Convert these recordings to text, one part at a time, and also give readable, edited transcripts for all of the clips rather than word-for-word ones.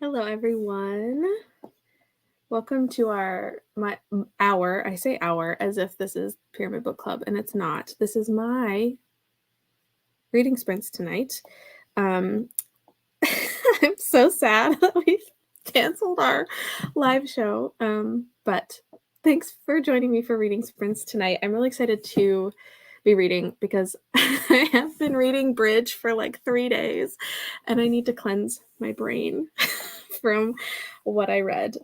Hello, everyone. Welcome to our. I say our as if this is Pyramid Book Club, and it's not. This is my reading sprints tonight. I'm so sad that we've canceled our live show, but thanks for joining me for reading sprints tonight. I'm really excited to be reading because I have been reading Bridge for like 3 days, and I need to cleanse my brain from what I read.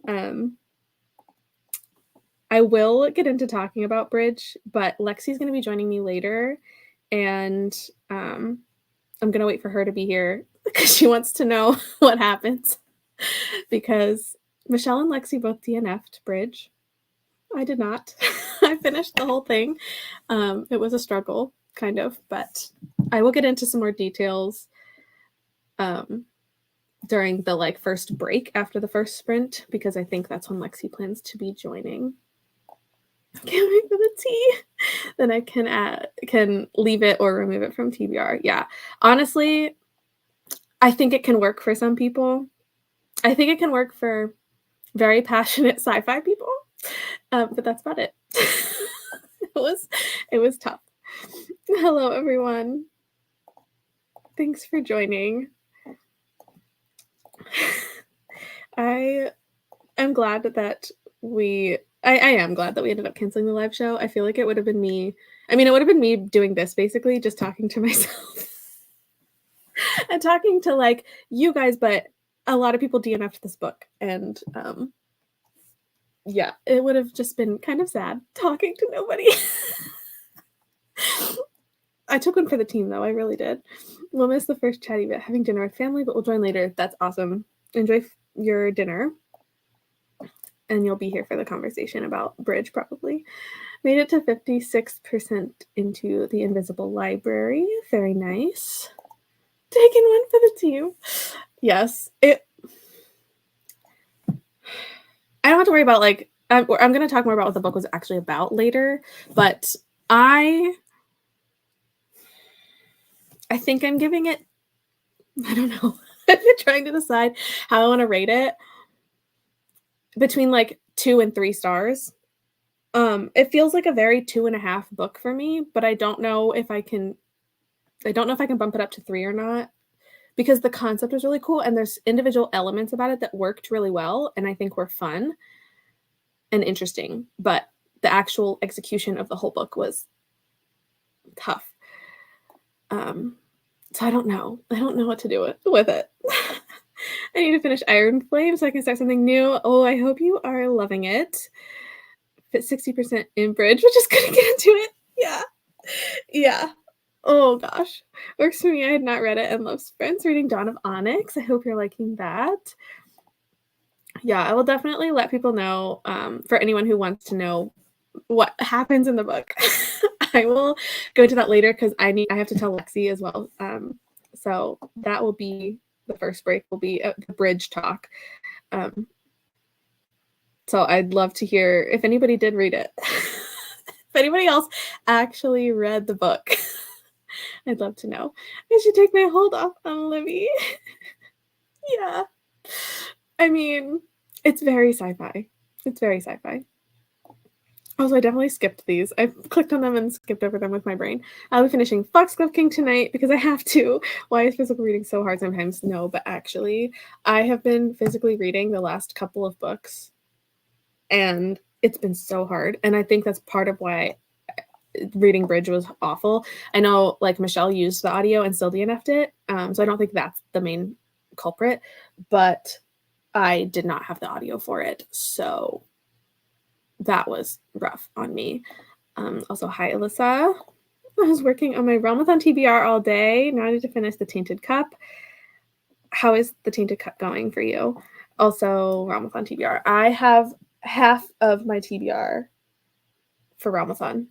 I will get into talking about Bridge, but Lexi's going to be joining me later, and I'm going to wait for her to be here because she wants to know what happens. Because Michelle and Lexi both DNF'd Bridge. I did not. I finished the whole thing. It was a struggle, kind of, but I will get into some more details during the first break after the first sprint, because I think that's when Lexi plans to be joining. Can't wait for the tea. Then I can leave it or remove it from TBR. Yeah, honestly, I think it can work for some people. I think it can work for very passionate sci-fi people, but that's about it. It was tough. Hello, everyone. Thanks for joining. I am glad that I am glad that we ended up canceling the live show. I feel like it would have been me. I mean, it would have been me doing this basically, just talking to myself and talking to you guys, but a lot of people DNF'd this book, and yeah, it would have just been kind of sad talking to nobody. I took one for the team though, I really did. We'll miss the first chatty bit having dinner with family, but we'll join later. That's awesome. Enjoy your dinner. And you'll be here for the conversation about Bridge probably. Made it to 56% into the Invisible Library. Very nice. Taking one for the team. Yes. I don't have to worry about I'm going to talk more about what the book was actually about later, but I think I'm giving it, I don't know. I've been trying to decide how I want to rate it between 2 and 3 stars. It feels like a very 2.5 book for me, but I don't know if I can bump it up to 3 or not, because the concept was really cool and there's individual elements about it that worked really well and I think were fun and interesting, but the actual execution of the whole book was tough. So I don't know what to do with it. I need to finish Iron Flame so I can start something new. Oh, I hope you are loving it. Fit 60% in Bridge, we're just gonna get into it. Yeah. Oh gosh, works for me. I had not read it and love sprints. Reading Dawn of Onyx. I hope you're liking that. Yeah, I will definitely let people know, for anyone who wants to know what happens in the book. I will go into that later because I have to tell Lexi as well. So that will be the first break, will be the Bridge talk. So I'd love to hear if anybody did read it. If anybody else actually read the book, I'd love to know. I should take my hold off on Libby. Yeah. I mean, it's very sci-fi. Also, I definitely skipped these. I clicked on them and skipped over them with my brain. I'll be finishing Foxglove King tonight because I have to. Why is physical reading so hard sometimes? No, but actually, I have been physically reading the last couple of books, and it's been so hard. And I think that's part of why reading Bridge was awful. I know Michelle used the audio and still DNF'd it, so I don't think that's the main culprit, but I did not have the audio for it, so that was rough on me. Also, hi, Alyssa. I was working on my Realmathon TBR all day. Now I need to finish the Tainted Cup. How is the Tainted Cup going for you? Also, Realmathon TBR. I have half of my TBR for Realmathon,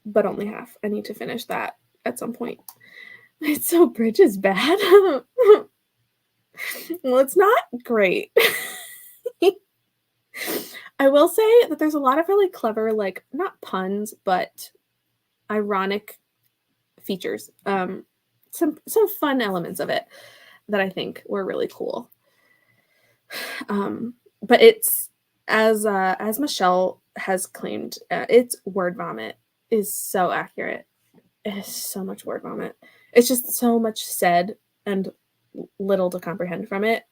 but only half. I need to finish that at some point. It's so Bridge is bad. Well, it's not great. I will say that there's a lot of really clever, not puns, but ironic features. Some fun elements of it that I think were really cool. But it's as Michelle has claimed, it's word vomit is so accurate. It is so much word vomit. It's just so much said and little to comprehend from it.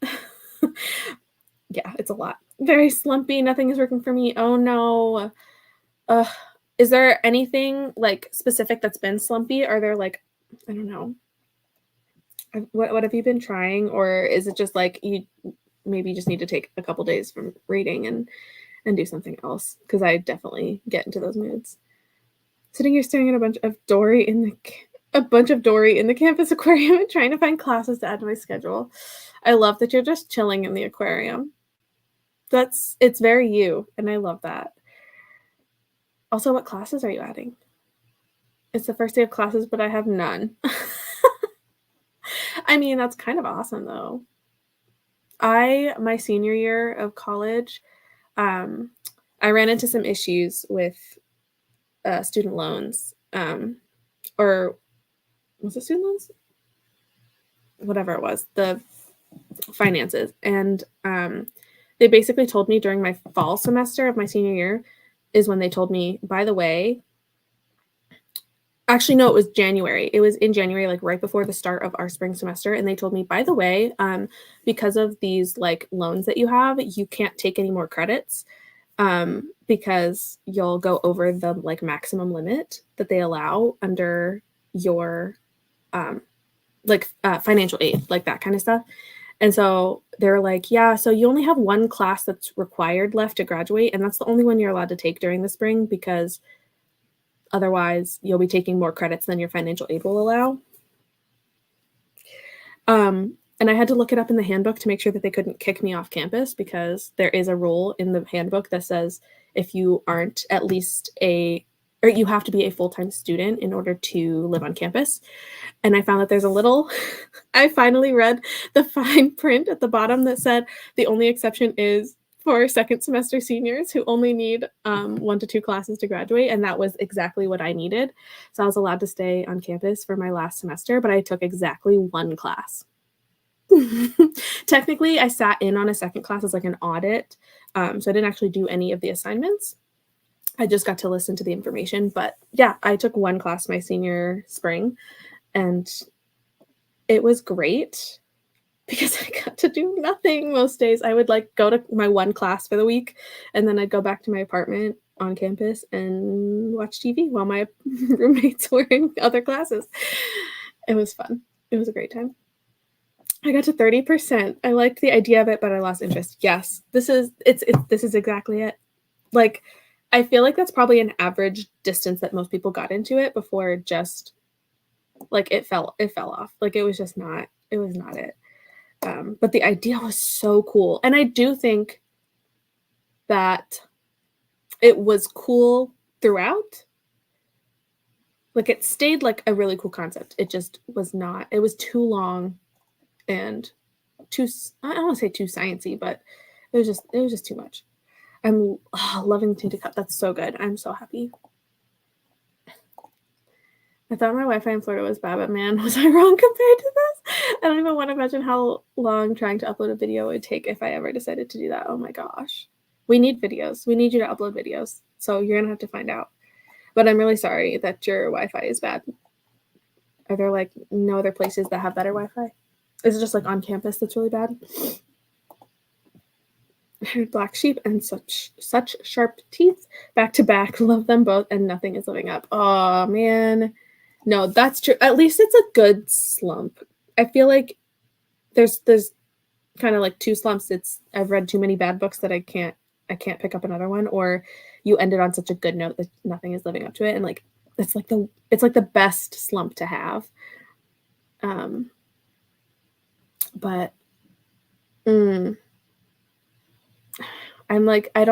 Yeah, it's a lot. Very slumpy. Nothing is working for me. Oh no. Ugh. Is there anything like specific that's been slumpy? Are there like, I don't know. What have you been trying, or is it just like you maybe just need to take a couple days from reading and do something else? Because I definitely get into those moods. Sitting here staring at a bunch of Dory in the campus aquarium and trying to find classes to add to my schedule. I love that you're just chilling in the aquarium. It's very you, and I love that. Also, what classes are you adding? It's the first day of classes, but I have none. I mean, that's kind of awesome though. My senior year of college, I ran into some issues with student loans, or was it student loans? Whatever it was, the finances. And they basically told me during my fall semester of my senior year is when they told me, by the way, actually, no, it was January. It was in January, like right before the start of our spring semester. And they told me, by the way, because of these like loans that you have, you can't take any more credits because you'll go over the like maximum limit that they allow under your financial aid, like that kind of stuff. And so they're like, yeah, so you only have one class that's required left to graduate. And that's the only one you're allowed to take during the spring because otherwise you'll be taking more credits than your financial aid will allow. And I had to look it up in the handbook to make sure that they couldn't kick me off campus because there is a rule in the handbook that says if you aren't at least or you have to be a full-time student in order to live on campus. And I found that there's a little, I finally read the fine print at the bottom that said the only exception is for second semester seniors who only need 1 to 2 classes to graduate. And that was exactly what I needed. So I was allowed to stay on campus for my last semester, but I took exactly 1 class. Technically, I sat in on a second class as like an audit. So I didn't actually do any of the assignments. I just got to listen to the information. But yeah, I took 1 class my senior spring and it was great because I got to do nothing most days. I would like go to my 1 class for the week and then I'd go back to my apartment on campus and watch TV while my roommates were in other classes. It was fun. It was a great time. I got to 30%. I liked the idea of it, but I lost interest. Yes, this is exactly it. Like, I feel like that's probably an average distance that most people got into it before just like it fell off. Like it was not it. But the idea was so cool. And I do think that it was cool throughout. Like it stayed like a really cool concept. It just was not, it was too long and too, I don't want to say too sciencey, but it was just too much. I'm loving the Tinted Cup. That's so good. I'm so happy. I thought my Wi-Fi in Florida was bad, but man, was I wrong compared to this? I don't even want to imagine how long trying to upload a video would take if I ever decided to do that. Oh my gosh. We need videos. We need you to upload videos. So you're going to have to find out. But I'm really sorry that your Wi-Fi is bad. Are there like no other places that have better Wi-Fi? Is it just like on campus that's really bad? Black sheep and such sharp teeth back to back. Love them both and nothing is living up. Oh man. No, that's true. At least it's a good slump. I feel like there's kind of like 2 slumps. I've read too many bad books that I can't pick up another one, or you ended on such a good note that nothing is living up to it. And like it's like the best slump to have. But I'm like, I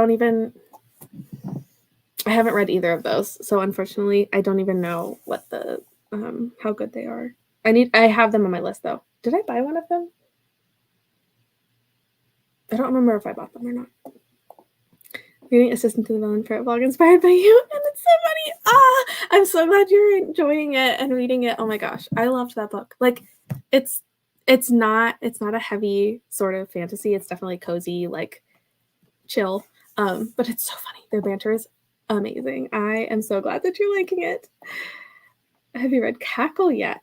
haven't read either of those. So unfortunately, I don't even know what the how good they are. I have them on my list though. Did I buy one of them? I don't remember if I bought them or not. Reading Assistant to the Villain for a vlog inspired by you, and it's so funny. I'm so glad you're enjoying it and reading it. Oh my gosh, I loved that book. Like, it's it's not a heavy sort of fantasy. It's definitely cozy, like chill. But it's so funny. Their banter is amazing. I am so glad that you're liking it. Have you read Cackle yet?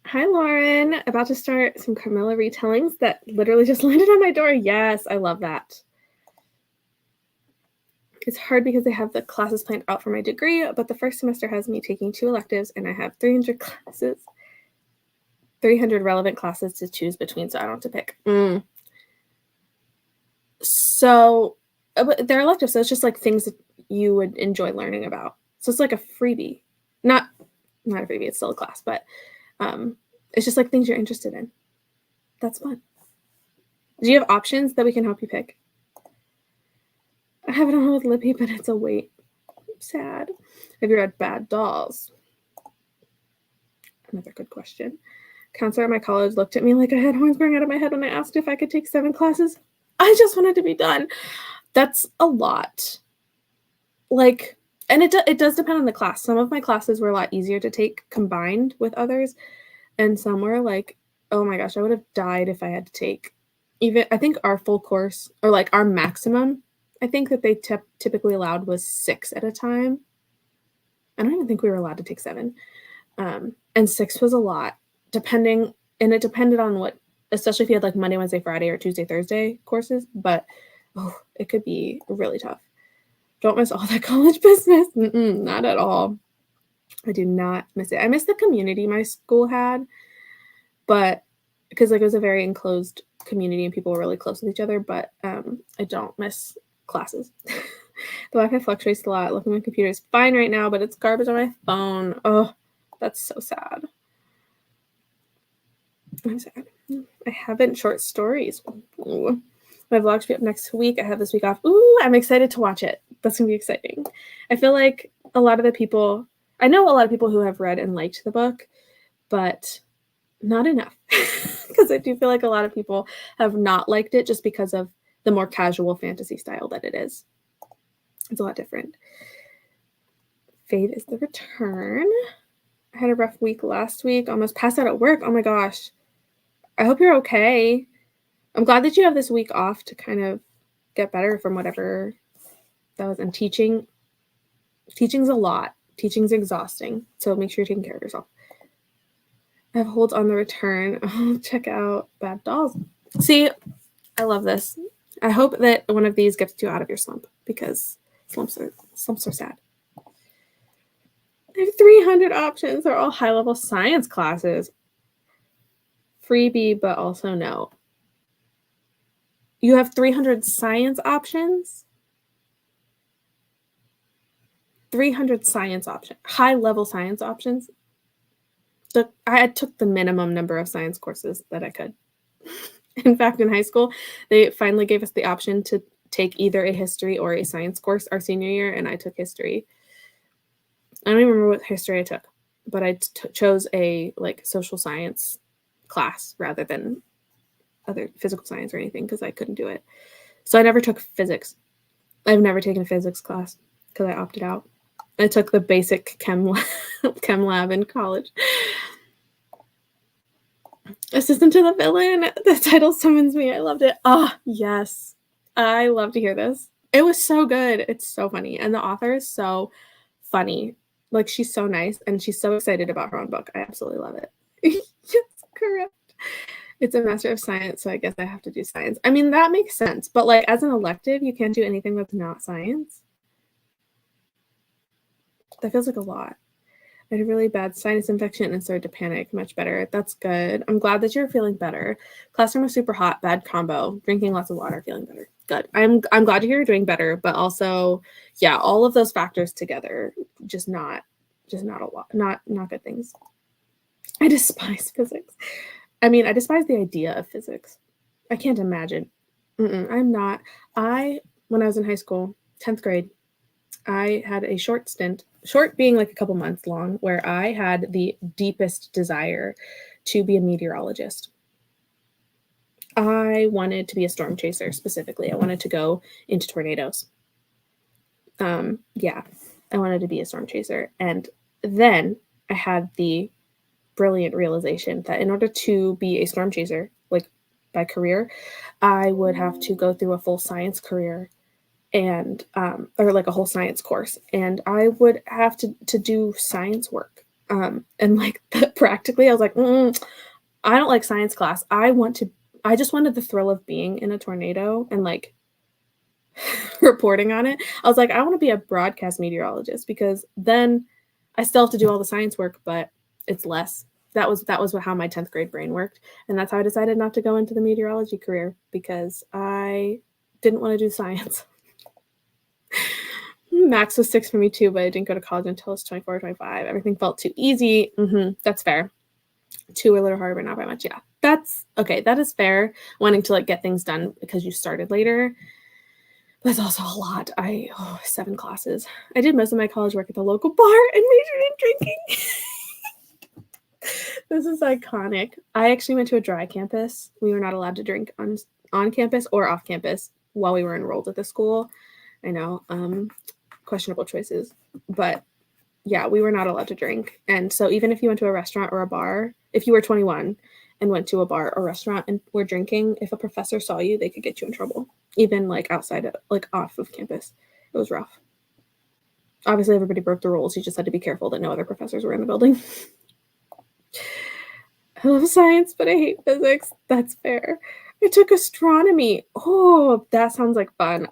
Hi, Lauren. About to start some Carmilla retellings that literally just landed on my door. Yes, I love that. It's hard because they have the classes planned out for my degree, but the first semester has me taking 2 electives, and I have 300 classes, 300 relevant classes to choose between, so I don't have to pick. So, but they're electives, so it's just like things that you would enjoy learning about. So it's like a freebie. Not a freebie, it's still a class, but it's just like things you're interested in. That's fun. Do you have options that we can help you pick? I have it on with Libby, but it's a wait. Sad. Have you read Bad Dolls? Another good question. Counselor at my college looked at me like I had horns growing out of my head when I asked if I could take 7 classes. I just wanted to be done. That's a lot. Like, and it does depend on the class. Some of my classes were a lot easier to take combined with others, and some were like, oh my gosh, I would have died if I had to take even, I think our full course, or like our maximum, I think that they typically allowed was 6 at a time. I don't even think we were allowed to take 7. And 6 was a lot, and it depended on what, especially if you had like Monday, Wednesday, Friday, or Tuesday, Thursday courses, but it could be really tough. Don't miss all that college business. Not at all. I do not miss it. I miss the community my school had, but because like it was a very enclosed community and people were really close with each other, but I don't miss classes. The Wi-Fi fluctuates a lot. Looking at my computer is fine right now, but it's garbage on my phone. Oh, that's so sad. I'm sad. I haven't short stories. Ooh. My vlog should be up next week. I have this week off. Ooh, I'm excited to watch it. That's going to be exciting. I feel like I know a lot of people who have read and liked the book, but not enough. Because I do feel like a lot of people have not liked it just because of the more casual fantasy style that it is. It's a lot different. Fate is the Return. I had a rough week last week. Almost passed out at work. Oh my gosh. I hope you're okay. I'm glad that you have this week off to kind of get better from whatever that was. And teaching's a lot. Teaching's exhausting. So make sure you're taking care of yourself. I have holds on the return. Oh, check out Bad Dolls. See, I love this. I hope that one of these gets you out of your slump, because slumps are sad. I have 300 options. They're all high-level science classes. Freebie, but also no. You have 300 science options? 300 science options. High-level science options? I took the minimum number of science courses that I could. In fact, in high school, they finally gave us the option to take either a history or a science course our senior year, and I took history. I don't even remember what history I took, but I chose a like social science class rather than other physical science or anything, because I couldn't do it. So I never took physics. I've never taken a physics class because I opted out. I took the basic chem lab in college. Assistant to the Villain. The title summons me. I loved it. Ah, yes. I love to hear this. It was so good. It's so funny. And the author is so funny. Like, she's so nice, and she's so excited about her own book. I absolutely love it. Yes, correct. It's a Master of Science, so I guess I have to do science. I mean, that makes sense. But, like, as an elective, you can't do anything that's not science. That feels like a lot. I had a really bad sinus infection and started to panic. Much better. That's good. I'm glad that you're feeling better. Classroom was super hot. Bad combo. Drinking lots of water. Feeling better. Good. I'm glad to hear you're doing better, but also, yeah, all of those factors together, just not a lot. Not good things. I despise physics. I mean, I despise the idea of physics. I can't imagine. I'm not. When I was in high school, 10th grade, I had a short being like a couple months long, where I had the deepest desire to be a meteorologist. I wanted to be a storm chaser specifically. I wanted to go into tornadoes. Yeah, I wanted to be a storm chaser. And then I had the brilliant realization that in order to be a storm chaser, like by career, I would have to go through a full science career and or like a whole science course, and I would have to do science work. And like practically, I was like, I don't like science class. I just wanted the thrill of being in a tornado and like reporting on it. I was like, I want to be a broadcast meteorologist because then I still have to do all the science work, but it's less. That was how my 10th grade brain worked. And that's how I decided not to go into the meteorology career because I didn't want to do science. Max was 6 for me too, but I didn't go to college until I was 24 or 25. Everything felt too easy. That's fair. 2 were a little harder, but not by much. Yeah, that's okay. That is fair. Wanting to like get things done because you started later. That's also a lot. 7 classes. I did most of my college work at the local bar and majored in drinking. This is iconic. I actually went to a dry campus. We were not allowed to drink on campus or off campus while we were enrolled at the school. I know, questionable choices, but yeah, we were not allowed to drink. And so even if you went to a restaurant or a bar, if you were 21 and went to a bar or restaurant and were drinking, if a professor saw you, they could get you in trouble, even like outside of, like off of campus. It was rough. Obviously, everybody broke the rules. You just had to be careful that no other professors were in the building. I love science, but I hate physics. That's fair. I took astronomy. Oh, that sounds like fun.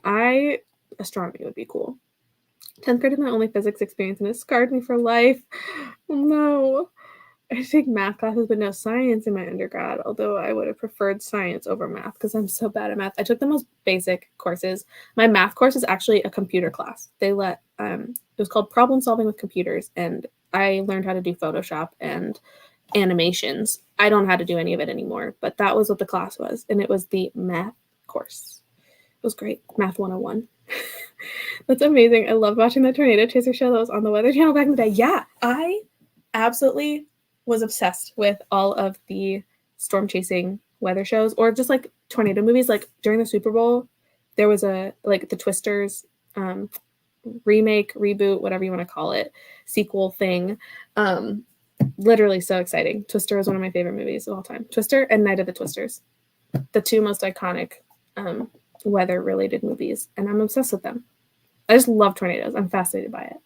Astronomy would be cool. 10th grade is my only physics experience, and it scarred me for life. Oh, no. I take math classes, but no science in my undergrad, although I would have preferred science over math because I'm so bad at math. I took the most basic courses. My math course is actually a computer class. It was called Problem Solving with Computers, and I learned how to do Photoshop and animations. I don't know how to do any of it anymore, but that was what the class was, and it was the math course. It was great. Math 101. That's amazing. I love watching the Tornado Chaser show that was on the Weather Channel back in the day. Yeah, I absolutely was obsessed with all of the storm chasing weather shows or just like tornado movies. Like during the Super Bowl, there was the Twisters remake, reboot, whatever you want to call it, sequel thing. Literally so exciting. Twister is one of my favorite movies of all time. Twister and Night of the Twisters, the 2 most iconic weather related movies, and I'm obsessed with them. I just love tornadoes. I'm fascinated by it.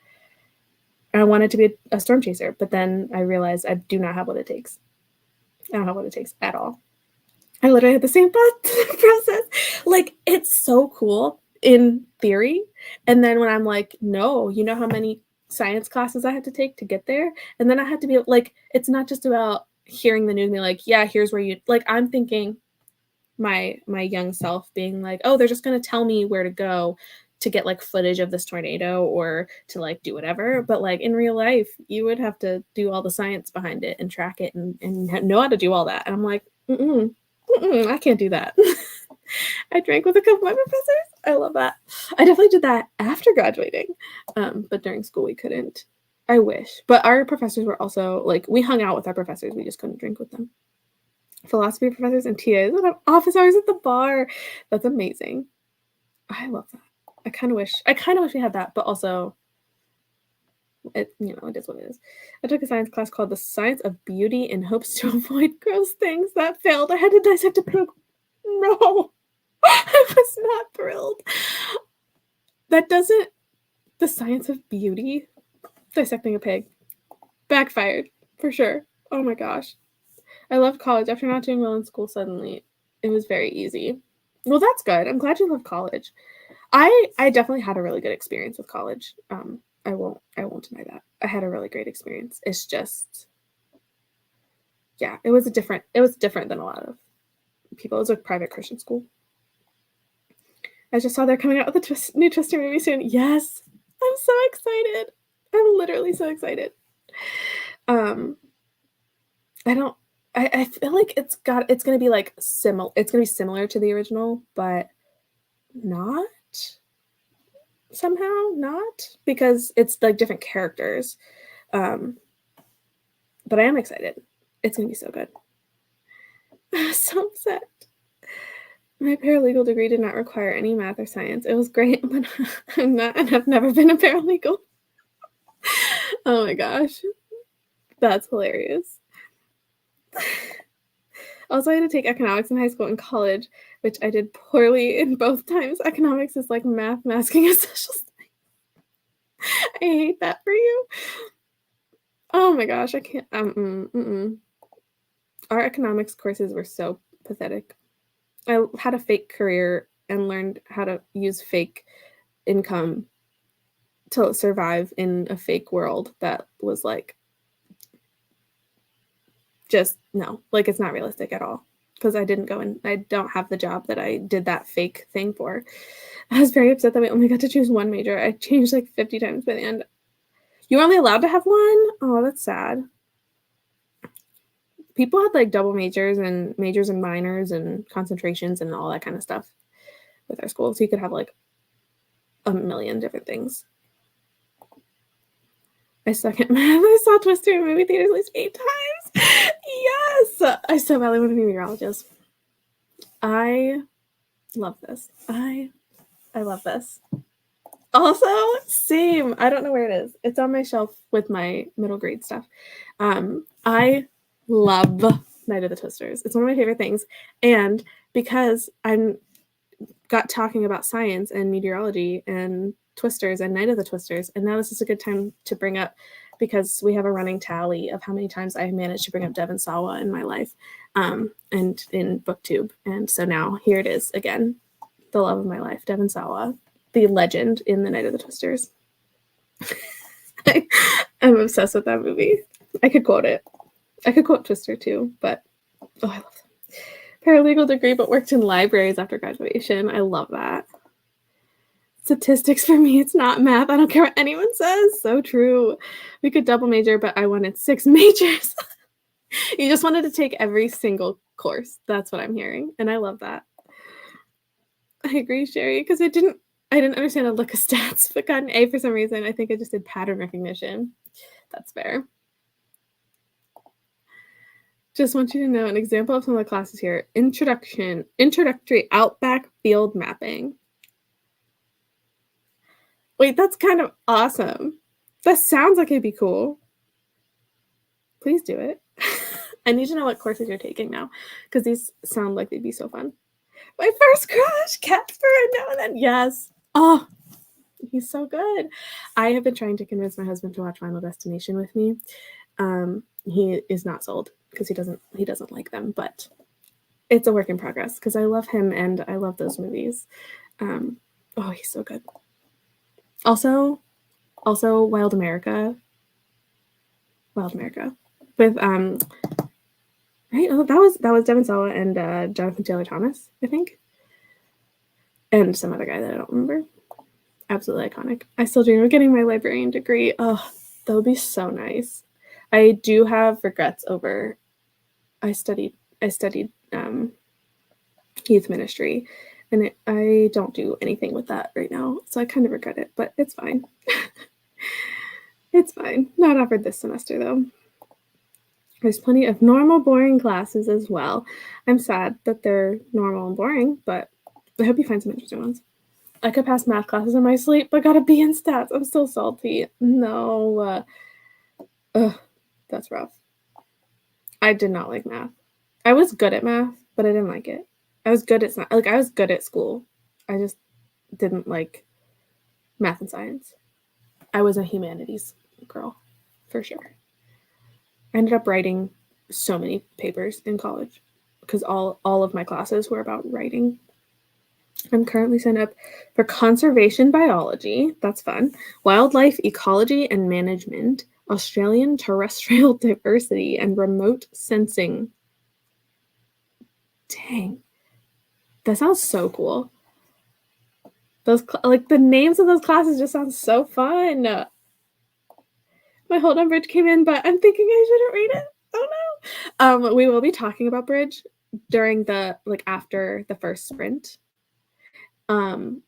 And I wanted to be a storm chaser, but then I realized I do not have what it takes. I don't have what it takes at all. I literally had the same thought process. Like, it's so cool in theory. And then when I'm like, no, you know how many science classes I had to take to get there? And then I had to be like, it's not just about hearing the news and be like, yeah, here's where you, like, I'm thinking my young self being like, oh, they're just going to tell me where to go to get like footage of this tornado or to like do whatever. But like in real life, you would have to do all the science behind it and track it and know how to do all that. And I'm like, I can't do that. I drank with a couple of my professors. I love that. I definitely did that after graduating. But during school we couldn't. I wish. But our professors were also like, we hung out with our professors. We just couldn't drink with them. Philosophy professors and TAs would have office hours at the bar. That's amazing. I love that. I kind of wish we had that, but also it is what it is. I took a science class called The Science of Beauty in hopes to avoid gross things. That failed. I had to dissect a pig. No, I was not thrilled. The Science of Beauty, dissecting a pig, backfired for sure. Oh my gosh. I loved college. After not doing well in school suddenly, it was very easy. Well, that's good. I'm glad you love college. I definitely had a really good experience with college. I won't deny that. I had a really great experience. It's just, yeah, it was different than a lot of people. It was a private Christian school. I just saw they're coming out with a new Twister movie soon. Yes, I'm so excited. I'm literally so excited. I feel like it's gonna be like similar. It's gonna be similar to the original, but not somehow not because it's like different characters. But I am excited. It's gonna be so good. I'm so upset. My paralegal degree did not require any math or science. It was great, but I'm not, and I've never been a paralegal. Oh my gosh, that's hilarious. Also, I had to take economics in high school and college, which I did poorly in both times. Economics is like math masking a social study. I hate that for you. Oh my gosh, I can't. Our economics courses were so pathetic. I had a fake career and learned how to use fake income to survive in a fake world that was like, just no, like it's not realistic at all. Because I didn't go and I don't have the job that I did that fake thing for. I was very upset that we only got to choose one major. I changed like 50 times by the end. You were only allowed to have one? Oh, that's sad. People had like double majors and minors and concentrations and all that kind of stuff with our school. So you could have like a million different things. I suck at math. I saw Twister in movie theaters at least 8 times. Yes! I so badly want to be a meteorologist. I love this. I love this. Also, same. I don't know where it is. It's on my shelf with my middle grade stuff. I love Night of the Twisters. It's one of my favorite things. And because I'm got talking about science and meteorology and Twisters and Night of the Twisters, and now this is a good time to bring up, because we have a running tally of how many times I managed to bring up Devon Sawa in my life, and in BookTube. And so now here it is again, the love of my life, Devon Sawa, the legend in the Night of the Twisters. I'm obsessed with that movie. I could quote it. I could quote Twister too, but oh, I love them. Paralegal degree, but worked in libraries after graduation. I love that. Statistics for me, it's not math. I don't care what anyone says. So true. We could double major, but I wanted 6 majors. You just wanted to take every single course. That's what I'm hearing. And I love that. I agree, Sherry, because I didn't understand a lick of stats, but got an A for some reason. I think I just did pattern recognition. That's fair. Just want you to know an example of some of the classes here. Introductory Outback Field Mapping. Wait, that's kind of awesome. That sounds like it'd be cool. Please do it. I need to know what courses you're taking now, because these sound like they'd be so fun. My first crush, Casper, and now and then. Yes. Oh, he's so good. I have been trying to convince my husband to watch Final Destination with me. He is not sold because he doesn't like them, but it's a work in progress because I love him and I love those movies. Oh, he's so good. Also Wild America with right? Oh, that was Devon Sawa and Jonathan Taylor Thomas, I think, and some other guy that I don't remember. Absolutely iconic. I still dream of getting my librarian degree. Oh, that would be so nice. I do have regrets over. I studied youth ministry, and I don't do anything with that right now, so I kind of regret it, but it's fine. It's fine. Not offered this semester, though. There's plenty of normal, boring classes as well. I'm sad that they're normal and boring, but I hope you find some interesting ones. I could pass math classes in my sleep, but got a B in stats. I'm still salty. No. That's rough. I did not like math. I was good at math, but I didn't like it. I was good at school. I just didn't like math and science. I was a humanities girl, for sure. I ended up writing so many papers in college because all of my classes were about writing. I'm currently signed up for conservation biology. That's fun. Wildlife ecology and management, Australian terrestrial diversity, and remote sensing. Dang. That sounds so cool. Those the names of those classes just sound so fun. My hold on Bridge came in, but I'm thinking I shouldn't read it. Oh no. We will be talking about Bridge during the after the first sprint. And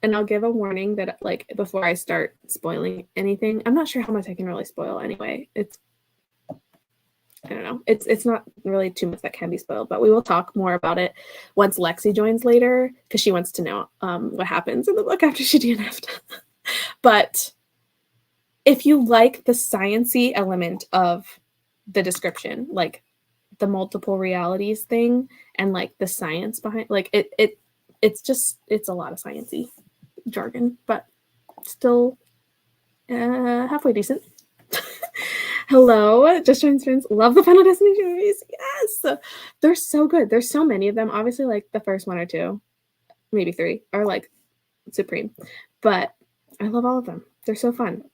I'll give a warning that before I start spoiling anything. I'm not sure how much I can really spoil anyway. I don't know. It's not really too much that can be spoiled, but we will talk more about it once Lexi joins later because she wants to know what happens in the book after she DNF'd. But if you like the science-y element of the description, like the multiple realities thing and like the science behind like it's a lot of sciencey jargon, but still halfway decent. Hello, Just Joins Friends. Love the Final Destination movies. Yes, they're so good. There's so many of them. Obviously, like the first one or two, maybe three, are like supreme. But I love all of them. They're so fun.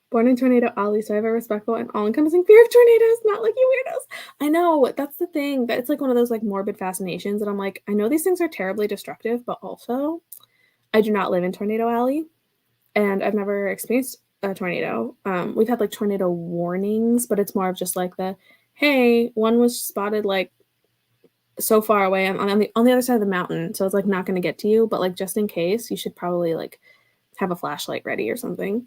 Born in Tornado Alley, so I have a respectful and all-encompassing fear of tornadoes, not like you weirdos. I know, that's the thing. That it's like one of those like morbid fascinations that I'm like, I know these things are terribly destructive, but also I do not live in Tornado Alley, and I've never experienced a tornado. We've had like tornado warnings, but it's more of just like the, hey, one was spotted like so far away on the other side of the mountain, so it's like not going to get to you, but like just in case, you should probably like have a flashlight ready or something.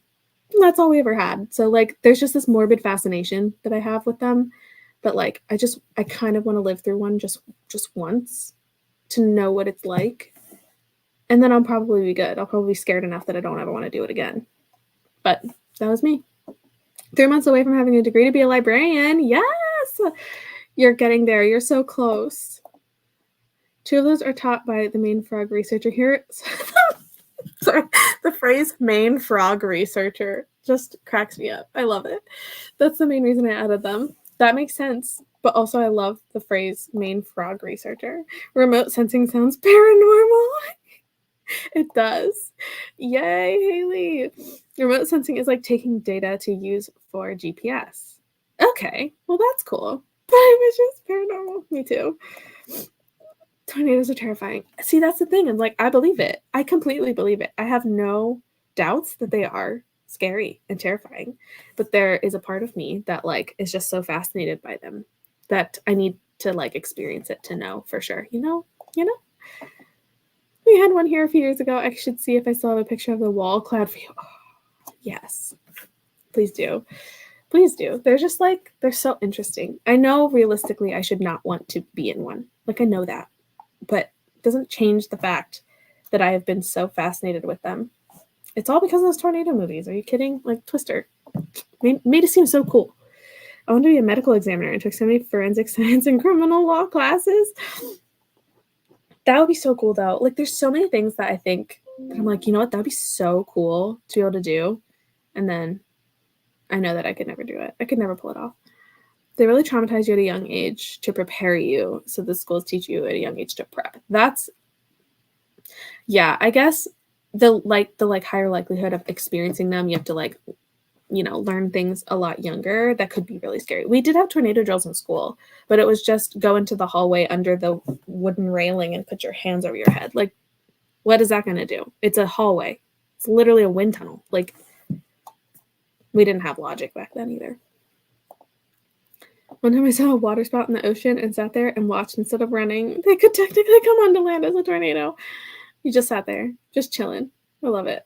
And that's all we ever had. So like there's just this morbid fascination that I have with them, but like I kind of want to live through one just once to know what it's like. And then I'll probably be good. I'll probably be scared enough that I don't ever want to do it again. But that was me. 3 months away from having a degree to be a librarian. Yes! You're getting there. You're so close. 2 of those are taught by the main frog researcher here. Sorry, the phrase main frog researcher just cracks me up. I love it. That's the main reason I added them. That makes sense. But also I love the phrase main frog researcher. Remote sensing sounds paranormal. It does. Yay, Haley. Remote sensing is like taking data to use for GPS. Okay, well that's cool. But it was just paranormal. Me too. Tornadoes are terrifying. See, that's the thing. I'm like, I believe it. I completely believe it. I have no doubts that they are scary and terrifying. But there is a part of me that like is just so fascinated by them that I need to like experience it to know for sure. You know? We had one here a few years ago. I should see if I still have a picture of the wall cloud view. Oh, yes. Please do. Please do. They're just like, they're so interesting. I know realistically I should not want to be in one. Like, I know that. But it doesn't change the fact that I have been so fascinated with them. It's all because of those tornado movies. Are you kidding? Like, Twister. Made it seem so cool. I want to be a medical examiner and took so many forensic science and criminal law classes. That would be so cool, though. Like, there's so many things that I think that I'm like, you know what? That would be so cool to be able to do. And then I know that I could never do it. I could never pull it off. They really traumatize you at a young age to prepare you. So the schools teach you at a young age to prep. That's, yeah, I guess the higher likelihood of experiencing them, you have to like, you know, learn things a lot younger. That could be really scary. We did have tornado drills in school, but it was just go into the hallway under the wooden railing and put your hands over your head. Like, what is that going to do? It's a hallway. It's literally a wind tunnel. Like, we didn't have logic back then either. One time I saw a water spout in the ocean and sat there and watched instead of running. They could technically come onto land as a tornado. You just sat there, just chilling. I love it.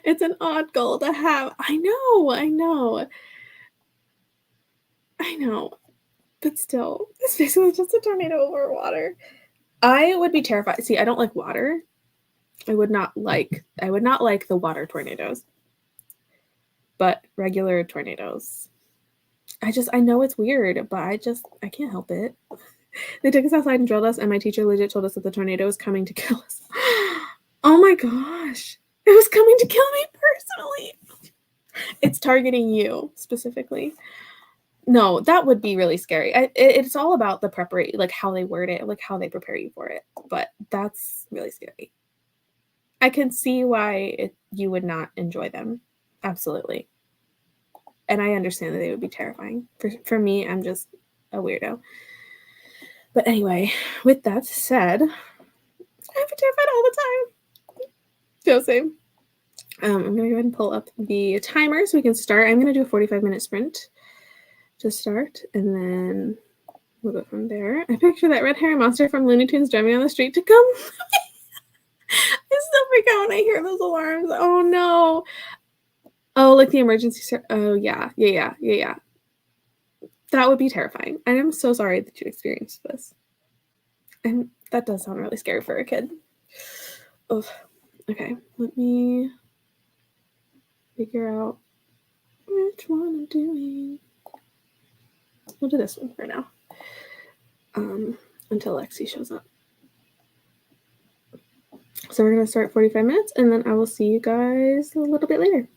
It's an odd goal to have. I know. But still, it's basically just a tornado over water. I would be terrified. See, I don't like water. I would not like the water tornadoes. But regular tornadoes. I know it's weird, but I can't help it. They took us outside and drilled us, and my teacher legit told us that the tornado was coming to kill us. Oh my gosh. It was coming to kill me personally. It's targeting you specifically. No, that would be really scary. It's all about the preparation, like how they word it, like how they prepare you for it. But that's really scary. I can see why you would not enjoy them. Absolutely. And I understand that they would be terrifying. For me, I'm just a weirdo. But anyway, with that said, I'm terrified all the time. Feel same. I'm going to go ahead and pull up the timer so we can start. I'm going to do a 45-minute sprint to start, and then we'll go from there. I picture that red hairy monster from Looney Tunes driving on the street to come. I still freak out when I hear those alarms. Oh, no. Oh, like the emergency. Oh, yeah. That would be terrifying. I am so sorry that you experienced this. And that does sound really scary for a kid. Oh, okay. Let me figure out which one I'm doing. We'll do this one for now. Until Lexi shows up. So we're going to start 45 minutes, and then I will see you guys a little bit later.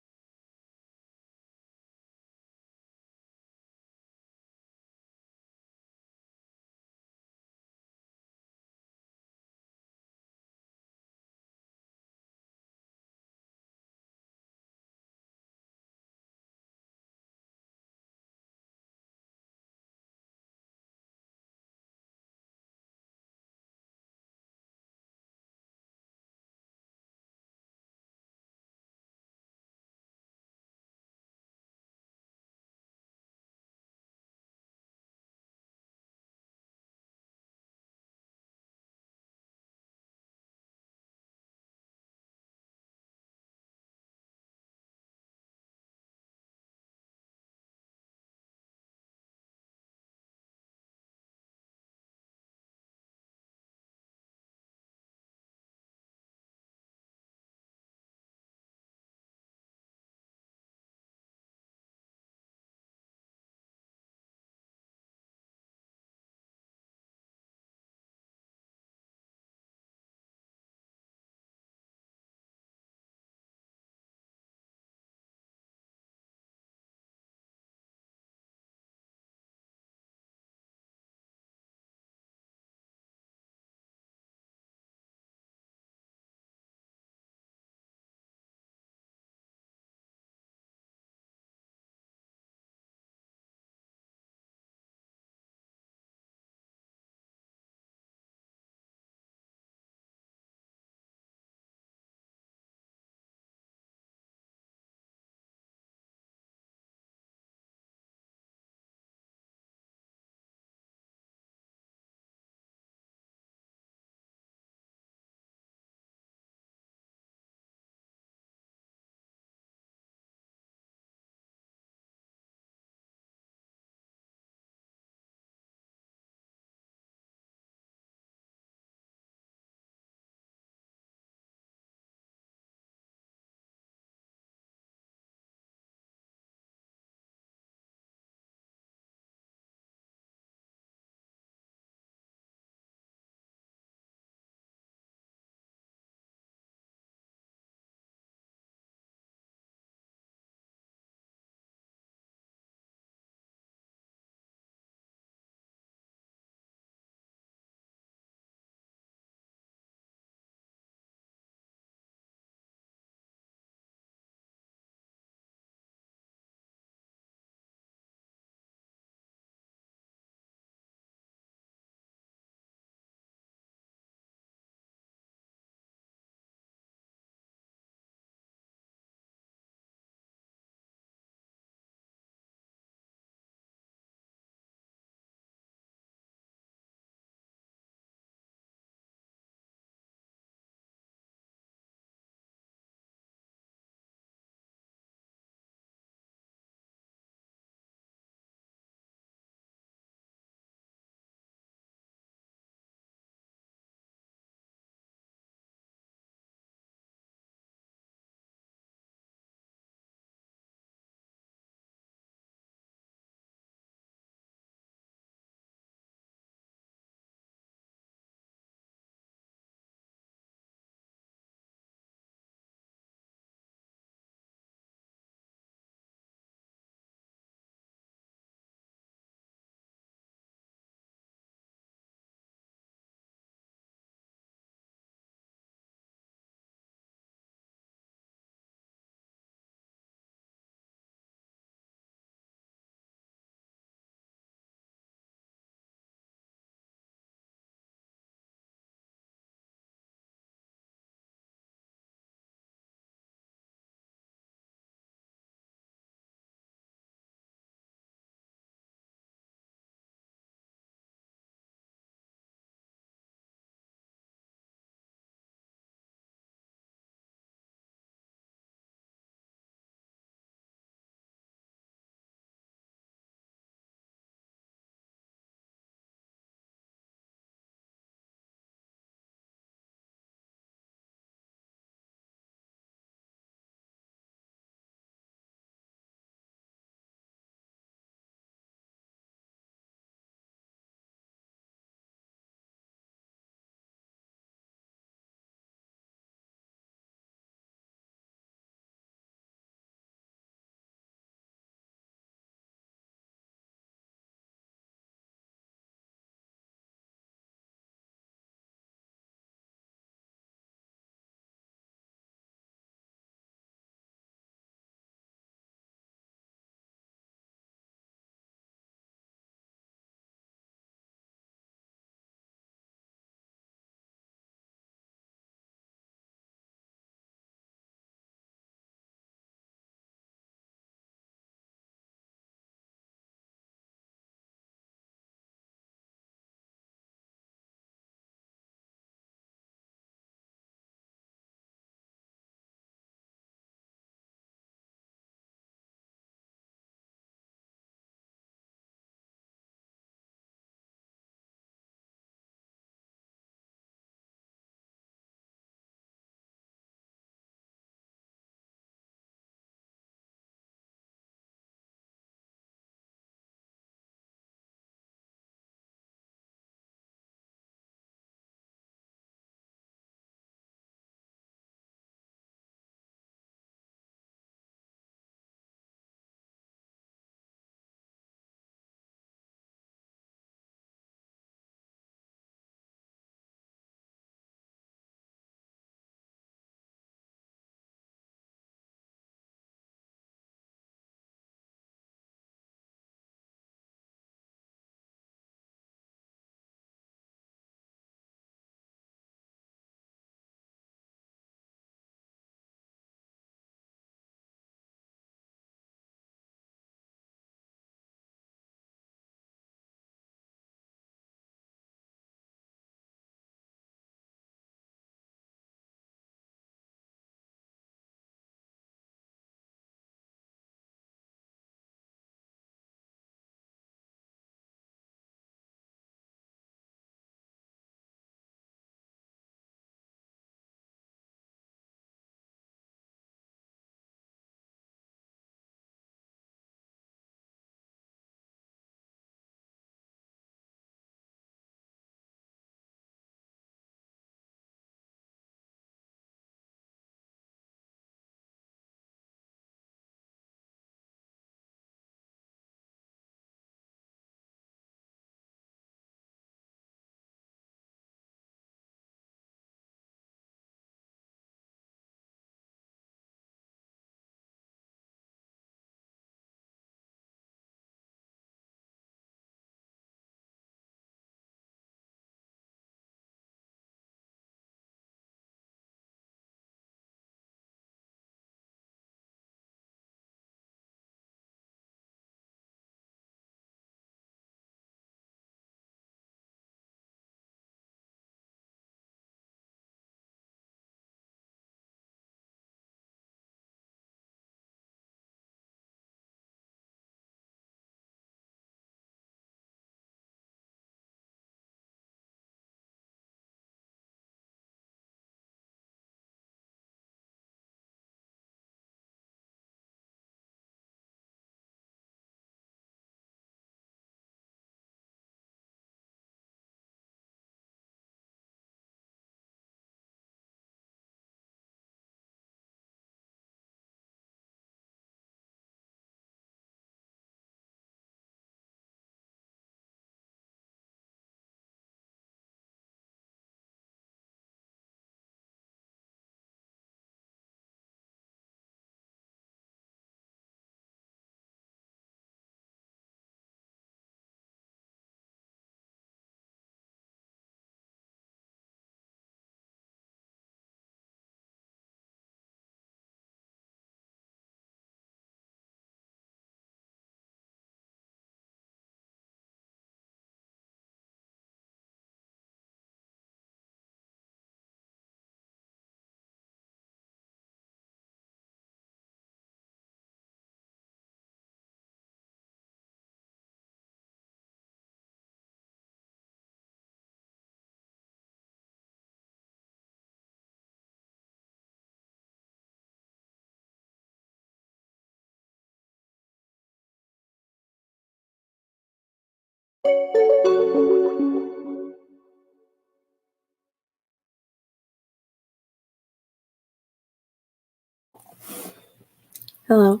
Hello,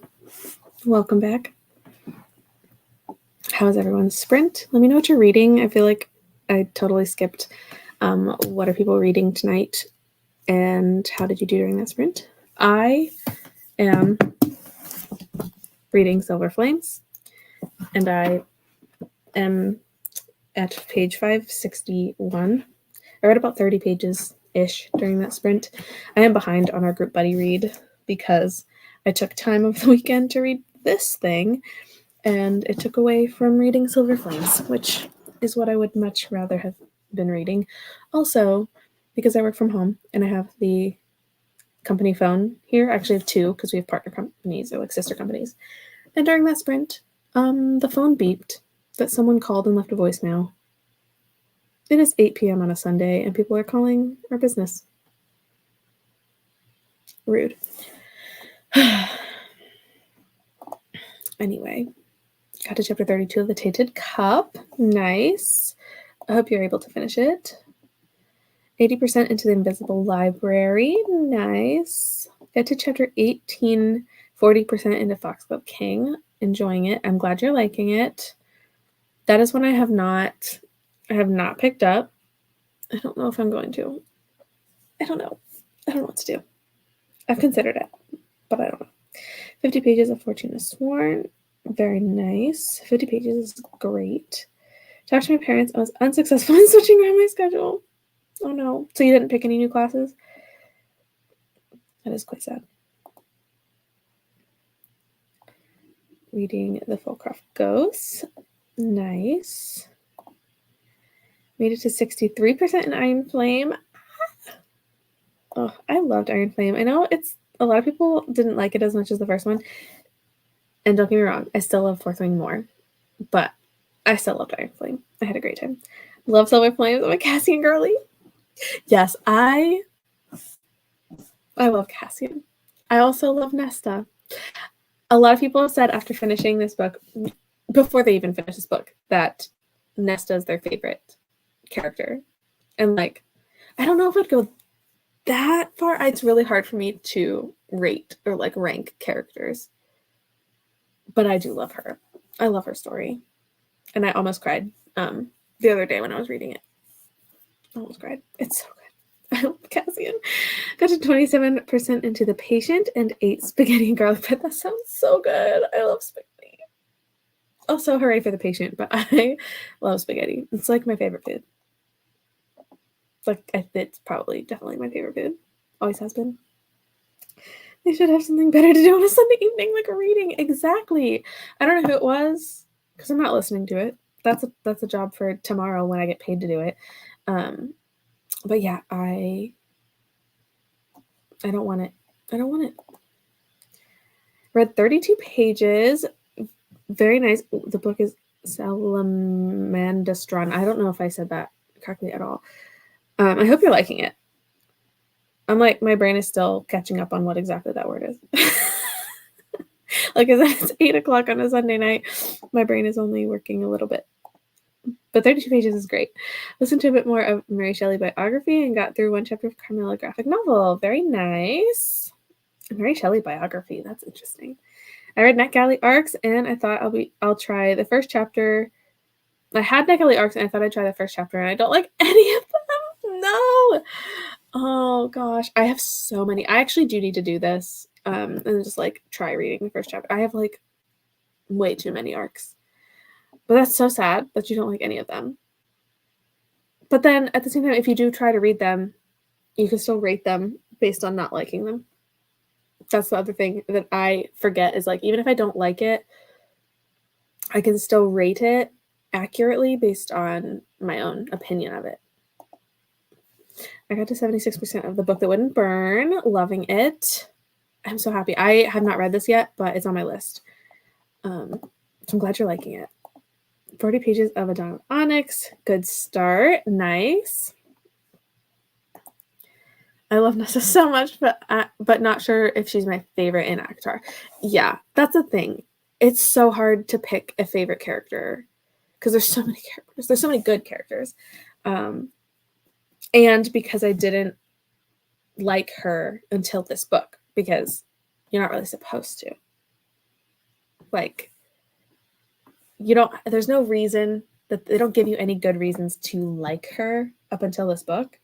welcome back. How's everyone's sprint? Let me know what you're reading. I feel like I totally skipped what are people reading tonight and how did you do during that sprint? I am reading Silver Flames and I am at page 561. I read about 30 pages-ish during that sprint. I am behind on our group buddy read because I took time over the weekend to read this thing and it took away from reading Silver Flames, which is what I would much rather have been reading. Also, because I work from home and I have the company phone here. I actually have two because we have partner companies or like sister companies. And during that sprint, the phone beeped that someone called and left a voicemail. It is 8 p.m. on a Sunday and people are calling our business. Rude. Anyway, got to chapter 32 of The Tainted Cup. Nice. I hope you're able to finish it. 80% into The Invisible Library. Nice. Get to chapter 18, 40% into Foxglove King. Enjoying it. I'm glad you're liking it. That is one I have not picked up. I don't know if I'm going to. I don't know what to do. I've considered it, but I don't know. 50 pages of Fortuna Sworn. Very nice. 50 pages is great. Talked to my parents. I was unsuccessful in switching around my schedule. Oh no. So you didn't pick any new classes? That is quite sad. Reading The Fullcroft Ghosts. Nice. Made it to 63% in Iron Flame. Oh, I loved Iron Flame. I know a lot of people didn't like it as much as the first one. And don't get me wrong, I still love Fourth Wing more. But I still loved Iron Flame. I had a great time. Love Silver Flames. I'm a Cassian girly. Yes, I love Cassian. I also love Nesta. A lot of people have said after finishing this book, before they even finish this book, that Nesta is their favorite character. And like, I don't know if I'd go that far. It's really hard for me to rate or like rank characters. But I do love her. I love her story. And I almost cried the other day when I was reading it. I almost cried. It's so good. I love Cassian. Got to 27% into The Patient and 8 spaghetti and garlic bread. That sounds so good. I love spaghetti. Also, hooray for The Patient, but I love spaghetti. It's like my favorite food. Like, it's probably definitely my favorite food. Always has been. They should have something better to do on a Sunday evening, like a reading. Exactly. I don't know who it was because I'm not listening to it. That's a job for tomorrow when I get paid to do it. But yeah, I don't want it. I don't want it. Read 32 pages. Very nice. The book is Salamandastron. I don't know if I said that correctly at all. I hope you're liking it. I'm like, my brain is still catching up on what exactly that word is. Like, as it's 8 o'clock on a Sunday night, my brain is only working a little bit. But 32 pages is great. Listened to a bit more of Mary Shelley biography and got through one chapter of Carmilla graphic novel. Very nice. Mary Shelley biography. That's interesting. I read NetGalley Arcs and I thought I'll try the first chapter. I had NetGalley Arcs and I thought I'd try the first chapter and I don't like any of them. No. Oh gosh. I have so many. I actually do need to do this. And just like try reading the first chapter. I have like way too many arcs. But that's so sad that you don't like any of them. But then at the same time, if you do try to read them, you can still rate them based on not liking them. That's the other thing that I forget is like, even if I don't like it, I can still rate it accurately based on my own opinion of it. I got to 76% of The Book That Wouldn't Burn. Loving it. I'm so happy. I have not read this yet, but it's on my list. So I'm glad you're liking it. 40 pages of A Dawn of Onyx. Good start. Nice. I love Nessa so much, but not sure if she's my favorite in ACOTAR. Yeah, that's the thing. It's so hard to pick a favorite character because there's so many characters. There's so many good characters. And because I didn't like her until this book, because you're not really supposed to. Like, there's no reason that they don't give you any good reasons to like her up until this book.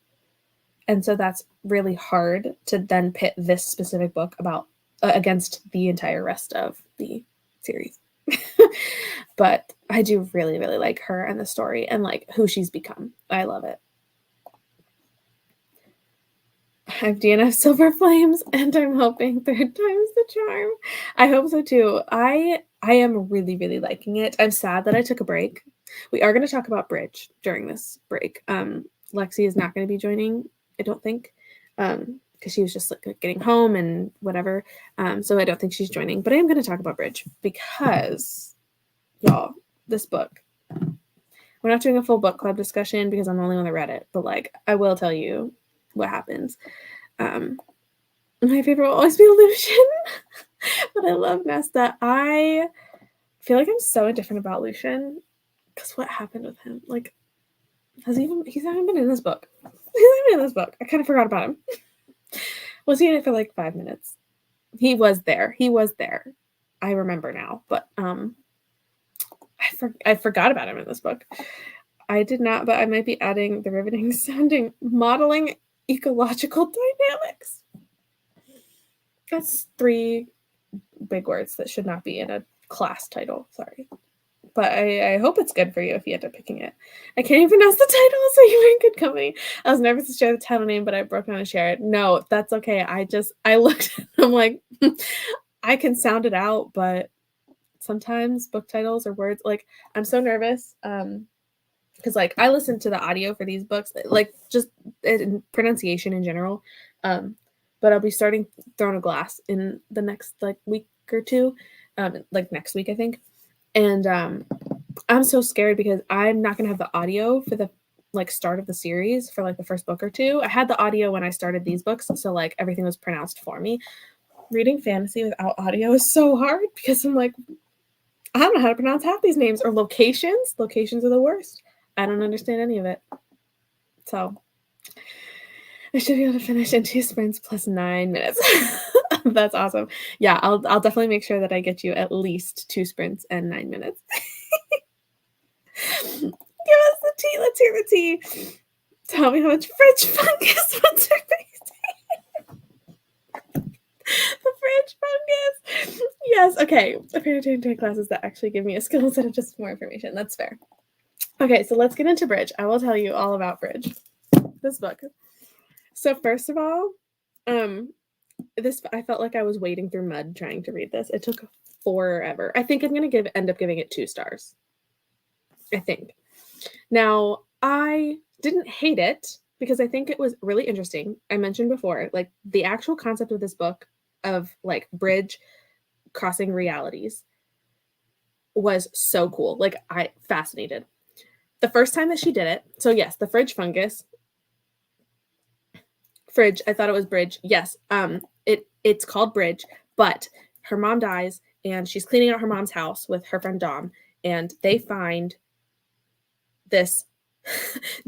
And so that's really hard to then pit this specific book about against the entire rest of the series. But I do really, really like her and the story and like who she's become. I love it. I have DNF Silver Flames, and I'm hoping third time's the charm. I hope so too. I am really, really liking it. I'm sad that I took a break. We are going to talk about Bridge during this break. Lexi is not going to be joining, I don't think, because she was just like getting home and whatever. So I don't think she's joining. But I am going to talk about Bridge because, y'all, this book. We're not doing a full book club discussion because I'm the only one that read it. But like, I will tell you what happens. My favorite will always be Lucien, but I love Nesta. I feel like I'm so indifferent about Lucien because what happened with him? Like, he's not even been in this book. He's not even in this book. I kind of forgot about him. Was he in it for like 5 minutes? He was there. I remember now, but I forgot about him in this book. I did not, but I might be adding the riveting sounding modeling ecological dynamics. That's 3 big words that should not be in a class title. Sorry. But I hope it's good for you if you end up picking it. I can't even pronounce the title, so you were in good company. I was nervous to share the title name, but I broke down and share it. No, that's okay. I looked, I'm like, I can sound it out, but sometimes book titles or words, like, I'm so nervous. Because like I listen to the audio for these books, like just in pronunciation in general. But I'll be starting Throne of Glass in the next like week or two, like next week I think. And I'm so scared because I'm not gonna have the audio for the like start of the series for like the first book or two. I had the audio when I started these books, so like everything was pronounced for me. Reading fantasy without audio is so hard because I'm like, I don't know how to pronounce half these names or locations. Locations are the worst. I don't understand any of it. So I should be able to finish in 2 sprints plus 9 minutes. That's awesome. Yeah, I'll definitely make sure that I get you at least 2 sprints and 9 minutes. Give us the tea. Let's hear the tea. Tell me how much fridge fungus what's her face? The fridge fungus. Yes, okay. I paid attention to classes that actually give me a skill instead of just more information. That's fair. Okay, so let's get into Bridge. I will tell you all about Bridge, this book. So first of all, I felt like I was wading through mud trying to read this. It took forever. I think I'm going to end up giving it 2 stars. I think. Now, I didn't hate it because I think it was really interesting. I mentioned before, like the actual concept of this book of like Bridge crossing realities was so cool. Like I fascinated. The first time that she did it, so yes, the fridge fungus. Fridge, I thought it was Bridge. Yes, it's called Bridge, but her mom dies and she's cleaning out her mom's house with her friend Dom, and they find this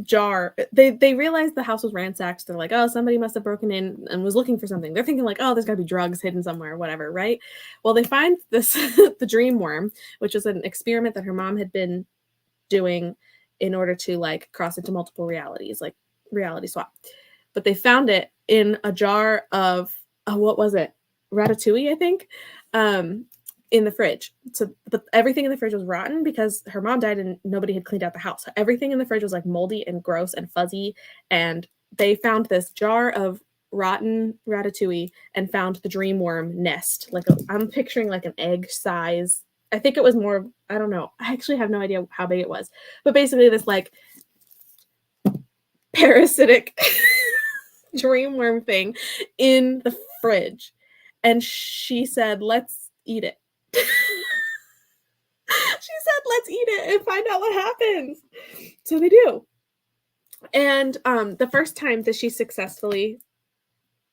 jar. They realized the house was ransacked. They're like, oh, somebody must have broken in and was looking for something. They're thinking like, oh, there's got to be drugs hidden somewhere, whatever, right? Well, they find this the dream worm, which was an experiment that her mom had been doing in order to like cross into multiple realities, like reality swap. But they found it in a jar of what was it? Ratatouille, I think, in the fridge. So, but everything in the fridge was rotten because her mom died and nobody had cleaned out the house. So everything in the fridge was like moldy and gross and fuzzy. And they found this jar of rotten ratatouille and found the dream worm nest. Like I'm picturing like an egg size. I think it was more, I don't know. I actually have no idea how big it was. But basically this like parasitic dream worm thing in the fridge. And she said, let's eat it. She said, let's eat it and find out what happens. So they do. And the first time that she successfully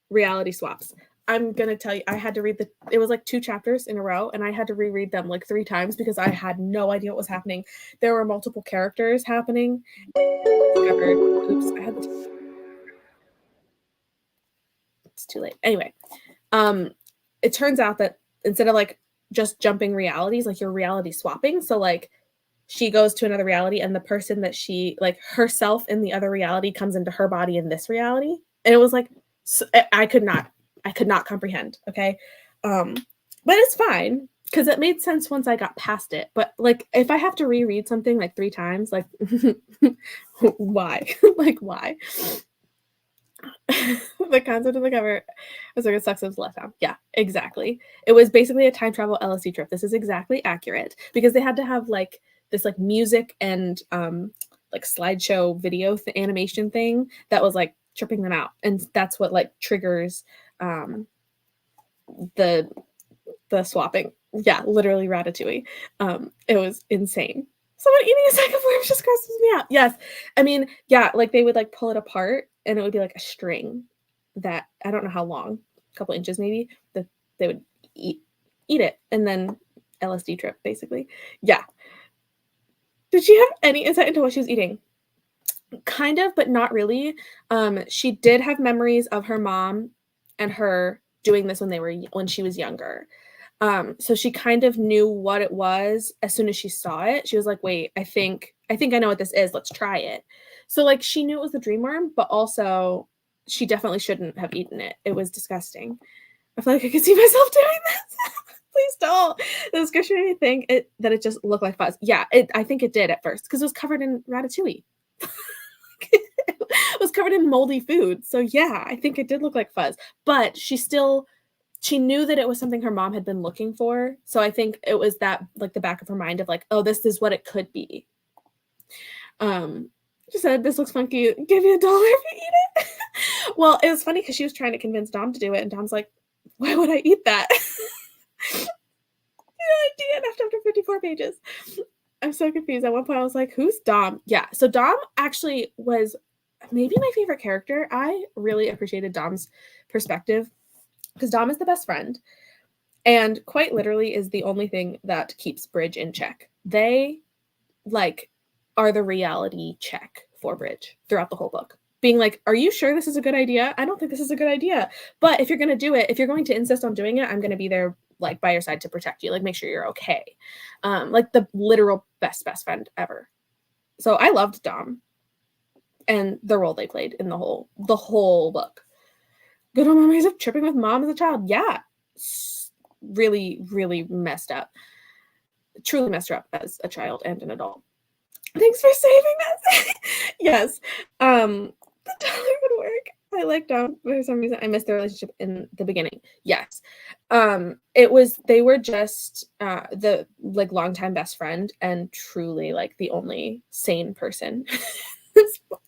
reality swaps, I'm gonna tell you, I had to read it was like 2 chapters in a row, and I had to reread them like 3 times because I had no idea what was happening. There were multiple characters happening. Oops, I had it's too late. Anyway, it turns out that instead of like just jumping realities, like you're reality swapping. So like she goes to another reality, and the person that she like herself in the other reality comes into her body in this reality. And it was like I could not comprehend. Okay. But it's fine because it made sense once I got past it. But like if I have to reread something like 3 times, like why? Like why? The concept of the cover was like, it sucks, it was left out. Yeah, exactly. It was basically a time travel LSD trip. This is exactly accurate because they had to have like this like music and like slideshow video animation thing that was like tripping them out, and that's what like triggers the swapping. Yeah, literally Ratatouille. It was insane. Someone eating a sack of worms just grosses me out. Yes. I mean, yeah, like they would like pull it apart and it would be like a string that I don't know how long, a couple inches maybe, that they would eat it, and then LSD trip basically. Yeah. Did she have any insight into what she was eating? Kind of, but not really. She did have memories of her mom and her doing this when she was younger. So she kind of knew what it was as soon as she saw it. She was like, wait, I think I know what this is. Let's try it. So like she knew it was the dream worm, but also she definitely shouldn't have eaten it. It was disgusting. I feel like I could see myself doing this. Please don't. The description made me think that it just looked like fuzz. Yeah, I think it did at first because it was covered in ratatouille. It was covered in moldy food. So yeah, I think it did look like fuzz. But she knew that it was something her mom had been looking for. So I think it was that like the back of her mind of like, oh, this is what it could be. She said, this looks funky. Give you $1 if you eat it. Well, it was funny because she was trying to convince Dom to do it. And Dom's like, why would I eat that? I DNF'd after 54 pages. I'm so confused. At one point I was like, who's Dom? Yeah. So Dom actually was maybe my favorite character. I really appreciated Dom's perspective because Dom is the best friend and quite literally is the only thing that keeps Bridge in check. They like are the reality check for Bridge throughout the whole book. Being like, are you sure this is a good idea? I don't think this is a good idea. But if you're going to do it, if you're going to insist on doing it, I'm going to be there like by your side to protect you, like make sure you're okay. Like the literal best friend ever. So I loved Dom and the role they played in the whole book. Good old memories of tripping with mom as a child. Yeah. Really, really messed up. Truly messed her up as a child and an adult. Thanks for saving us. Yes. The dollar would work. I like Dom for some reason. I missed their relationship in the beginning. Yes. They were just the like longtime best friend and truly like the only sane person in this book.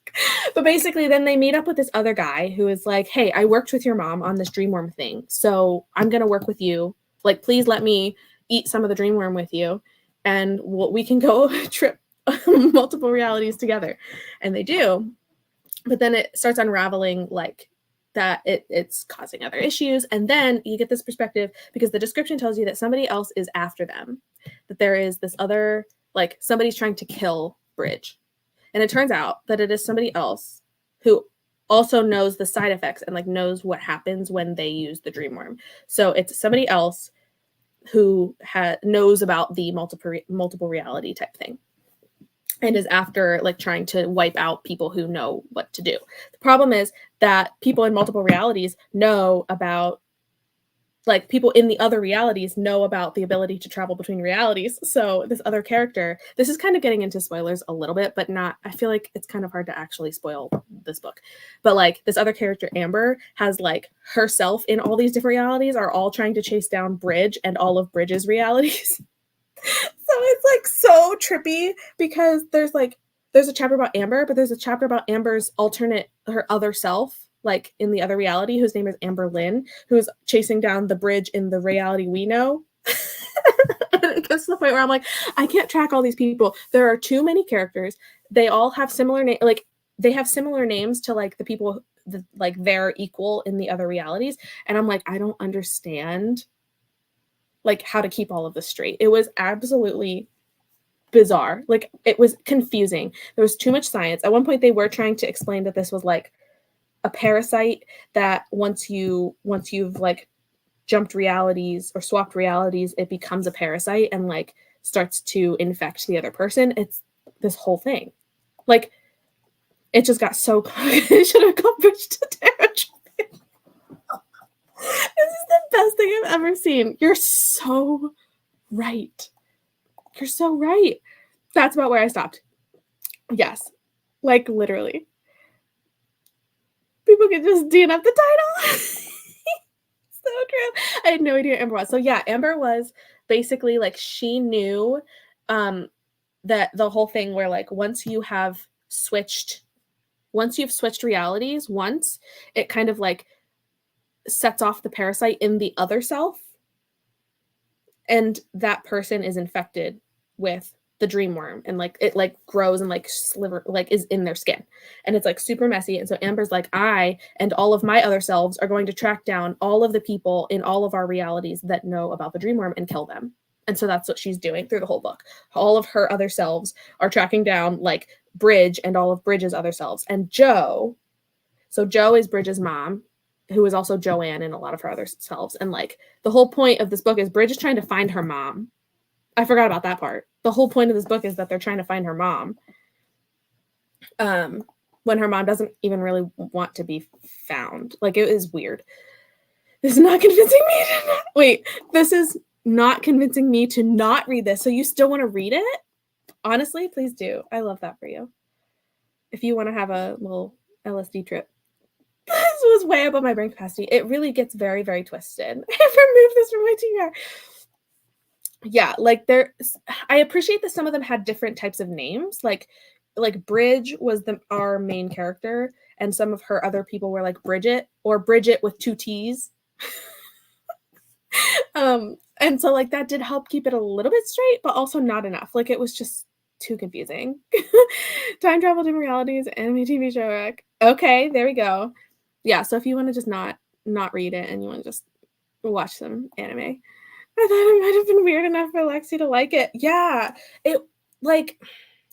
But basically then they meet up with this other guy who is like, hey, I worked with your mom on this dreamworm thing. So I'm going to work with you. Like, please let me eat some of the dreamworm with you. And we can go trip multiple realities together. And they do. But then it starts unraveling like that it's causing other issues. And then you get this perspective because the description tells you that somebody else is after them, that there is this other, like somebody's trying to kill Bridge. And it turns out that it is somebody else who also knows the side effects and like knows what happens when they use the dreamworm. So it's somebody else who knows about the multiple reality type thing. And is after like trying to wipe out people who know what to do. The problem is that people in multiple realities know about, like people in the other realities know about the ability to travel between realities. So this other character, this is kind of getting into spoilers a little bit, but not, I feel like it's kind of hard to actually spoil this book. But like this other character, Amber, has like herself in all these different realities are all trying to chase down Bridge and all of Bridge's realities. So it's like so trippy because there's a chapter about Amber, but there's a chapter about Amber's her other self, like in the other reality, whose name is Amber Lynn, who's chasing down the Bridge in the reality we know. And it gets to the point where I'm like, I can't track all these people. There are too many characters. They all have similar names. Like they have similar names to like the people like they're equal in the other realities. And I'm like, I don't understand like how to keep all of this straight. It was absolutely bizarre. Like it was confusing. There was too much science. At one point they were trying to explain that this was like a parasite that once you've like jumped realities or swapped realities, it becomes a parasite and like starts to infect the other person. It's this whole thing. Like it just got so it should have called Bridge to Terror. This is the best thing I've ever seen. You're so right. You're so right. That's about where I stopped. Yes. Like literally. People can just DNF the title. So true. I had no idea Amber was. So yeah, Amber was basically like she knew that the whole thing where like once you've switched realities once, it kind of like sets off the parasite in the other self, and that person is infected with the dream worm, and like it like grows and like sliver like is in their skin, and it's like super messy. And so Amber's like, I and all of my other selves are going to track down all of the people in all of our realities that know about the dream worm and kill them. And so that's what she's doing through the whole book. All of her other selves are tracking down like Bridge and all of Bridge's other selves. And Jo, so Jo is Bridge's mom, who is also Joanne in a lot of her other selves. And like the whole point of this book is Bridge is trying to find her mom. I forgot about that part. The whole point of this book is that they're trying to find her mom. When her mom doesn't even really want to be found. Like it is weird. This is not convincing me to not wait. This is not convincing me to not read this. So you still want to read it? Honestly, please do. I love that for you. If you want to have a little LSD trip. This was way above my brain capacity. It really gets very, very twisted. I have removed this from my TBR. Yeah, like I appreciate that some of them had different types of names. Like Bridge was our main character, and some of her other people were like Bridget or Bridget with 2 T's. And so like that did help keep it a little bit straight, but also not enough. Like it was just too confusing. Time travel, different realities, anime TV show rec. Okay, there we go. Yeah, so if you want to just not read it and you want to just watch some anime, I thought it might have been weird enough for Lexi to like it. Yeah, it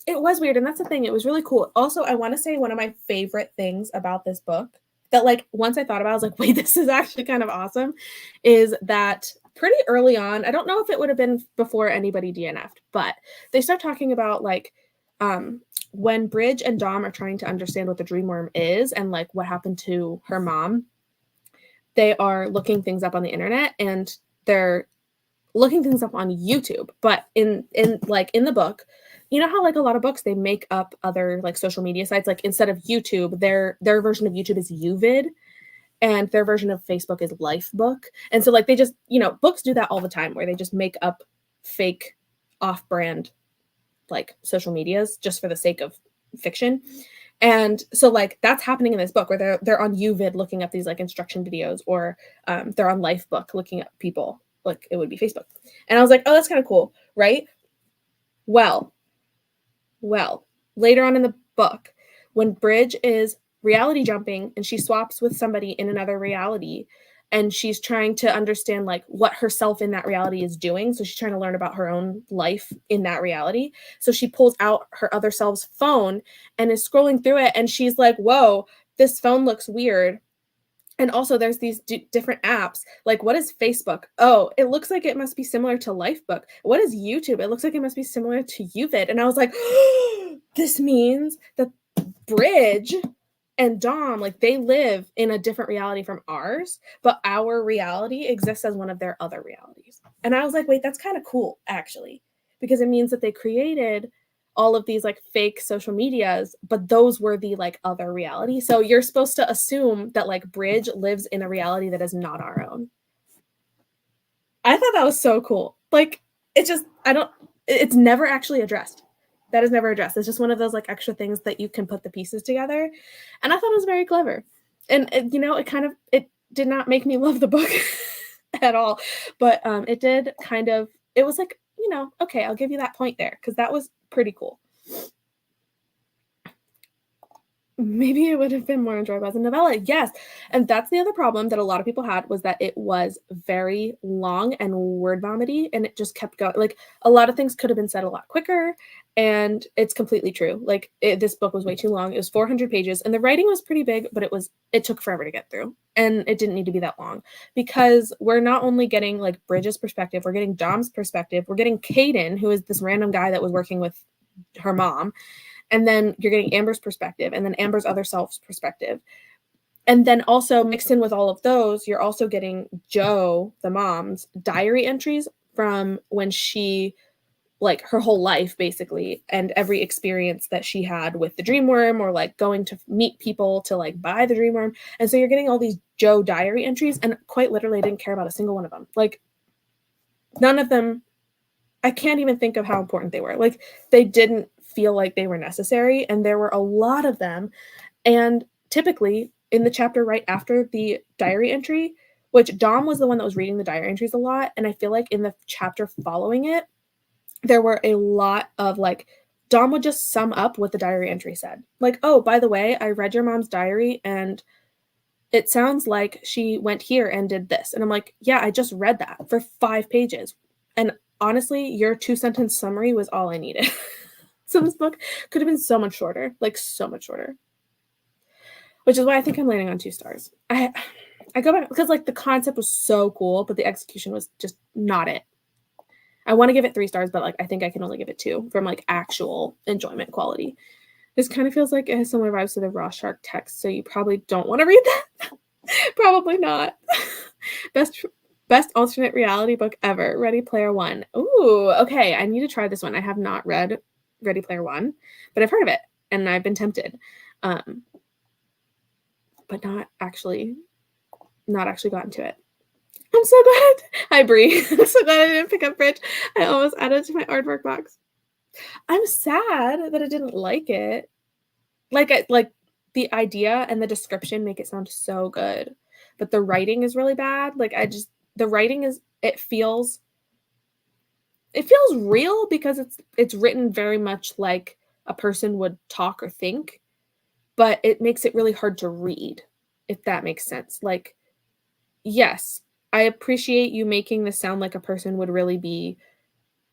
was weird, and that's the thing. It was really cool. Also, I want to say one of my favorite things about this book that like once I thought about it, I was like, wait, this is actually kind of awesome, is that pretty early on, I don't know if it would have been before anybody DNF'd, but they start talking about like when Bridge and Dom are trying to understand what the dream worm is and like what happened to her mom, they are looking things up on the internet, and they're looking things up on YouTube. But in the book, you know how like a lot of books they make up other like social media sites, like instead of YouTube, their version of YouTube is Uvid, and their version of Facebook is Lifebook. And so like they just, books do that all the time where they just make up fake off-brand like social medias just for the sake of fiction. And so like that's happening in this book where they're on Uvid looking up these like instruction videos, or they're on Lifebook looking up people, like it would be Facebook. And I was like, oh, that's kind of cool, right? Well, later on in the book, when Bridge is reality jumping and she swaps with somebody in another reality, and she's trying to understand like what herself in that reality is doing. So she's trying to learn about her own life in that reality. So she pulls out her other self's phone and is scrolling through it, and she's like, whoa, this phone looks weird. And also there's these different apps. Like, what is Facebook? Oh, it looks like it must be similar to Lifebook. What is YouTube? It looks like it must be similar to Uvid. And I was like, oh, this means that Bridge and Dom, like they live in a different reality from ours, but our reality exists as one of their other realities. And I was like, wait, that's kind of cool, actually, because it means that they created all of these like fake social medias, but those were the like other reality. So you're supposed to assume that like Bridge lives in a reality that is not our own. I thought that was so cool. Like it's never actually addressed. That is never addressed. It's just one of those like extra things that you can put the pieces together. And I thought it was very clever. And it did not make me love the book at all, but it did kind of, it was like, okay, I'll give you that point there, because that was pretty cool. maybe it would have been more enjoyable as a novella. Yes. And that's the other problem that a lot of people had, was that it was very long and word vomity, and it just kept going. Like, a lot of things could have been said a lot quicker, and it's completely true. Like, this book was way too long. It was 400 pages, and the writing was pretty big, but it took forever to get through. And it didn't need to be that long, because we're not only getting like Bridget's perspective, we're getting Dom's perspective, we're getting Caden, who is this random guy that was working with her mom. And then you're getting Amber's perspective, and then Amber's other self's perspective. And then also mixed in with all of those, you're also getting Jo, the mom's diary entries from when she, like, her whole life basically, and every experience that she had with the dream worm, or like going to meet people to like buy the dream worm. And so you're getting all these Jo diary entries, and quite literally I didn't care about a single one of them. Like, none of them, I can't even think of how important they were. Like, they didn't feel like they were necessary, and there were a lot of them. And typically in the chapter right after the diary entry, which Dom was the one that was reading the diary entries a lot, and I feel like in the chapter following it, there were a lot of like, Dom would just sum up what the diary entry said. Like, oh, by the way, I read your mom's diary, and it sounds like she went here and did this. And I'm like, yeah, I just read that for 5 pages. And honestly, your 2-sentence summary was all I needed. So this book could have been so much shorter, like so much shorter. Which is why I think I'm landing on 2 stars. I go back because like the concept was so cool, but the execution was just not it. I want to give it 3 stars, but like I think I can only give it 2 from like actual enjoyment quality. This kind of feels like it has similar vibes to the Rorschach text, so you probably don't want to read that. Probably not. Best alternate reality book ever, Ready Player One. Ooh, okay. I need to try this one. I have not read Ready Player One, but I've heard of it and I've been tempted, but not actually gotten to it. I'm so glad. Hi, Bree. I'm so glad I didn't pick up Bridge. I almost added it to my artwork box. I'm sad that I didn't like it. Like the idea and the description make it sound so good, but the writing is really bad. Like, the writing is, it feels real because it's written very much like a person would talk or think, but it makes it really hard to read, if that makes sense. Like, yes, I appreciate you making this sound like a person would really be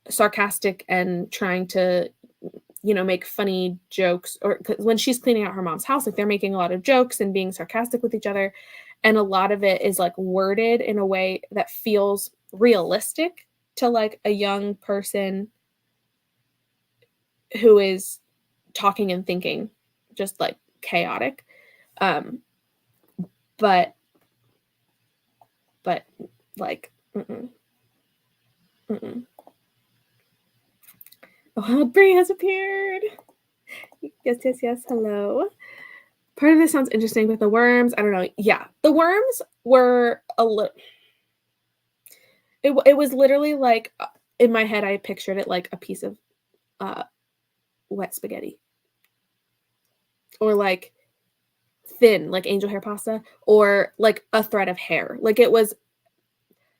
sarcastic and trying to, make funny jokes, or 'cause when she's cleaning out her mom's house, like they're making a lot of jokes and being sarcastic with each other. And a lot of it is like worded in a way that feels realistic to like a young person who is talking and thinking, just like chaotic. But like, Oh, Brie has appeared. Yes. Hello. Part of this sounds interesting with the worms. I don't know. Yeah, the worms were a little. It was literally like, in my head, I pictured it like a piece of wet spaghetti, or like thin, like angel hair pasta, or like a thread of hair. Like, it was,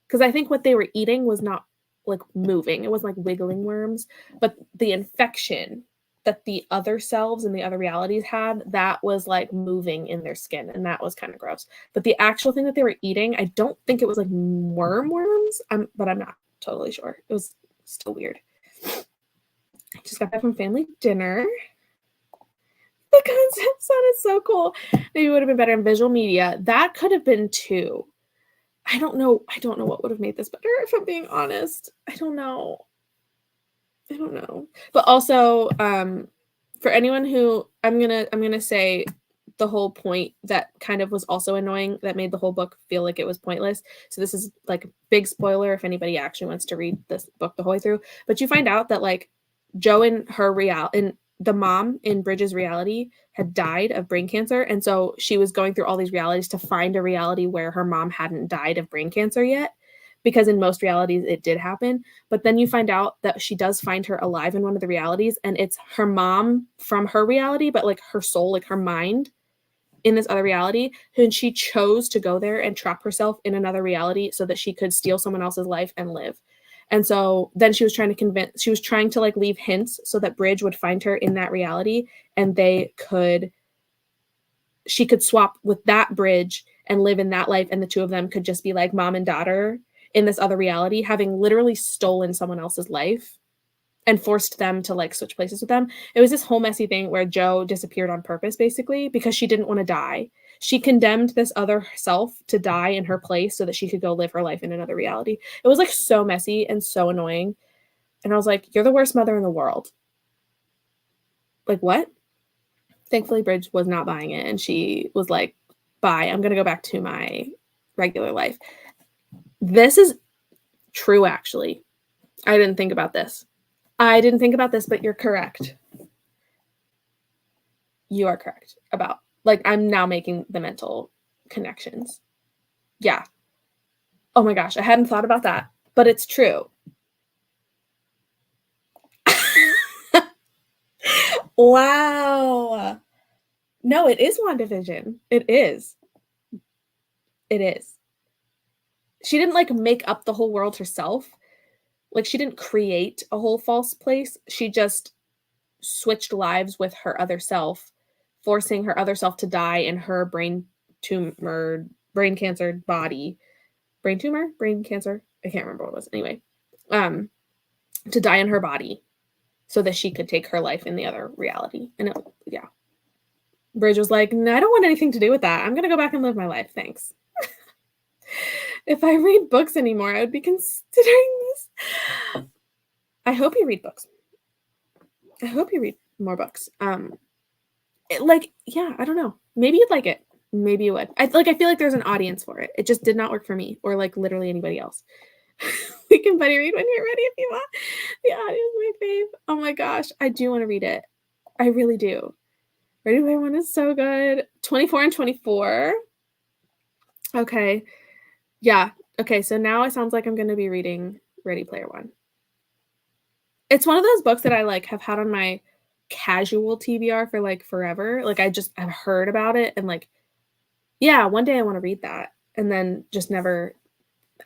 because I think what they were eating was not like moving. It was like wiggling worms, but the infection that the other selves and the other realities had, that was like moving in their skin, and that was kind of gross. But the actual thing that they were eating, I don't think it was like worms. But I'm not totally sure. It was still weird. I just got that from family dinner. The concept sounded so cool. Maybe it would have been better in visual media. That could have been too. I don't know what would have made this better, if I'm being honest. I don't know. But also, for anyone who, I'm gonna say the whole point that kind of was also annoying, that made the whole book feel like it was pointless. So this is like a big spoiler if anybody actually wants to read this book the whole way through. But you find out that like Jo and the mom in Bridge's reality had died of brain cancer, and so she was going through all these realities to find a reality where her mom hadn't died of brain cancer yet, because in most realities it did happen. But then you find out that she does find her alive in one of the realities, and it's her mom from her reality, but like her soul, like her mind in this other reality, and she chose to go there and trap herself in another reality so that she could steal someone else's life and live. And so then she was trying to like leave hints so that Bridge would find her in that reality, and they could she could swap with that Bridge and live in that life, and the two of them could just be like mom and daughter in this other reality, having literally stolen someone else's life and forced them to like switch places with them. It was this whole messy thing where Jo disappeared on purpose, basically, because she didn't want to die. She condemned this other self to die in her place so that she could go live her life in another reality. It was like so messy and so annoying. And I was like, you're the worst mother in the world. Like, what? Thankfully, Bridge was not buying it. And she was like, bye, I'm going to go back to my regular life. This is true, actually. I didn't think about this. But you're correct. You are correct about, like, I'm now making the mental connections. Yeah. Oh my gosh, I hadn't thought about that, but it's true. Wow. No, it is WandaVision. It is. She didn't like make up the whole world herself. Like, she didn't create a whole false place. She just switched lives with her other self, forcing her other self to die in her brain cancer body. Brain cancer? I can't remember what it was. Anyway, to die in her body so that she could take her life in the other reality. And Bridge was like, no, I don't want anything to do with that. I'm going to go back and live my life. Thanks. If I read books anymore, I would be considering this. I hope you read books. I hope you read more books. I don't know. Maybe you'd like it. Maybe you would. I feel like there's an audience for it. It just did not work for me or like literally anybody else. We can buddy read when you're ready if you want. The audio is my fave. Oh my gosh. I do want to read it. I really do. Ready Player One is so good. 24 and 24. Okay. Yeah. Okay. So now it sounds like I'm going to be reading Ready Player One. It's one of those books that I like have had on my casual TBR for like forever. Like I've heard about it and like, yeah, one day I want to read that. And then just never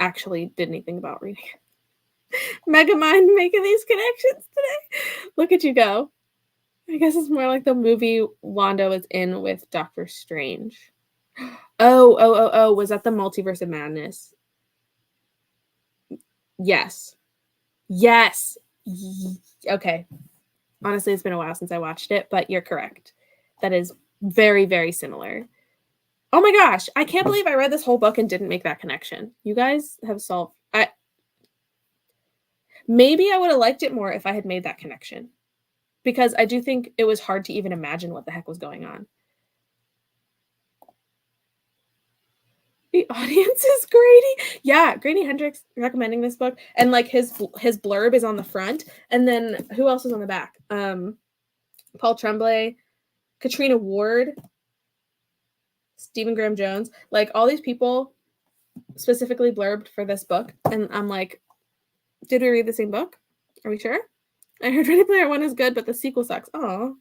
actually did anything about reading it. Megamind making these connections today. Look at you go. I guess it's more like the movie Wanda was in with Doctor Strange. Oh. Was that the Multiverse of Madness? Yes. Okay. Honestly, it's been a while since I watched it, but you're correct. That is very, very similar. Oh my gosh. I can't believe I read this whole book and didn't make that connection. You guys have solved. Maybe I would have liked it more if I had made that connection. Because I do think it was hard to even imagine what the heck was going on. The audience is Grady. Yeah, Grady Hendrix recommending this book. And like his blurb is on the front. And then who else is on the back? Paul Tremblay, Katrina Ward, Stephen Graham Jones. Like all these people specifically blurbed for this book. And I'm like, did we read the same book? Are we sure? I heard Ready Player One is good, but the sequel sucks. Oh,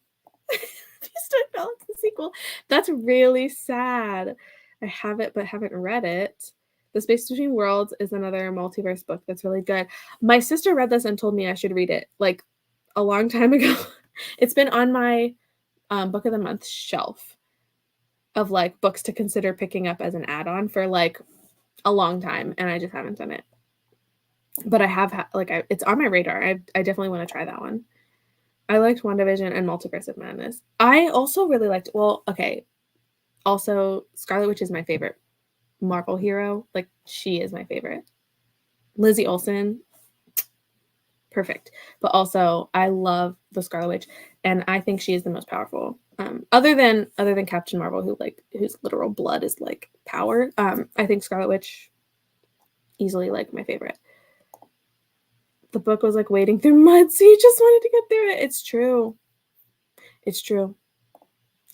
please don't acknowledge the sequel. That's really sad. I have it, but haven't read it. The Space Between Worlds is another multiverse book that's really good. My sister read this and told me I should read it like a long time ago. It's been on my book of the month shelf of like books to consider picking up as an add-on for like a long time, and I just haven't done it. But I have it's on my radar. I definitely want to try that one. I liked WandaVision and Multiverse of Madness. I also really liked, also Scarlet Witch is my favorite Marvel hero. Like she is my favorite. Lizzie Olsen, perfect. But also I love the Scarlet Witch, and I think she is the most powerful. Other than Captain Marvel, whose literal blood is like power. I think Scarlet Witch easily like my favorite. The book was like wading through mud, so you just wanted to get through it. It's true. It's true.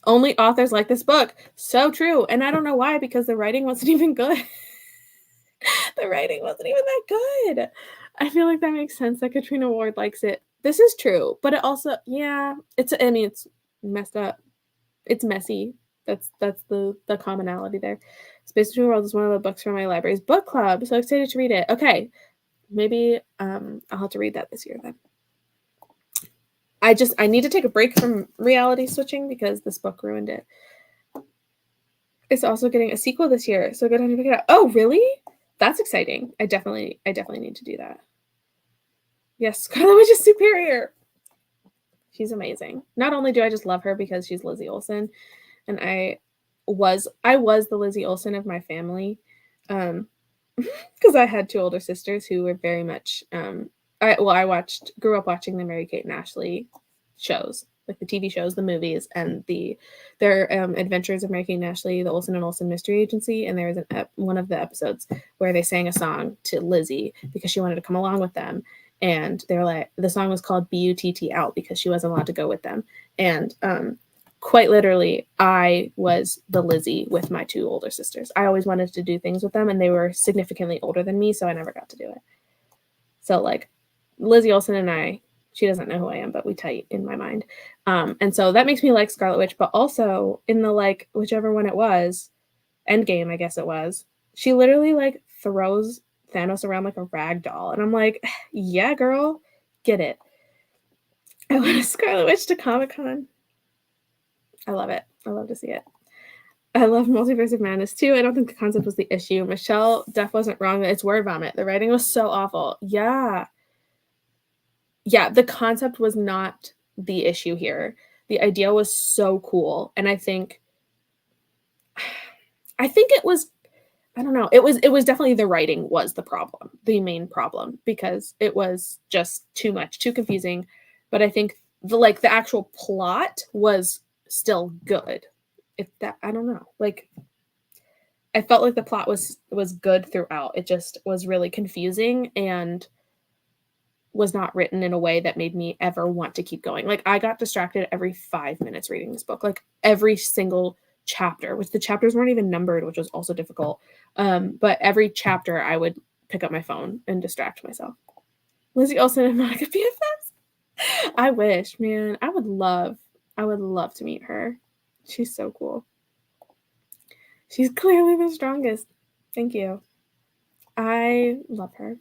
Only authors like this book. So true. And I don't know why, because the writing wasn't even good. The writing wasn't even that good. I feel like that makes sense that Katrina Ward likes it. This is true, but it also, it's messed up. It's messy. That's the commonality there. Space Between Worlds is one of the books from my library's book club. So excited to read it. Okay. Maybe I'll have to read that this year then. I need to take a break from reality switching because this book ruined it. is also getting a sequel this year, so go down and pick it up. Oh, really? That's exciting. I definitely need to do that. Yes, Scarlet Witch is superior. She's amazing. Not only do I just love her because she's Lizzie Olsen, and I was the Lizzie Olsen of my family, because I had two older sisters who were very much. Grew up watching the Mary-Kate and Ashley shows, like the TV shows, the movies, and their Adventures of Mary-Kate and Ashley, the Olsen and Olsen Mystery Agency. And there was one of the episodes where they sang a song to Lizzie because she wanted to come along with them. And they're like, the song was called B-U-T-T Out because she wasn't allowed to go with them. And quite literally, I was the Lizzie with my two older sisters. I always wanted to do things with them, and they were significantly older than me, so I never got to do it. So like Lizzie Olsen and I, she doesn't know who I am, but we tight in my mind. And so that makes me like Scarlet Witch, but also in the like whichever one it was, Endgame, I guess it was, she literally like throws Thanos around like a rag doll. And I'm like, yeah, girl, get it. I want a Scarlet Witch to Comic-Con. I love it. I love to see it. I love Multiverse of Madness too. I don't think the concept was the issue. Michelle Duff wasn't wrong. It's word vomit. The writing was so awful. Yeah, the concept was not the issue here. The idea was so cool. And I think it was, I don't know, it was definitely the writing was the problem, the main problem, because it was just too much, too confusing. But I think the actual plot was still good. I don't know, like I felt like the plot was good throughout. It just was really confusing and was not written in a way that made me ever want to keep going. Like I got distracted every 5 minutes reading this book, like every single chapter, which the chapters weren't even numbered, which was also difficult. But every chapter I would pick up my phone and distract myself. Lizzie Olsen and Monica BFFs. I wish, man, I would love to meet her. She's so cool. She's clearly the strongest. Thank you. I love her.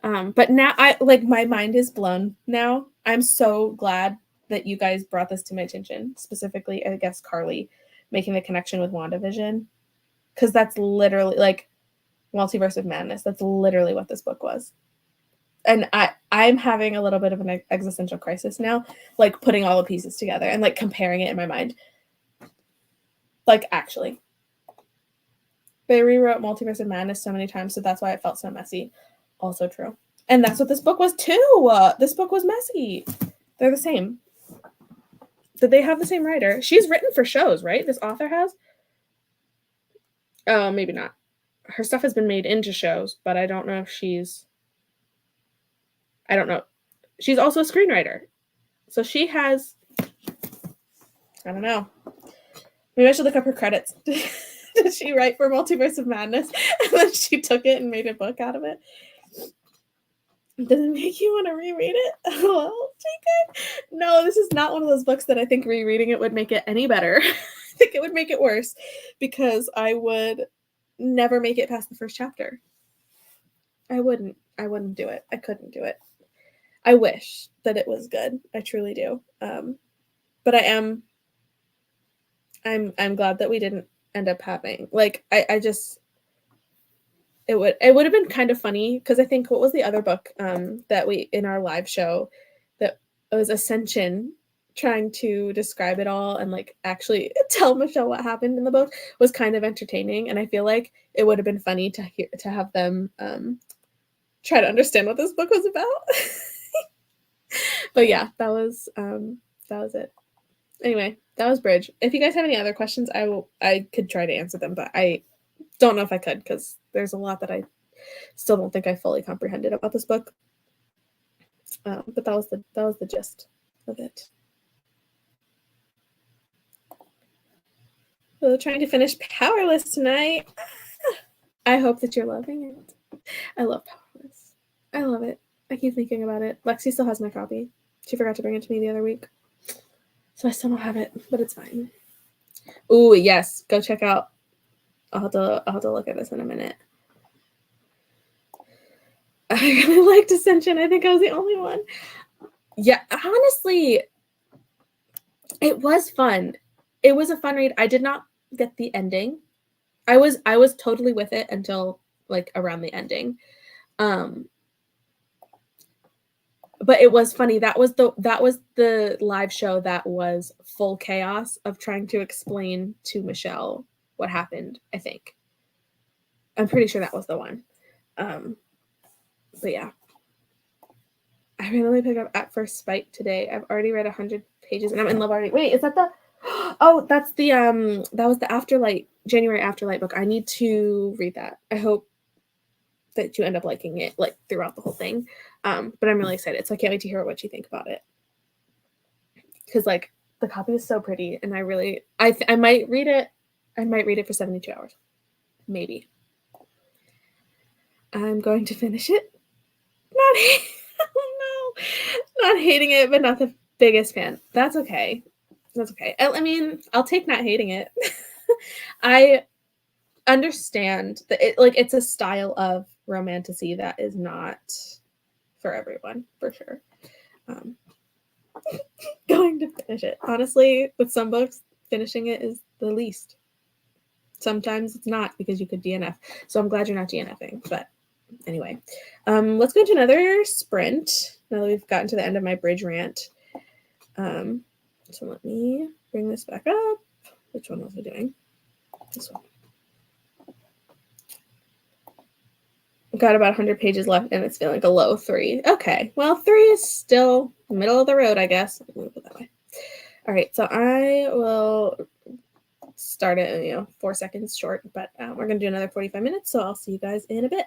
But now my mind is blown now. I'm so glad that you guys brought this to my attention, specifically, I guess, Carly making the connection with WandaVision, because that's literally like Multiverse of Madness. That's literally what this book was. And I'm having a little bit of an existential crisis now, like putting all the pieces together and like comparing it in my mind. Like actually, they rewrote Multiverse of Madness so many times, so that's why it felt so messy. Also true. And that's what this book was too. This book was messy. They're the same. Did they have the same writer? She's written for shows, right? This author has? Oh, maybe not. Her stuff has been made into shows, but I don't know if she's... I don't know. She's also a screenwriter. So she has... I don't know. Maybe I should look up her credits. Did she write for Multiverse of Madness? And then she took it and made a book out of it? Does it make you want to reread it? Oh, JK. No, this is not one of those books that I think rereading it would make it any better. I think it would make it worse because I would never make it past the first chapter. I wouldn't do it. I couldn't do it. I wish that it was good. I truly do. But I'm glad that we didn't end up having, like, I just, it would have been kind of funny because I think, what was the other book that we, in our live show, that was Ascension, trying to describe it all and like actually tell Michelle what happened in the book was kind of entertaining. And I feel like it would have been funny to have them try to understand what this book was about. But yeah, that was it. Anyway, that was Bridge. If you guys have any other questions, I could try to answer them, but I don't know if I could because there's a lot that I still don't think I fully comprehended about this book. But that was the gist of it. So trying to finish Powerless tonight. I hope that you're loving it. I love Powerless. I love it. I keep thinking about it. Lexi still has my copy. She forgot to bring it to me the other week. So I still don't have it, but it's fine. Ooh, yes. Go check out. I'll have to look at this in a minute. I really liked Ascension. I think I was the only one. Yeah, honestly, it was fun. It was a fun read. I did not get the ending. I was totally with it until like around the ending. Um but it was funny. That was the live show that was full chaos of trying to explain to Michelle what happened, I think. I'm pretty sure that was the one. But yeah. I randomly picked up At First Spike today. I've already read 100 pages and I'm in love already. Wait, is that the Oh, that's the that was the Afterlight January Afterlight book. I need to read that. I hope that you end up liking it like throughout the whole thing. But I'm really excited. So I can't wait to hear what you think about it. Cuz like the copy is so pretty and I might read it. I might read it for 72 hours. Maybe. I'm going to finish it. Not oh no. Not hating it, but not the biggest fan. That's okay. That's okay. I mean, I'll take not hating it. I understand that it's a style of romantasy that is not for everyone, for sure. Um, going to finish it. Honestly, with some books, finishing it is the least. Sometimes it's not because you could DNF. So I'm glad you're not DNFing. But anyway, let's go to another sprint. Now that we've gotten to the end of my bridge rant. So let me bring this back up. Which one was I doing? This one. I've got about 100 pages left and it's feeling like a low 3. Okay, well, 3 is still middle of the road, I guess. I'm gonna put it that way. All right, so I will start it, 4 seconds short, but we're gonna do another 45 minutes, so I'll see you guys in a bit.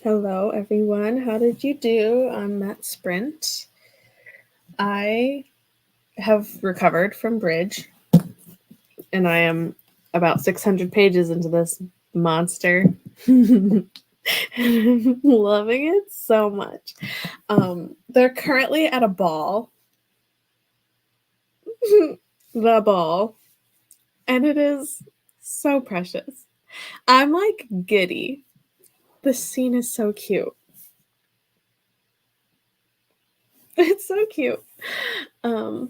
Hello, everyone. How did you do on that sprint? I have recovered from Bridge, and I am about 600 pages into this monster. I'm loving it so much. They're currently at a ball. The ball. And it is so precious. I'm like giddy. The scene is so cute. It's so cute. Oh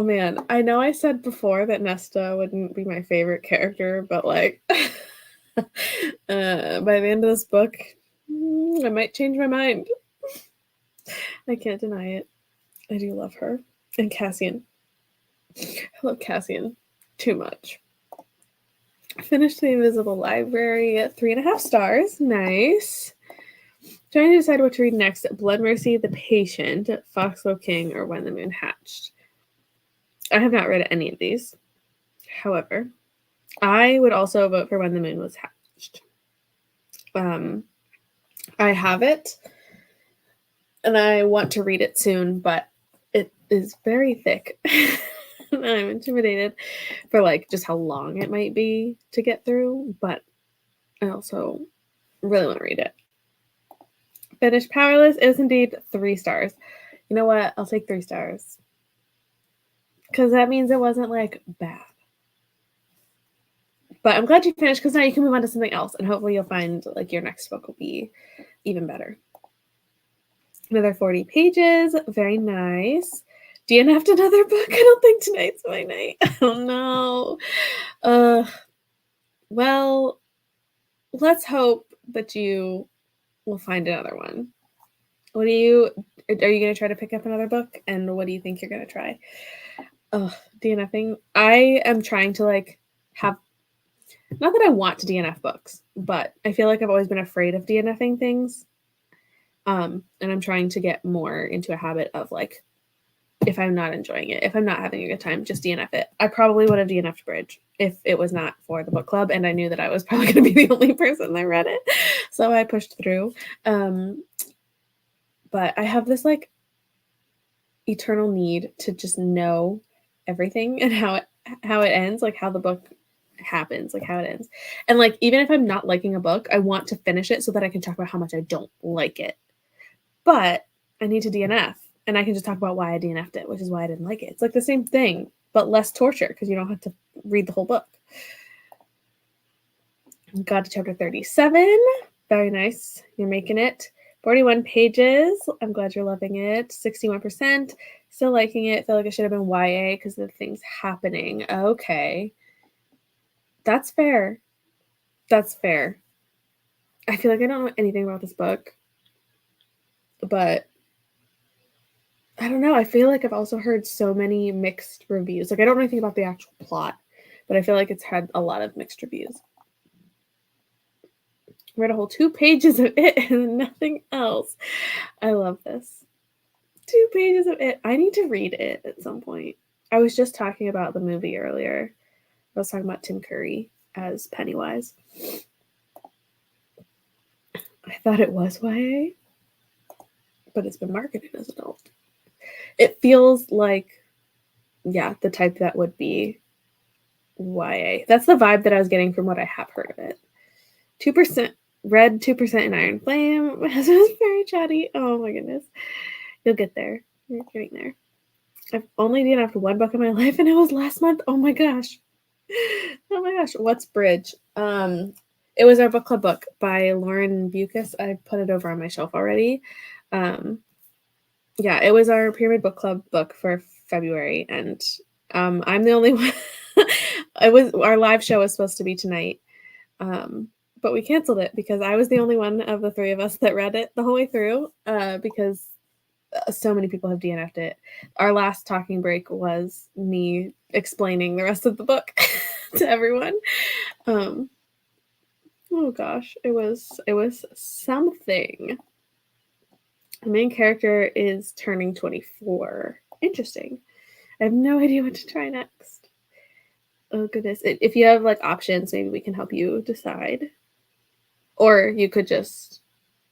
man, I know I said before that Nesta wouldn't be my favorite character, but like by the end of this book, I might change my mind. I can't deny it. I do love her. And Cassian. I love Cassian too much. I finished The Invisible Library at 3.5 stars. Nice. Trying to decide what to read next: Blood Mercy, The Patient, Foxglove King, or When the Moon Hatched. I have not read any of these. However, I would also vote for When the Moon Was Hatched. I have it, and I want to read it soon, but it is very thick. I'm intimidated for like just how long it might be to get through, but I also really want to read it. Finished Powerless is indeed 3 stars. You know what? I'll take 3 stars. Because that means it wasn't like bad. But I'm glad you finished, because now you can move on to something else, and hopefully you'll find like your next book will be even better. Another 40 pages. Very nice. DNF'd another book. I don't think tonight's my night. Oh no. Well, let's hope that you will find another one. Are you going to try to pick up another book? And what do you think you're going to try? DNFing. I am trying to like have, not that I want to DNF books, but I feel like I've always been afraid of DNFing things. And I'm trying to get more into a habit of like, if I'm not enjoying it, if I'm not having a good time, just DNF it. I probably would have DNF'd Bridge if it was not for the book club, and I knew that I was probably going to be the only person that read it. So I pushed through. But I have this like eternal need to just know everything and how it ends, like how the book happens, like how it ends. And like even if I'm not liking a book, I want to finish it so that I can talk about how much I don't like it. But I need to DNF, and I can just talk about why I DNF'd it, which is why I didn't like it. It's like the same thing, but less torture because you don't have to read the whole book. Got to chapter 37. Very nice. You're making it. 41 pages. I'm glad you're loving it. 61%. Still liking it. Feel like it should have been YA because of the things happening. Okay. That's fair. That's fair. I feel like I don't know anything about this book. But I don't know. I feel like I've also heard so many mixed reviews. Like I don't know anything about the actual plot, but I feel like it's had a lot of mixed reviews. Read a whole 2 pages of it and nothing else. I love this. 2 pages of it. I need to read it at some point. I was just talking about the movie earlier. I was talking about Tim Curry as Pennywise. I thought it was YA, but it's been marketed as adult. It feels like, yeah, the type that would be YA. That's the vibe that I was getting from what I have heard of it. 2% red, 2% in Iron Flame. It was very chatty. Oh my goodness. You'll get there. You're getting there. I've only DNF'd 1 book in my life, and it was last month. Oh my gosh. Oh my gosh. What's Bridge? It was our book club book by Lauren Bucas. I put it over on my shelf already. Yeah, it was our Pyramid Book Club book for February, and I'm the only one. It was our live show was supposed to be tonight, but we canceled it because I was the only one of the 3 of us that read it the whole way through. Because so many people have DNF'd it. Our last talking break was me explaining the rest of the book to everyone. Oh gosh, it was something. The main character is turning 24. Interesting. I have no idea what to try next. Oh goodness. If you have like options, maybe we can help you decide. Or you could just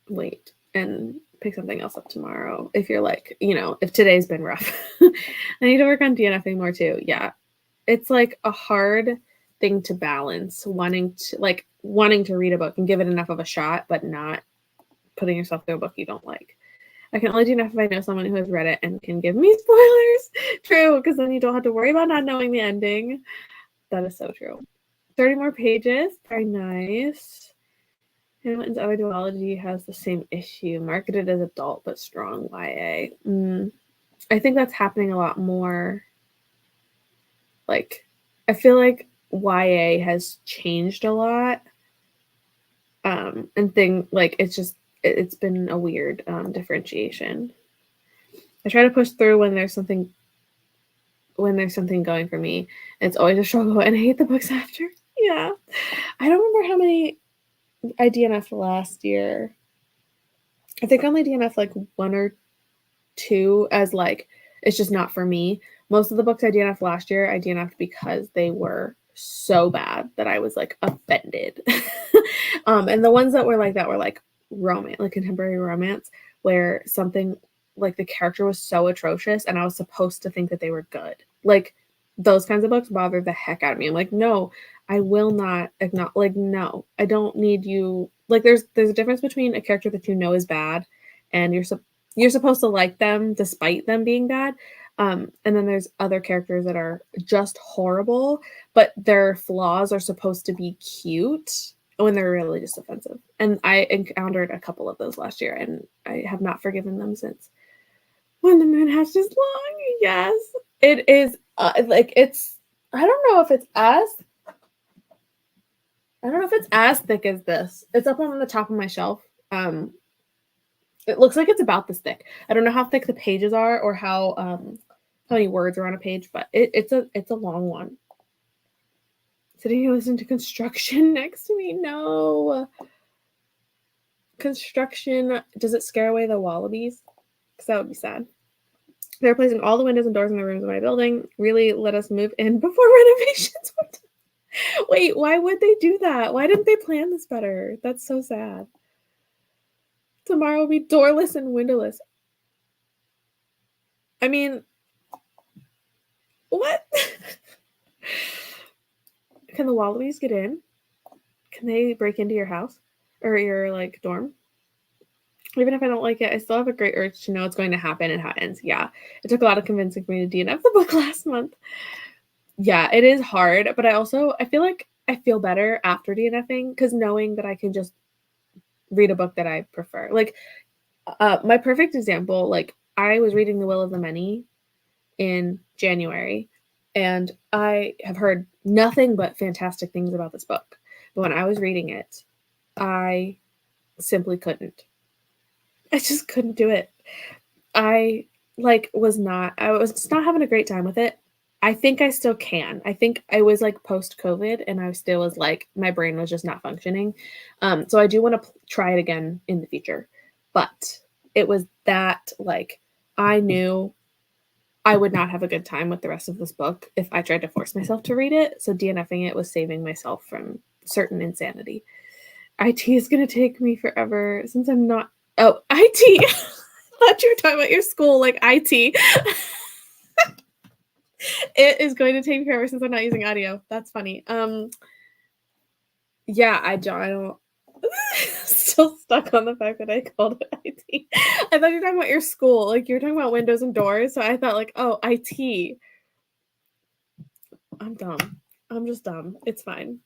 wait and pick something else up tomorrow. If you're like, if today's been rough. I need to work on DNFing more too. Yeah. It's like a hard thing to balance, wanting to read a book and give it enough of a shot, but not putting yourself through a book you don't like. I can only do enough if I know someone who has read it and can give me spoilers. True, because then you don't have to worry about not knowing the ending. That is so true. 30 more pages. Very nice. Hamilton's other duology has the same issue. Marketed as adult but strong YA. I think that's happening a lot more. Like, I feel like YA has changed a lot. And it's been a weird differentiation. I try to push through when there's something going for me. It's always a struggle, and I hate the books after. Yeah. I don't remember how many I DNF'd last year. I think I only DNF'd like 1 or 2 as like, it's just not for me. Most of the books I DNF'd last year, I DNF'd because they were so bad that I was like offended. And the ones that were like romance, like contemporary romance, where something like the character was so atrocious and I was supposed to think that they were good. Like those kinds of books bother the heck out of me. I'm like, no, I will not acknowledge, like, no, I don't need you. Like there's a difference between a character that you know is bad and you're supposed to like them despite them being bad. And then there's other characters that are just horrible, but their flaws are supposed to be cute when they're really just offensive. And I encountered a couple of those last year, and I have not forgiven them since. When the Moon Hatched is Long, yes. It is, it's, I don't know if it's as thick as this. It's up on the top of my shelf. It looks like it's about this thick. I don't know how thick the pages are or how many words are on a page, but it's a long one. Sitting here listening to construction next to me. No. Construction. Does it scare away the wallabies? Because that would be sad. They're replacing all the windows and doors in the rooms of my building. Really let us move in before renovations were done. Wait, why would they do that? Why didn't they plan this better? That's so sad. Tomorrow will be doorless and windowless. I mean, what? Can the wallabies get in? Can they break into your house or your like dorm? Even if I don't like it, I still have a great urge to know what's going to happen and how it ends. Yeah, it took a lot of convincing for me to DNF the book last month. Yeah, it is hard, but I feel like I feel better after DNFing because knowing that I can just read a book that I prefer. Like my perfect example, like I was reading The Will of the Many in January, and I have heard nothing but fantastic things about this book. But when I was reading it, I simply couldn't. I just couldn't do it. I was not having a great time with it. I think I still can. I think I was like post-COVID and I still was like, my brain was just not functioning. So I do want to try it again in the future. But it was that like, I knew I would not have a good time with the rest of this book if I tried to force myself to read it. So DNFing it was saving myself from certain insanity. IT is going to take me forever since I'm not. Oh, IT. I thought you were talking about your school, like IT. It is going to take me forever since I'm not using audio. That's funny. Yeah, I don't. Still stuck on the fact that I called it IT. I thought you were talking about your school, like you were talking about windows and doors. So I thought like, oh, IT. I'm dumb. I'm just dumb. It's fine.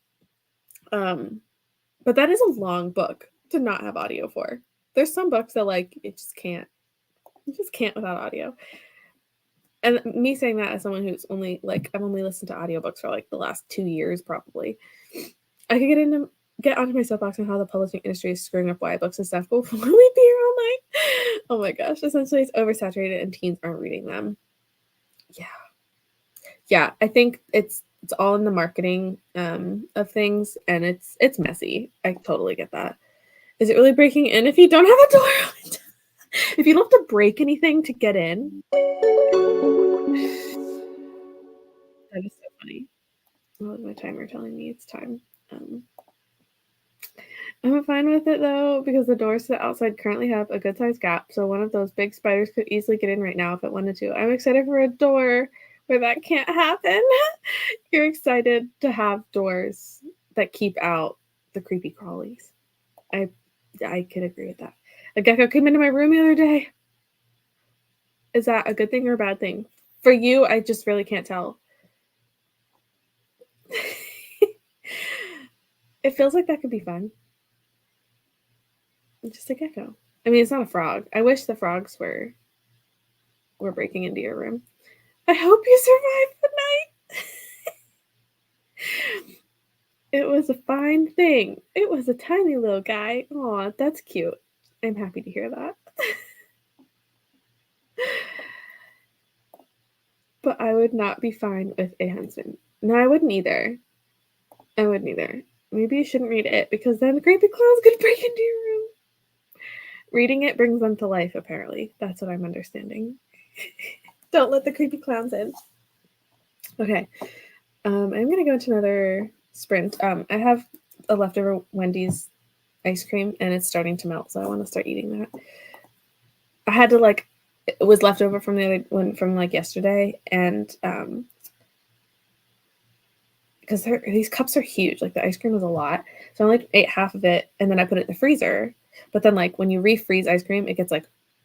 But that is a long book to not have audio for. There's some books that like you just can't without audio. And me saying that as someone who's only like I've only listened to audiobooks for like the last 2 years probably. I could get onto my soapbox on how the publishing industry is screwing up YA books and stuff, but we'd be here all night. Oh my gosh. Essentially it's oversaturated and teens aren't reading them. Yeah, I think it's all in the marketing of things, and it's messy. I totally get that. Is it really breaking in if you don't have a door? If you don't have to break anything to get in, that is so funny. What was my timer telling me it's time? Um, I'm fine with it though, because the doors to the outside currently have a good sized gap, so one of those big spiders could easily get in right now if it wanted to. I'm excited for a door where that can't happen. You're excited to have doors that keep out the creepy crawlies. I could agree with that. A gecko came into my room the other day. Is that a good thing or a bad thing? For you, I just really can't tell. It feels like that could be fun. Just a gecko. I mean, it's not a frog. I wish the frogs were breaking into your room. I hope you survived the night. It was a fine thing. It was a tiny little guy. Aw, that's cute. I'm happy to hear that. But I would not be fine with a huntsman. No, I wouldn't either. I wouldn't either. Maybe you shouldn't read it because then the creepy clown's gonna break into your room. Reading it brings them to life, apparently. That's what I'm understanding. Don't let the creepy clowns in. Okay. I'm gonna go into another sprint. I have a leftover Wendy's ice cream and it's starting to melt, so I want to start eating that. I had to it was left over from the other one from yesterday, and because these cups are huge, like the ice cream was a lot, so I ate half of it and then I put it in the freezer. But then when you refreeze ice cream, it gets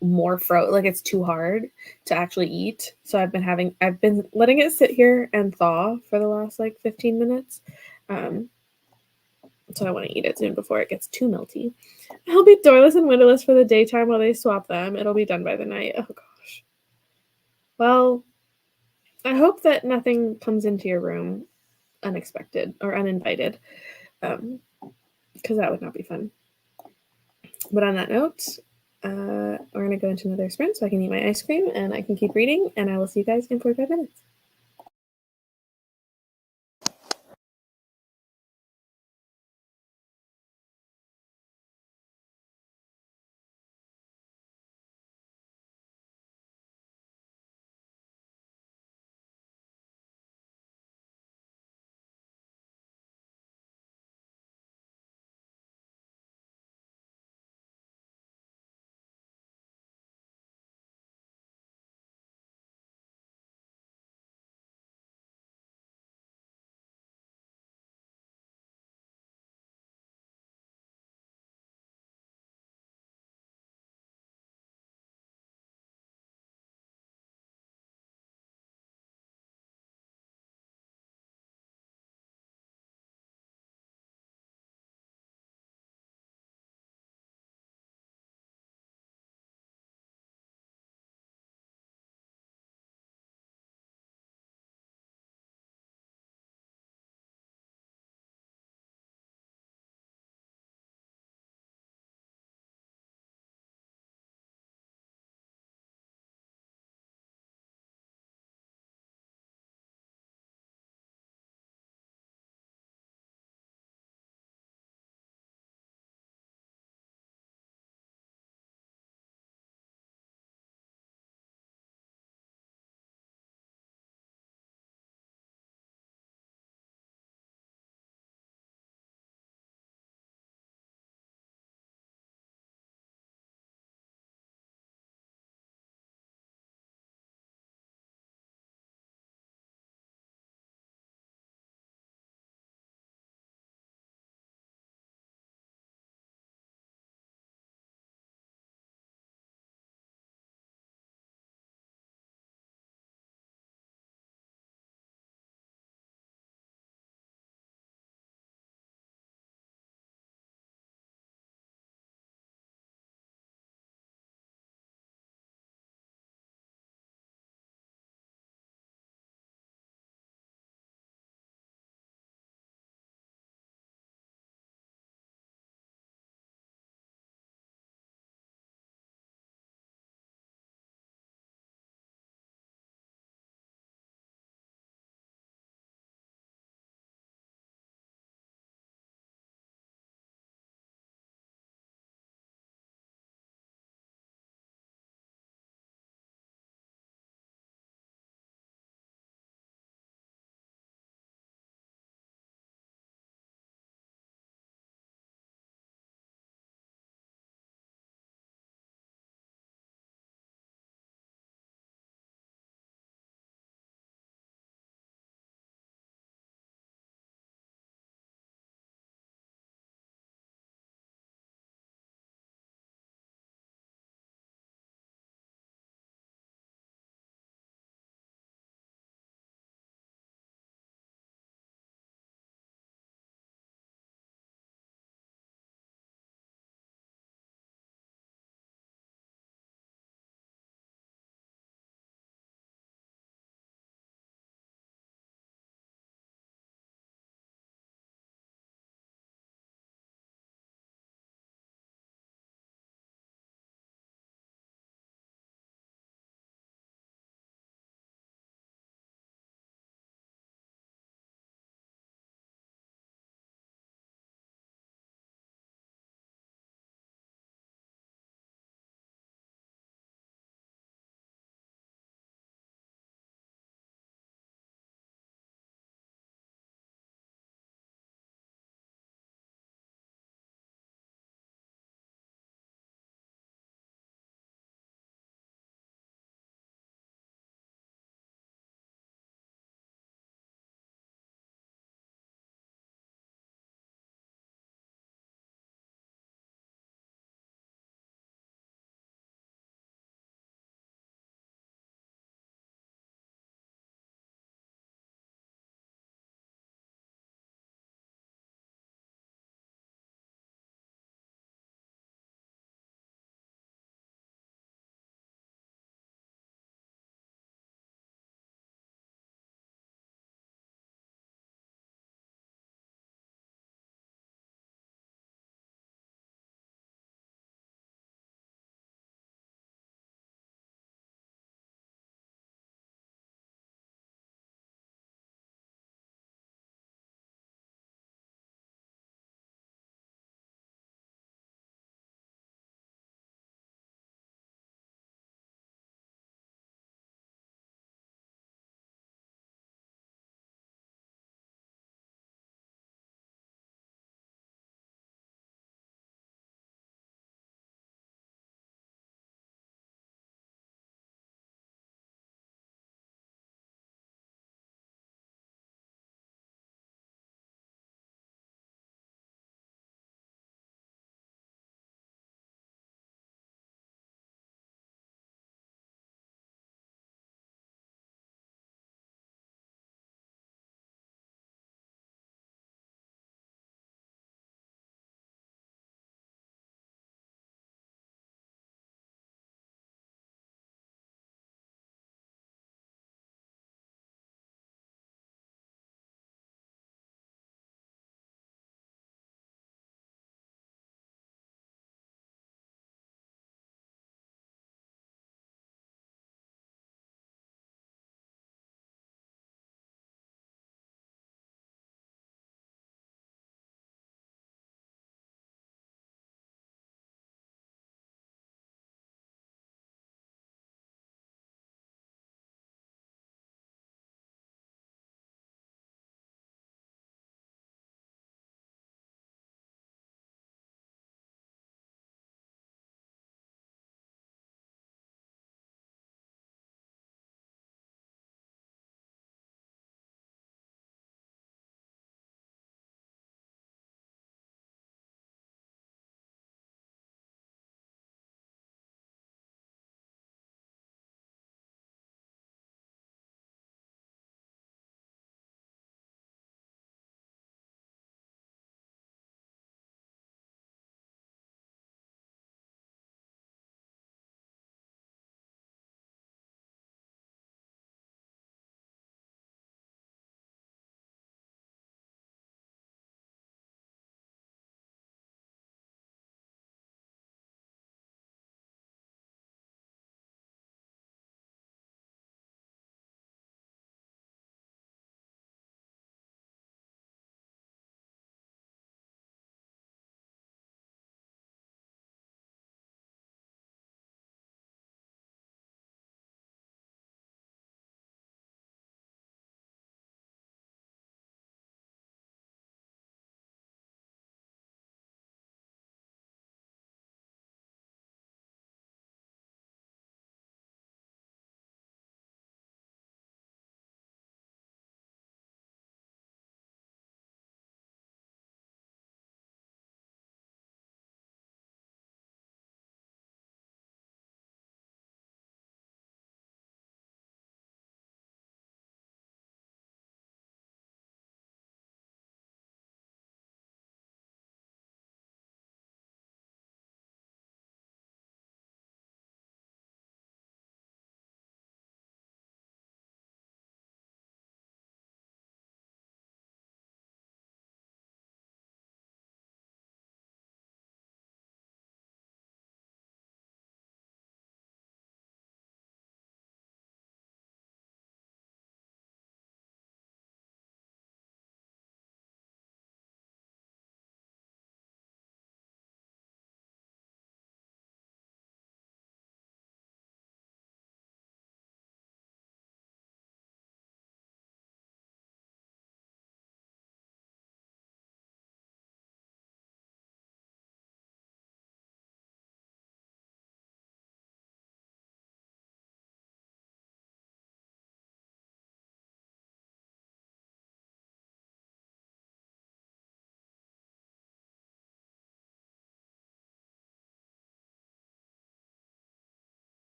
more it's too hard to actually eat. So I've been letting it sit here and thaw for the last 15 minutes. So I want to eat it soon before it gets too melty. I'll be doorless and windowless for the daytime while they swap them. It'll be done by the night. Oh gosh. Well, I hope that nothing comes into your room unexpected or uninvited, because that would not be fun. But on that note, we're going to go into another sprint so I can eat my ice cream and I can keep reading, and I will see you guys in 45 minutes.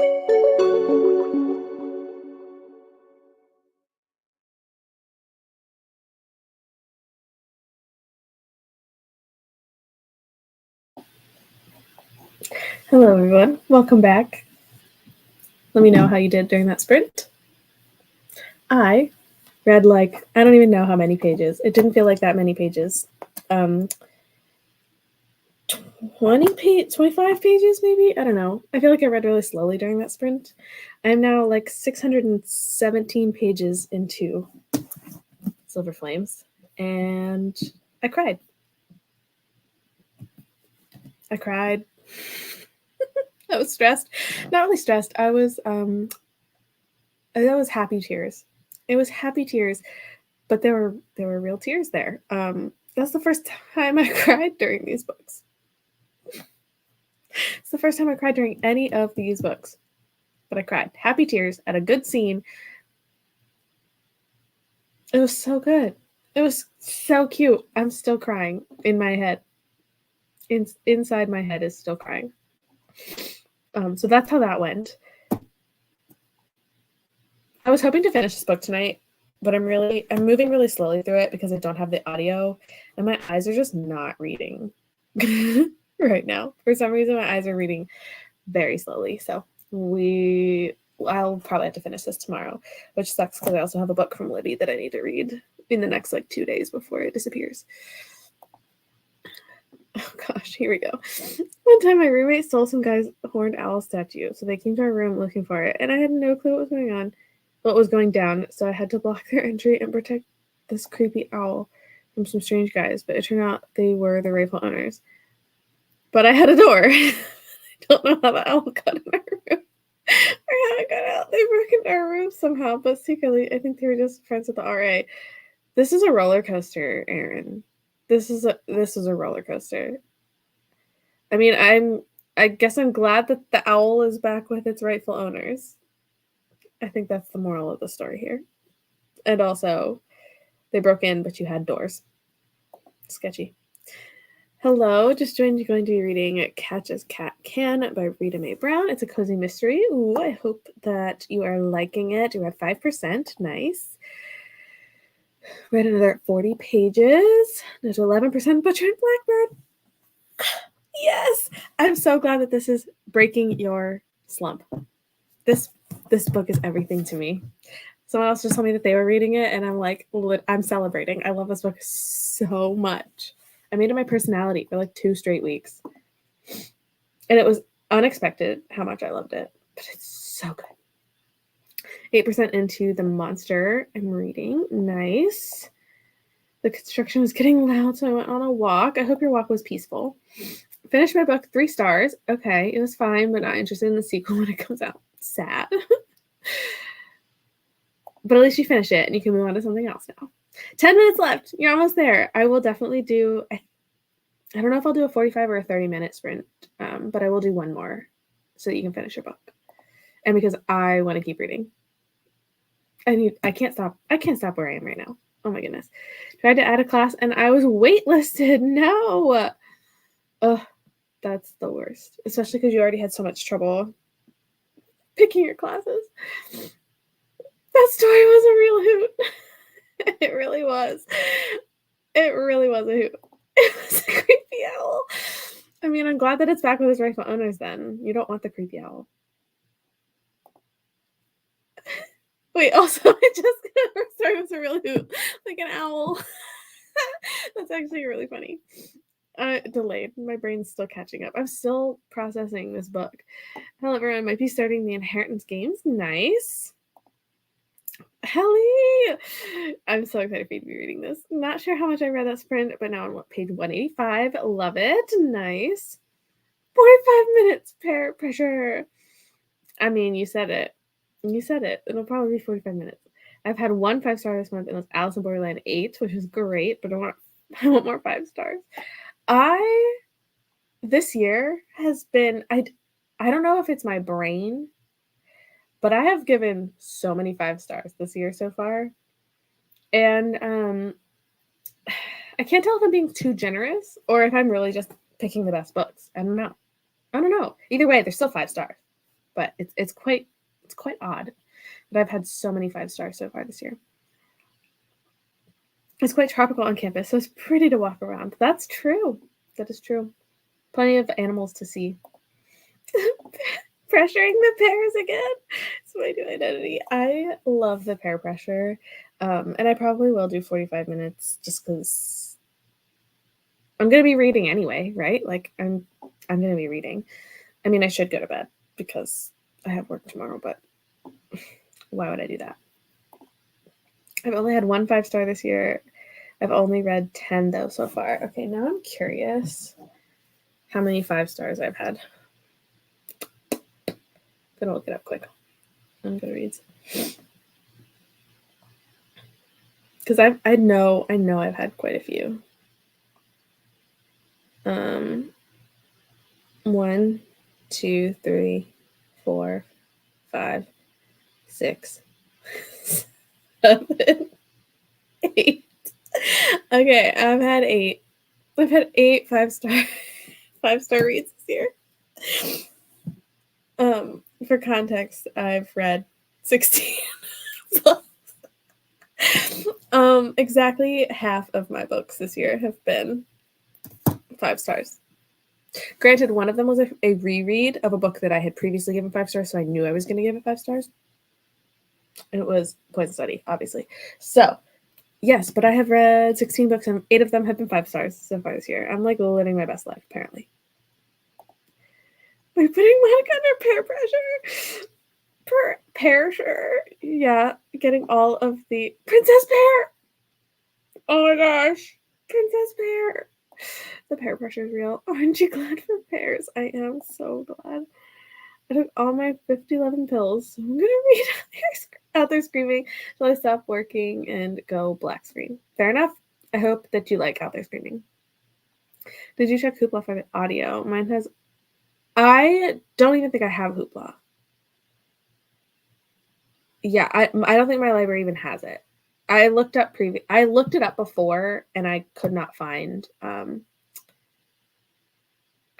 Hello, everyone. Welcome back. Let me know how you did during that sprint. I read I don't even know how many pages. It didn't feel like that many pages. 25 pages maybe? I don't know. I feel like I read really slowly during that sprint. I'm now like 617 pages into Silver Flames, and I cried. I was stressed. Not really stressed. I was happy tears. It was happy tears, but there were real tears there. That's the first time I cried during these books. It's the first time I cried during any of these books. But I cried. Happy tears at a good scene. It was so good. It was so cute. I'm still crying in my head. Inside my head is still crying. So that's how that went. I was hoping to finish this book tonight, but I'm moving really slowly through it because I don't have the audio, and my eyes are just not reading right now. For some reason, my eyes are reading very slowly. So I'll probably have to finish this tomorrow, which sucks because I also have a book from Libby that I need to read in the next 2 days before it disappears. Oh gosh, here we go. One time my roommate stole some guy's horned owl statue, so they came to our room looking for it, and I had no clue what was going down, so I had to block their entry and protect this creepy owl from some strange guys, but it turned out they were the rightful owners. But I had a door. I don't know how the owl got in our room. Or how it got out. They broke into our room somehow, but secretly, I think they were just friends with the RA. This is a roller coaster, Aaron. This is a roller coaster. I mean, I guess I'm glad that the owl is back with its rightful owners. I think that's the moral of the story here. And also, they broke in, but you had doors. Sketchy. Hello, just joined you. Going to be reading Catch as Cat Can by Rita Mae Brown. It's a cozy mystery. Ooh, I hope that you are liking it. You're at 5%. Nice. Read another 40 pages. There's 11% Butcher and Blackbird. Yes! I'm so glad that this is breaking your slump. This book is everything to me. Someone else just told me that they were reading it, and I'm like, I'm celebrating. I love this book so much. I made it my personality for 2 straight weeks. And it was unexpected how much I loved it. But it's so good. 8% into The Monster I'm reading. Nice. The construction was getting loud, so I went on a walk. I hope your walk was peaceful. Finished my book, 3 stars. Okay, it was fine, but not interested in the sequel when it comes out. Sad. But at least you finish it and you can move on to something else now. 10 minutes left. You're almost there. I will definitely do, I don't know if I'll do a 45 or a 30-minute sprint, but I will do one more so that you can finish your book. And because I want to keep reading. I can't stop. I can't stop where I am right now. Oh my goodness. Tried to add a class and I was waitlisted. No. Ugh, that's the worst. Especially because you already had so much trouble picking your classes. That story was a real hoot. It really was. It really was a hoot. It was a creepy owl. I mean, I'm glad that it's back with its rightful owners then. You don't want the creepy owl. Wait, also, I just sorry, was a real hoot. Like an owl. That's actually really funny. Delayed. My brain's still catching up. I'm still processing this book. However, I might be starting the Inheritance games. Nice. Helly! I'm so excited for you to be reading this. Not sure how much I read that sprint, but now I'm on page 185. Love it. Nice. 45 minutes, peer pressure. I mean, you said it. You said it. It'll probably be 45 minutes. I've had 1 5-star this month, and it's Alice in Borderland 8, which is great, but I want more 5 stars. This year has been, I don't know if it's my brain, but I have given so many 5 stars this year so far. And I can't tell if I'm being too generous or if I'm really just picking the best books. I don't know. Either way, they're still 5 stars. but it's quite odd that I've had so many 5 stars so far this year. It's quite tropical on campus, so it's pretty to walk around. That's true. That is true. Plenty of animals to see. Pressuring the pears again. It's my new identity. I love the pear pressure. And I probably will do 45 minutes just because I'm going to be reading anyway, right? Like I'm going to be reading. I mean, I should go to bed because I have work tomorrow, but why would I do that? I've only had 1 5-star this year. I've only read 10 though so far. Okay, now I'm curious how many 5 stars I've had. I'm gonna look it up quick on Goodreads. Because I know I've had quite a few. 1, 2, 3, 4, 5, 6, 7, 8. Okay, I've had 8. I've had 8 5-star reads this year. For context, I've read 16 books. Exactly half of my books this year have been 5 stars. Granted, one of them was a reread of a book that I had previously given 5 stars, so I knew I was going to give it 5 stars. And it was Poison Study, obviously. So, yes, but I have read 16 books, and 8 of them have been 5 stars so far this year. I'm like living my best life, apparently. We're putting Monica under peer pressure. Pressure. Yeah, getting all of the Princess Pear. Oh my gosh, Princess Pear. The pear pressure is real. Aren't you glad for pears? I am so glad. I took all my 50-11 pills. So I'm gonna read Out There Screaming till I stop working and go black screen. Fair enough. I hope that you like Out There Screaming. Did you check Hoopla for the audio? Mine has. I don't even think I have Hoopla. Yeah, I don't think my library even has it. I looked it up before and I could not find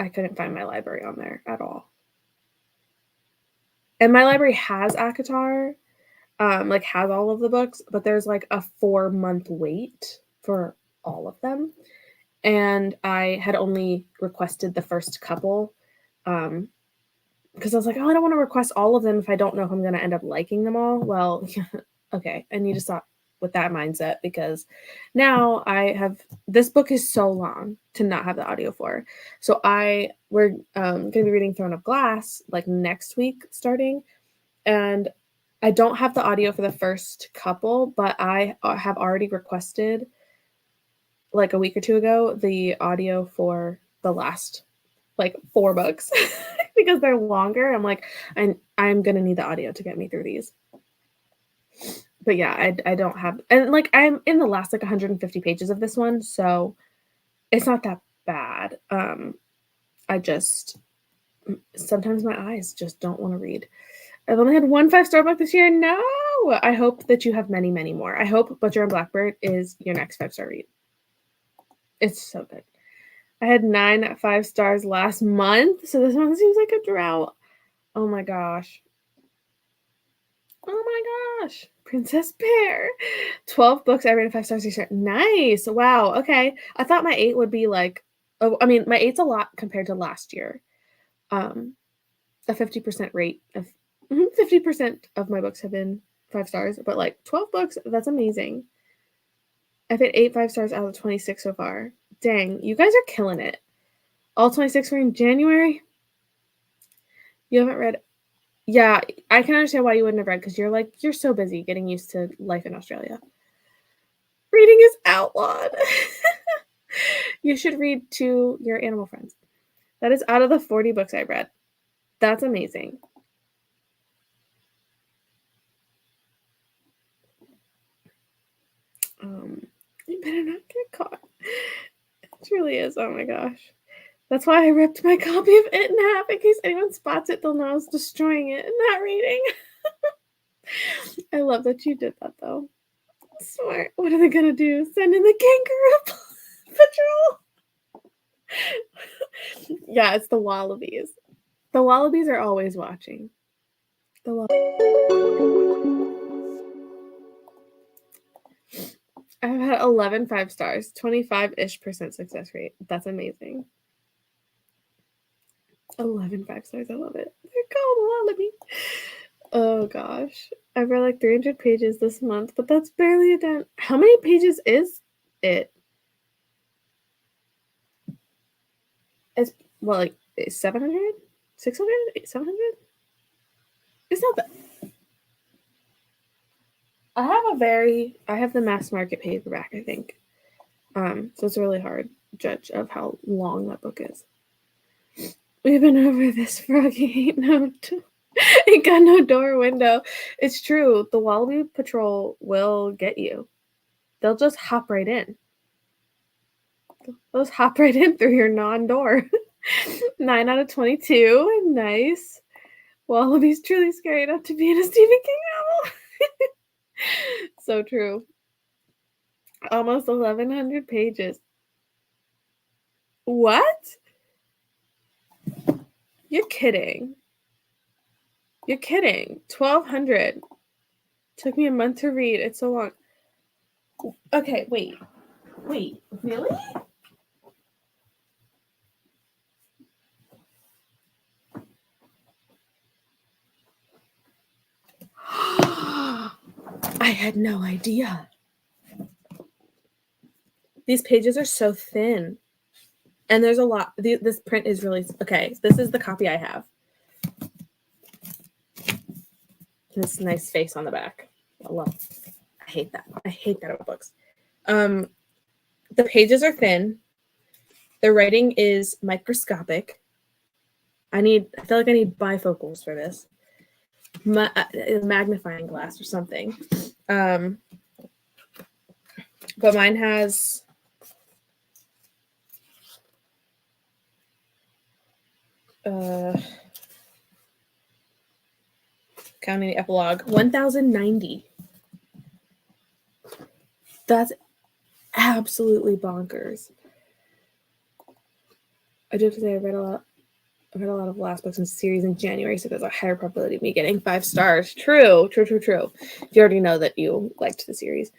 I couldn't find my library on there at all. And my library has ACOTAR, like has all of the books, but there's like a 4-month wait for all of them. And I had only requested the first couple because I was like, oh, I don't want to request all of them if I don't know if I'm going to end up liking them all. Well, okay, I need to stop with that mindset because now I have this book is so long to not have the audio for. So we're going to be reading Throne of Glass like next week starting, and I don't have the audio for the first couple, but I have already requested like a week or 2 ago the audio for the last like 4 books because they're longer. I'm like, I'm gonna need the audio to get me through these. But yeah, I don't have, and like I'm in the last like 150 pages of this one, so it's not that bad. I just sometimes my eyes just don't want to read. I've only had 1 5-star book this year. No, I hope that you have many, many more. I hope Butcher and Blackbird is your next 5-star read. It's so good. I had 9 5 stars last month, so this one seems like a drought. Oh my gosh. Oh my gosh. Princess Pear. 12 books I rated 5 stars this year. Nice. Wow. Okay. I thought my 8 would be like, oh, I mean, my 8's a lot compared to last year. A 50% rate of 50% of my books have been 5 stars, but like 12 books, that's amazing. I've hit 8 5 stars out of 26 so far. Dang, you guys are killing it. All 26 were in January. You haven't read. Yeah, I can understand why you wouldn't have read because you're so busy getting used to life in Australia. Reading is outlawed. You should read to your animal friends. That is out of the 40 books I read. That's amazing. You better not get caught. It truly is. Oh my gosh. That's why I ripped my copy of it in half. In case anyone spots it, they'll know I was destroying it and not reading. I love that you did that, though. Smart. What are they going to do? Send in the kangaroo patrol? Yeah, it's the wallabies. The wallabies are always watching. I've had 11 5 stars, 25-ish% success rate. That's amazing. 11 5 stars. I love it. They're called Wallaby. Oh gosh. I've read like 300 pages this month, but that's barely a dent. How many pages is it? It's well, like 700? 600? 700? It's not that. I have the mass market paperback, I think. So it's a really hard judge of how long that book is. We've been over this, Froggy. Ain't got no door or window. It's true. The Wallaby Patrol will get you. They'll just hop right in. They'll just hop right in through your non-door. 9 out of 22. Nice. Wallaby's truly scary enough to be in a Stephen King novel. So true. Almost 1,100 pages. What? You're kidding. You're kidding. 1,200. Took me a month to read. It's so long. Okay, wait. Wait, really? I had no idea. These pages are so thin. And there's a lot. This print is really... Okay, this is the copy I have. This nice face on the back. I hate that. I hate that about books. The pages are thin. The writing is microscopic. I feel like I need bifocals for this. A magnifying glass or something. But mine has... counting the epilogue, 1,090. That's absolutely bonkers. I do have to say I read a lot of last books in the series in January, so there's a higher probability of me getting 5 stars. True. If you already know that you liked the series.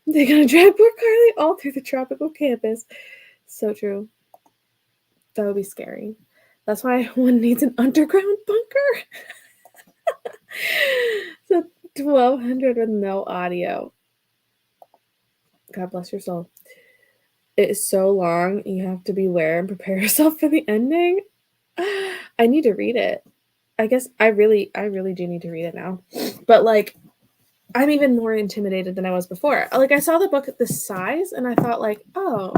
They're gonna drag poor Carly all through the tropical campus. So true. That would be scary. That's why one needs an underground bunker. So 1,200 with no audio. God bless your soul. It is so long. You have to beware and prepare yourself for the ending. I need to read it. I guess I really do need to read it now. But like, I'm even more intimidated than I was before. Like, I saw the book at this size and I thought like, oh,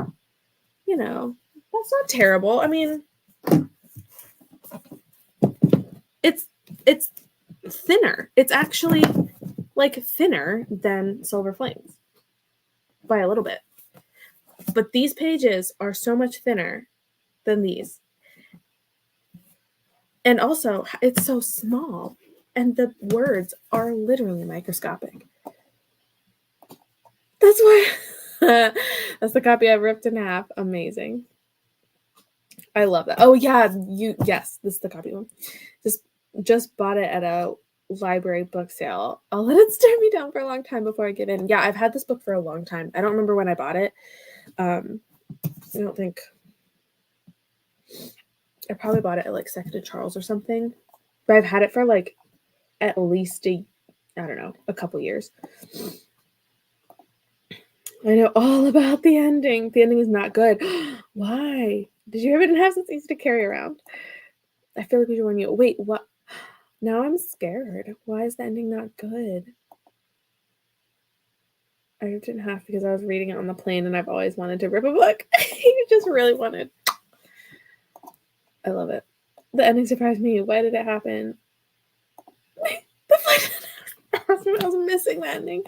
that's not terrible. I mean, it's thinner. It's actually like thinner than Silver Flames by a little bit. But these pages are so much thinner than these. And also, it's so small. And the words are literally microscopic. That's why... That's the copy I've ripped in half. Amazing. I love that. Oh, yeah. Yes, this is the copy one. Just bought it at a library book sale. I'll let it stare me down for a long time before I get in. Yeah, I've had this book for a long time. I don't remember when I bought it. I don't think... I probably bought it at like Second and Charles or something. But I've had it for like at least a couple years. I know all about the ending. The ending is not good. Why? Did you ever have something easy to carry around? I feel like we should warn you. Wait, what? Now I'm scared. Why is the ending not good? I ripped it in half because I was reading it on the plane and I've always wanted to rip a book. You just really wanted. I love it. The ending surprised me. Why did it happen? The flight I was missing the ending.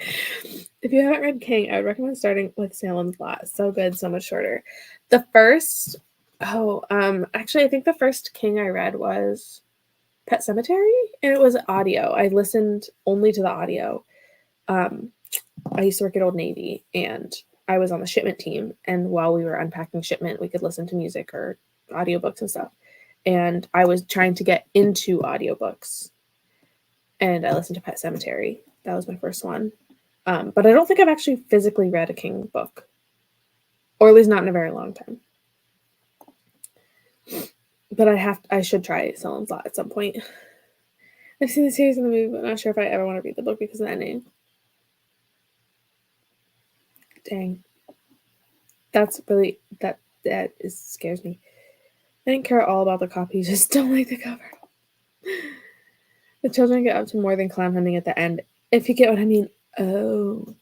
If you haven't read King, I would recommend starting with Salem's Lot. So good, so much shorter. The first, actually, I think the first King I read was Pet Sematary, and it was audio. I listened only to the audio. I used to work at Old Navy, and I was on the shipment team. And while we were unpacking shipment, we could listen to music or audiobooks and stuff. And I was trying to get into audiobooks. and I listened to Pet Sematary. That was my first one. But I don't think I've actually physically read a King book, or at least not in a very long time. But I should try Salem's Lot at some point. I've seen the series and the movie, but I'm not sure if I ever want to read the book because of the ending. Dang. That's really, that scares me. I didn't care all about the copy, just don't like the cover. The children get up to more than clam hunting at the end, if you get what I mean. Oh.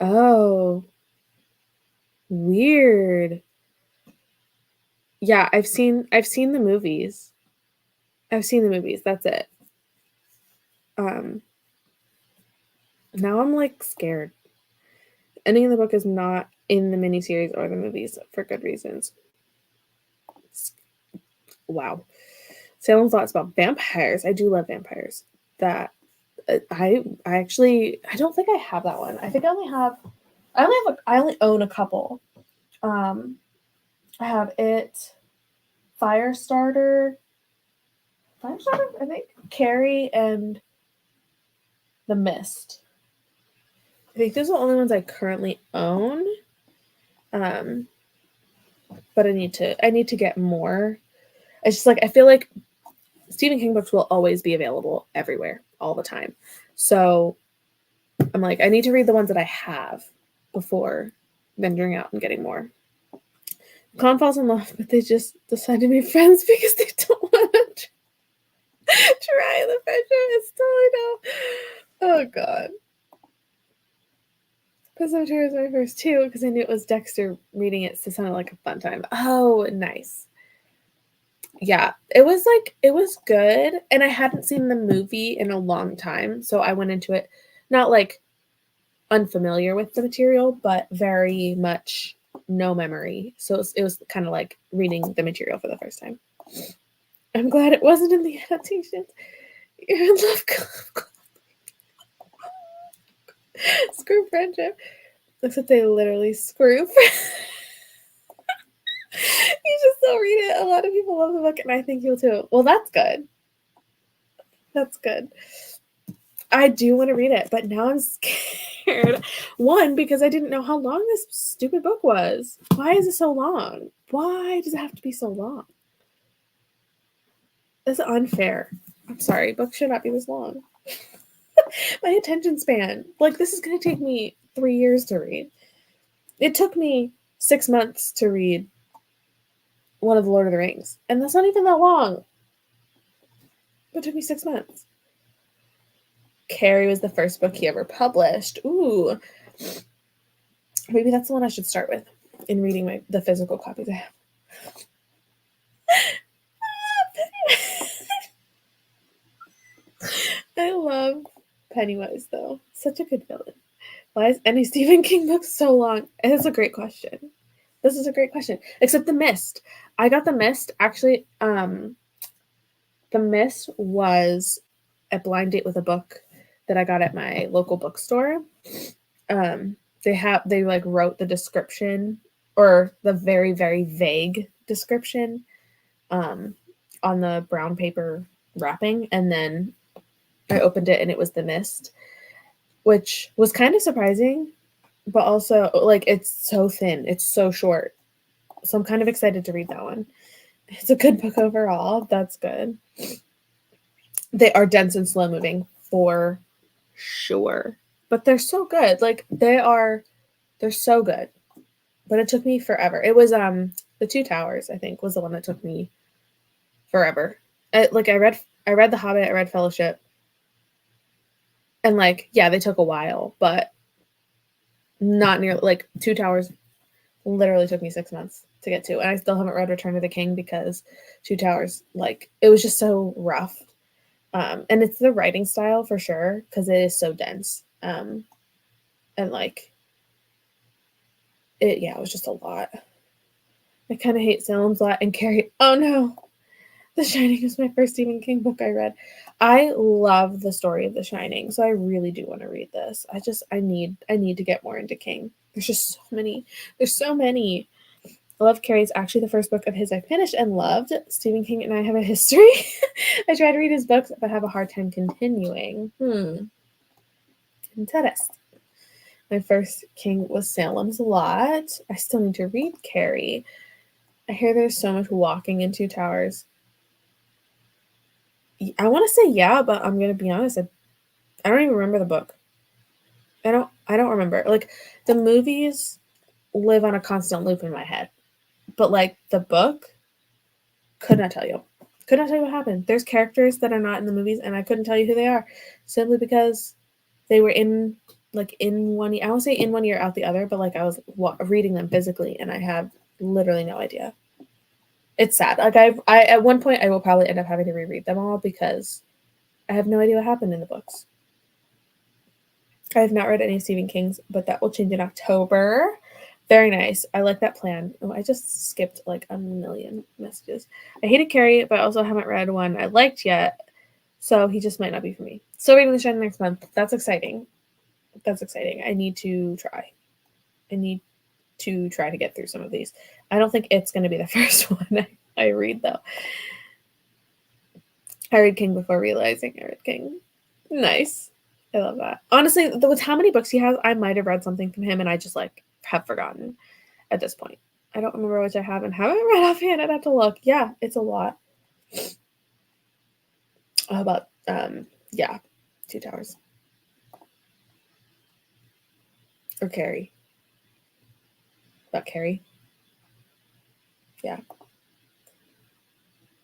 Oh. Weird. Yeah, I've seen the movies. I've seen the movies, that's it. Now I'm like scared. The ending of the book is not in the miniseries or the movies for good reasons. Wow. Salem's Lot's about vampires. I do love vampires. That I actually I don't think I have that one. I think I only own a couple. I have it, Firestarter, I think, Carrie, and The Mist. I think those are the only ones I currently own. But I need to get more. It's just like I feel like Stephen King books will always be available everywhere all the time. So I'm like, I need to read the ones that I have before venturing out and getting more. Con falls in love, but they just decide to be friends because they don't want to try the friendship. It's totally no. Oh god. Pet Sematary was my first too because I knew it was Dexter reading it, so it sounded like a fun time. Oh, nice. Yeah, it was good, and I hadn't seen the movie in a long time, so I went into it not like unfamiliar with the material, but very much no memory. So it was kind of like reading the material for the first time. I'm glad it wasn't in the adaptations. You're in love. Screw friendship. Except they literally screw. You should still read it. A lot of people love the book, and I think you'll too. Well, that's good. That's good. I do want to read it, but now I'm scared. One, because I didn't know how long this stupid book was. Why is it so long? Why does it have to be so long? That's unfair. I'm sorry. Books should not be this long. My attention span. Like, this is going to take me 3 years to read. It took me 6 months to read one of the Lord of the Rings. And that's not even that long. It took me 6 months. Carrie was the first book he ever published. Ooh. Maybe that's the one I should start with in reading the physical copies I have. I love Pennywise, though. Such a good villain. Why is any Stephen King book so long? It's a great question. This is a great question. Except The Mist. I got The Mist. Actually, The Mist was a blind date with a book that I got at my local bookstore. They like wrote the description, or the very, very vague description, on the brown paper wrapping, and then I opened it and it was The Mist, which was kind of surprising, but also like it's so thin, it's so short. So I'm kind of excited to read that one. It's a good book overall. That's good. They are dense and slow moving for sure, but they're so good. Like they're so good. But it took me forever. It was The Two Towers, I think, was the one that took me forever. I read The Hobbit, I read Fellowship. And like, yeah, they took a while, but not nearly. Like Two Towers literally took me 6 months to get to. And I still haven't read Return of the King because Two Towers, like, it was just so rough. And it's the writing style for sure, because it is so dense. And like it was just a lot. I kind of hate Salem's Lot and Carrie. Oh no. The Shining was my first Stephen King book I read. I love the story of The Shining, so I really do want to read this. I need to get more into King. There's just so many. There's so many. Love, Carrie is actually the first book of his I finished and loved. Stephen King and I have a history. I tried to read his books, but have a hard time continuing. Interesting. My first King was Salem's Lot. I still need to read Carrie. I hear there's so much walking in Two Towers. I want to say yeah, but I'm gonna be honest. I don't even remember the book. I don't remember. Like, the movies live on a constant loop in my head, but like the book, could not tell you. Could not tell you what happened. There's characters that are not in the movies, and I couldn't tell you who they are, simply because they were in one year. I won't say in one year, out the other, but like I was reading them physically, and I have literally no idea. It's sad. Like I at one point I will probably end up having to reread them all because I have no idea what happened in the books. I have not read any Stephen King's, but that will change in October. Very nice. I like that plan. Oh, I just skipped like a million messages. I hated Carrie, but I also haven't read one I liked yet, so he just might not be for me. Still reading The Shining next month. That's exciting. That's exciting. I need to try. I need to try to get through some of these. I don't think it's going to be the first one I read, though. I read King before realizing I read King. Nice. I love that. Honestly, with how many books he has, I might have read something from him and I just like have forgotten at this point. I don't remember which I have and haven't read offhand. I'd have to look. Yeah, it's a lot. How about yeah, Two Towers. Or Carrie. About Carrie. Yeah.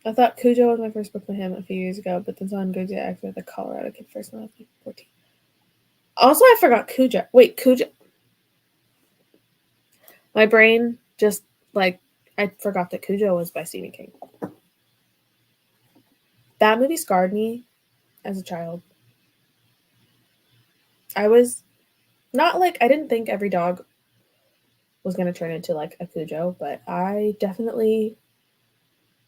I thought Cujo was my first book with him a few years ago, but then saw on Goodreads after the Colorado Kid first when I was like 14. Also, I forgot Cujo. Wait, Cujo. My brain just, like, I forgot that Cujo was by Stephen King. That movie scarred me as a child. I was not like, I didn't think every dog was going to turn into like a Cujo, but I definitely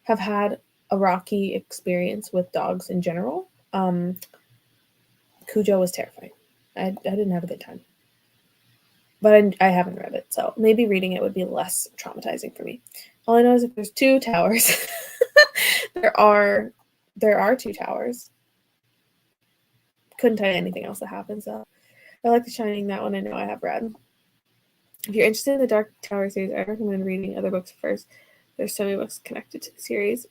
have had a rocky experience with dogs in general. Cujo was terrifying. I didn't have a good time. But I haven't read it, so maybe reading it would be less traumatizing for me. All I know is if there's two towers, there are two towers. Couldn't tell you anything else that happens, though. I like The Shining. That one I know I have read. If you're interested in the Dark Tower series, I recommend reading other books first. There's so many books connected to the series.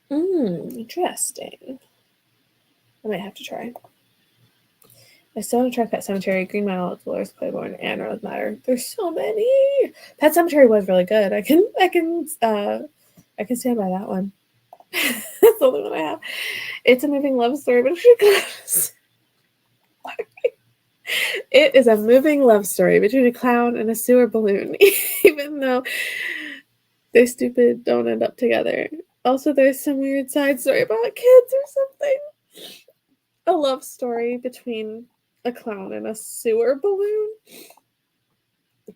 Interesting. I might have to try. I still want to try Pet Sematary, Green Mile, Dolores Claiborne, and Rose Matter. There's so many. Pet Sematary was really good. I can stand by that one. That's the only one I have. It's a moving love story, but it is a moving love story between a clown and a sewer balloon, even though they're stupid, don't end up together. Also, there's some weird side story about kids or something. A love story between a clown and a sewer balloon.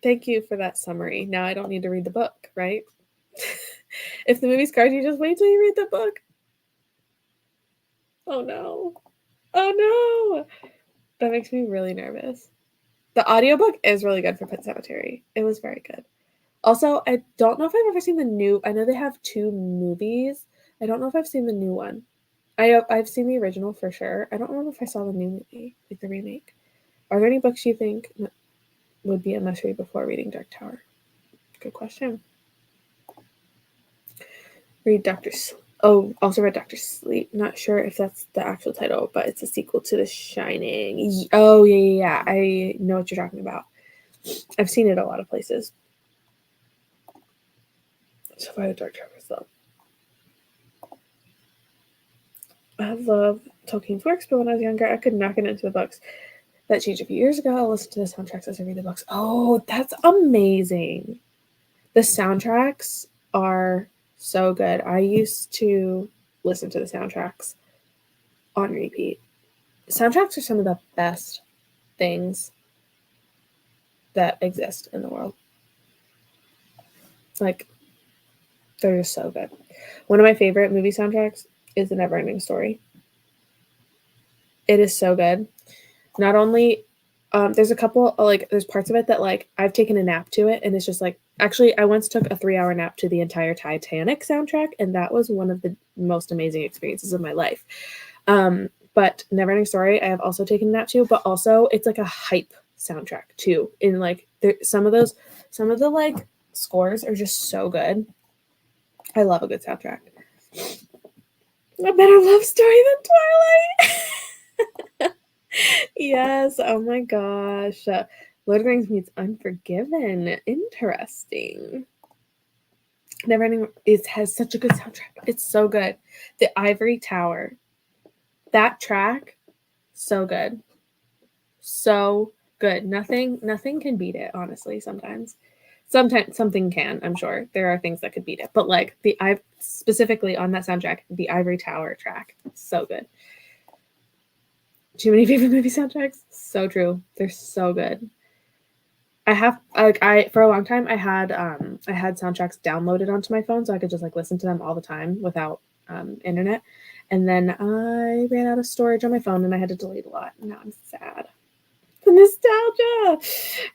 Thank you for that summary. Now I don't need to read the book, right? If the movie scarred you, just wait till you read the book. Oh no. Oh no. That makes me really nervous. The audiobook is really good for Pet Sematary. It was very good. Also, I don't know if I've ever seen the new. I know they have two movies. I don't know if I've seen the new one. I've seen the original for sure. I don't remember if I saw the new movie, like the remake. Are there any books you think would be a must read before reading Dark Tower? Good question. Read Doctor Sleep. Oh, also read Doctor Sleep. Not sure if that's the actual title, but it's a sequel to The Shining. Oh, yeah. I know what you're talking about. I've seen it a lot of places. So far, the Dark Tower though. I love Tolkien's works, but when I was younger, I could not get into the books. That changed a few years ago. I'll listen to the soundtracks as I read the books. Oh, that's amazing. The soundtracks are so good. I used to listen to the soundtracks on repeat. Soundtracks are some of the best things that exist in the world. Like, they're just so good. One of my favorite movie soundtracks is The Neverending Story. It is so good. Not only, there's a couple, like, there's parts of it that, like, I've taken a nap to it, and it's just, like, Actually, I once took a 3-hour nap to the entire Titanic soundtrack, and that was one of the most amazing experiences of my life. But Neverending Story, I have also taken a nap to, but also it's like a hype soundtrack too. In like some of the like scores are just so good. I love a good soundtrack. A better love story than Twilight. Yes. Oh my gosh. Lord of the Rings meets Unforgiven. Interesting. Neverending has such a good soundtrack. It's so good. The Ivory Tower. That track, so good. So good. Nothing can beat it, honestly, sometimes. Sometimes something can, I'm sure. There are things that could beat it. But like specifically on that soundtrack, the Ivory Tower track. So good. Too many favorite movie soundtracks. So true. They're so good. I for a long time I had soundtracks downloaded onto my phone so I could just like listen to them all the time without internet. And then I ran out of storage on my phone and I had to delete a lot. And now I'm sad. The nostalgia.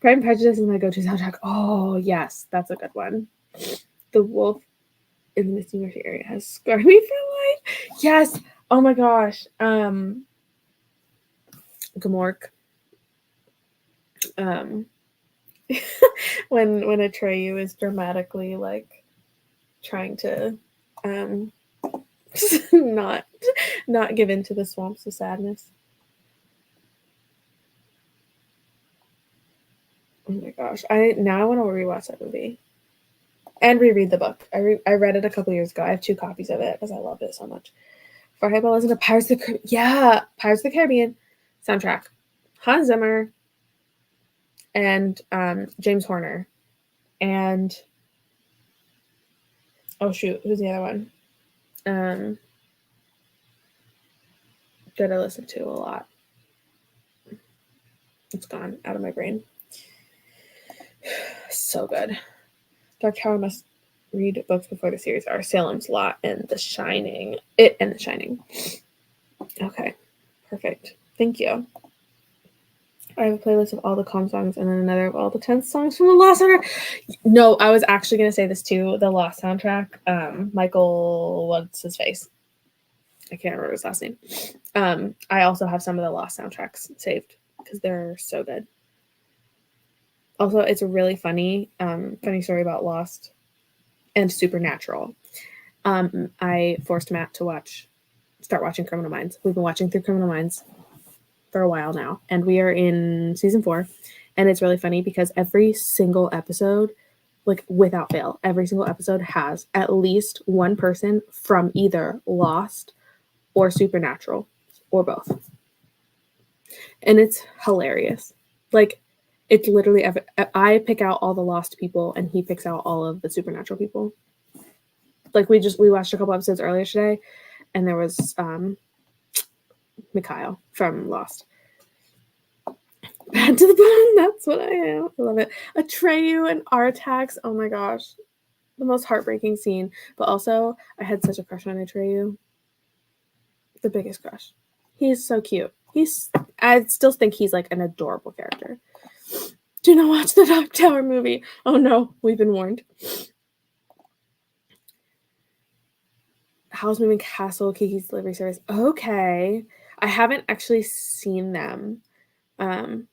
Pride and Prejudice is my go-to soundtrack. Oh yes, that's a good one. The Wolf in the Misty Mercy area has scarred me for life. Yes. Oh my gosh. Gamork. when Atreyu is dramatically like trying to not give in to the swamps of sadness. Oh my gosh. I want to rewatch that movie and reread the book. I read it a couple years ago. I have 2 copies of it because I loved it so much. For Hype, I listened to Pirates of the Caribbean. Yeah, Pirates of the Caribbean soundtrack. Hans Zimmer and James Horner. And oh shoot, who's the other one? That I listen to a lot. It's gone out of my brain. So good. Dark Tower must read books before the series are Salem's Lot and The Shining. The Shining. Okay, perfect. Thank you. I have a playlist of all the calm songs and then another of all the tense songs from the Lost soundtrack. No, I was actually going to say this too. The Lost soundtrack. Michael, what's his face? I can't remember his last name. I also have some of the Lost soundtracks saved because they're so good. Also, it's a really funny story about Lost and Supernatural. I forced Matt to start watching Criminal Minds. We've been watching through Criminal Minds for a while now, and we are in season 4. And it's really funny because every single episode, like without fail, every single episode has at least one person from either Lost or Supernatural or both. And it's hilarious. Like, it's literally I pick out all the Lost people and he picks out all of the Supernatural people. Like we watched a couple episodes earlier today and there was Mikhail from Lost. Bad to the bone, that's what I am. I love it. Atreyu and Artax, oh my gosh. The most heartbreaking scene. But also, I had such a crush on Atreyu. The biggest crush. He's so cute. I still think he's like an adorable character. Do not watch the Dark Tower movie. Oh no, we've been warned. Howl's Moving Castle, Kiki's Delivery Service. Okay. I haven't actually seen them. I'm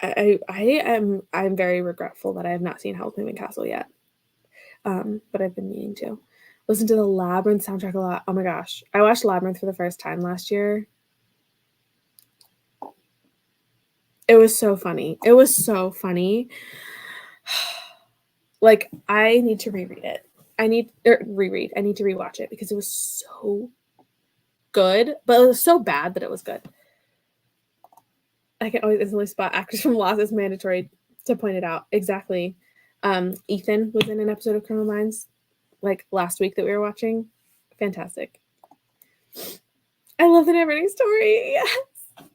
very regretful that I have not seen Howl's Moving Castle yet. But I've been meaning to. Listen to the Labyrinth soundtrack a lot. Oh my gosh. I watched Labyrinth for the first time last year. It was so funny. Like, I need to reread it. I need to rewatch it because it was so good, but it was so bad that it was good. I can always instantly spot actors from Lost. It's mandatory to point it out. Exactly. Ethan was in an episode of Criminal Minds like last week that we were watching. Fantastic. I love the Neverending Story. Yes.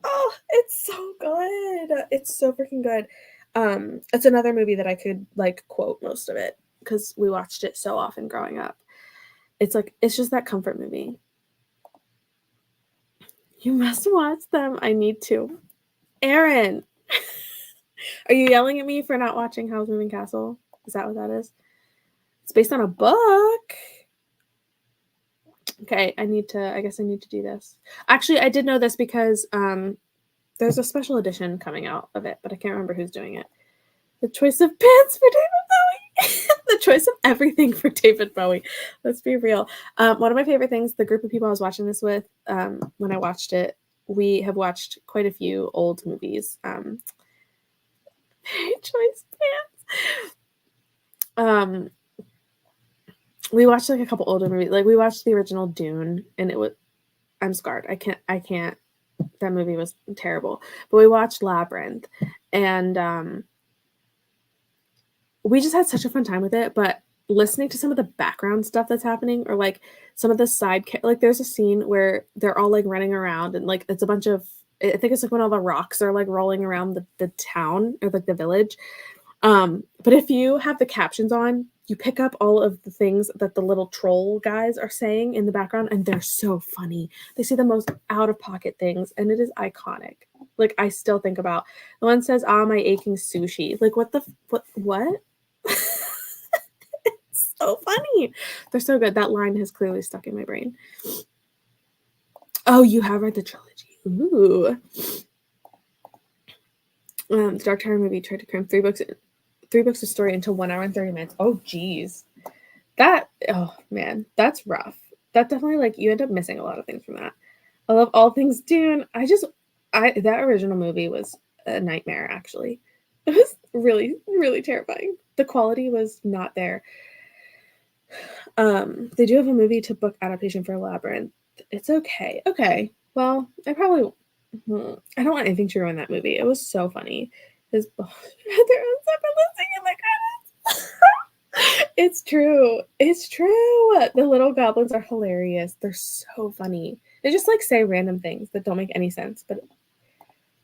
Oh, it's so good. It's so freaking good. It's another movie that I could like quote most of it because we watched it so often growing up. It's just that comfort movie. You must watch them. I need to. Aaron. Are you yelling at me for not watching Howl's Moving Castle? Is that what that is? It's based on a book. Okay, I guess I need to do this. Actually, I did know this because there's a special edition coming out of it, but I can't remember who's doing it. The choice of pants for David Bowie. The choice of everything for David Bowie. Let's be real. One of my favorite things, the group of people I was watching this with, when I watched it, we have watched quite a few old movies. Choice pants. We watched like a couple older movies. Like we watched the original Dune, and I'm scarred. I can't. That movie was terrible. But we watched Labyrinth, and we just had such a fun time with it. But listening to some of the background stuff that's happening, or like some of the like there's a scene where they're all like running around, and like it's a bunch of, I think it's like when all the rocks are like rolling around the town or like the village. But if you have the captions on, you pick up all of the things that the little troll guys are saying in the background, and they're so funny. They say the most out of pocket things, and it is iconic. Like I still think about the one says, "Ah, my aching sushi." Like what? It's so funny. They're so good. That line has clearly stuck in my brain. Oh, you have read the trilogy. Ooh. The Dark Tower movie tried to cram three books of story into 1 hour and 30 minutes. Oh, geez. Oh man, that's rough. That definitely, like, you end up missing a lot of things from that. I love all things Dune. That original movie was a nightmare, actually. It was really, really terrifying. The quality was not there. They do have a movie to book adaptation for Labyrinth. It's okay. Okay. Well, I don't want anything to ruin that movie. It was so funny. His their own separate listing in the credits. It's true. It's true. The little goblins are hilarious. They're so funny. They just like say random things that don't make any sense. But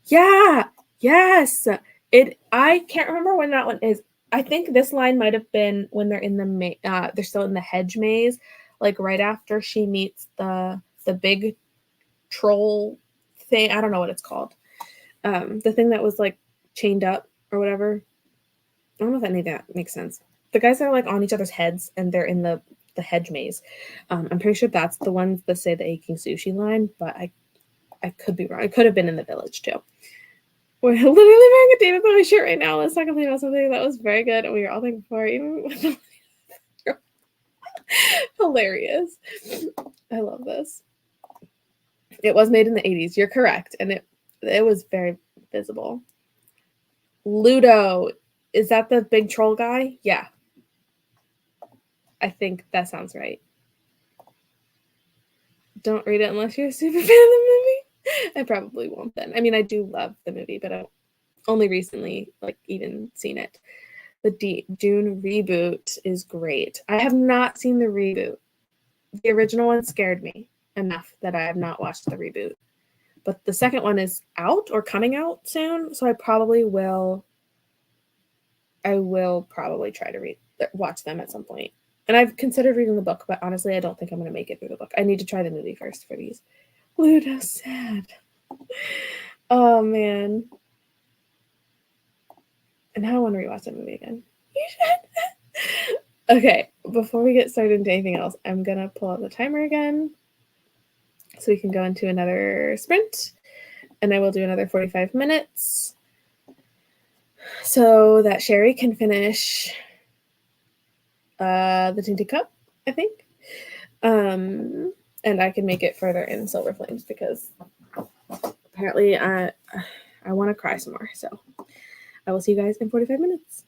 yeah, yes. I can't remember when that one is. I think this line might have been when they're in they're still in the hedge maze, like right after she meets the big troll thing. I don't know what it's called. The thing that was like chained up or whatever. I don't know if any of that makes sense. The guys are like on each other's heads and they're in the hedge maze. I'm pretty sure that's the ones that say the aching sushi line, but I could be wrong. It could have been in the village too. We're literally wearing a David Bowie shirt right now. Let's talk about something that was very good and we were all thankful for, even with the hilarious. I love this. It was made in the 80s. You're correct. And it was very visible. Ludo. Is that the big troll guy? Yeah. I think that sounds right. Don't read it unless you're a super fan of the movie. I probably won't then. I mean, I do love the movie, but I've only recently like even seen it. The Dune reboot is great. I have not seen the reboot. The original one scared me enough that I have not watched the reboot. But the second one is out or coming out soon, so I will probably try to watch them at some point. And I've considered reading the book, but honestly, I don't think I'm going to make it through the book. I need to try the movie first for these. Ludo's sad. Oh, man. And now I want to rewatch that movie again. You should. Okay, before we get started into anything else, I'm going to pull out the timer again so we can go into another sprint. And I will do another 45 minutes so that Sherry can finish the Tinted Cup, I think. And I can make it further in Silver Flames because apparently I want to cry some more. So I will see you guys in 45 minutes.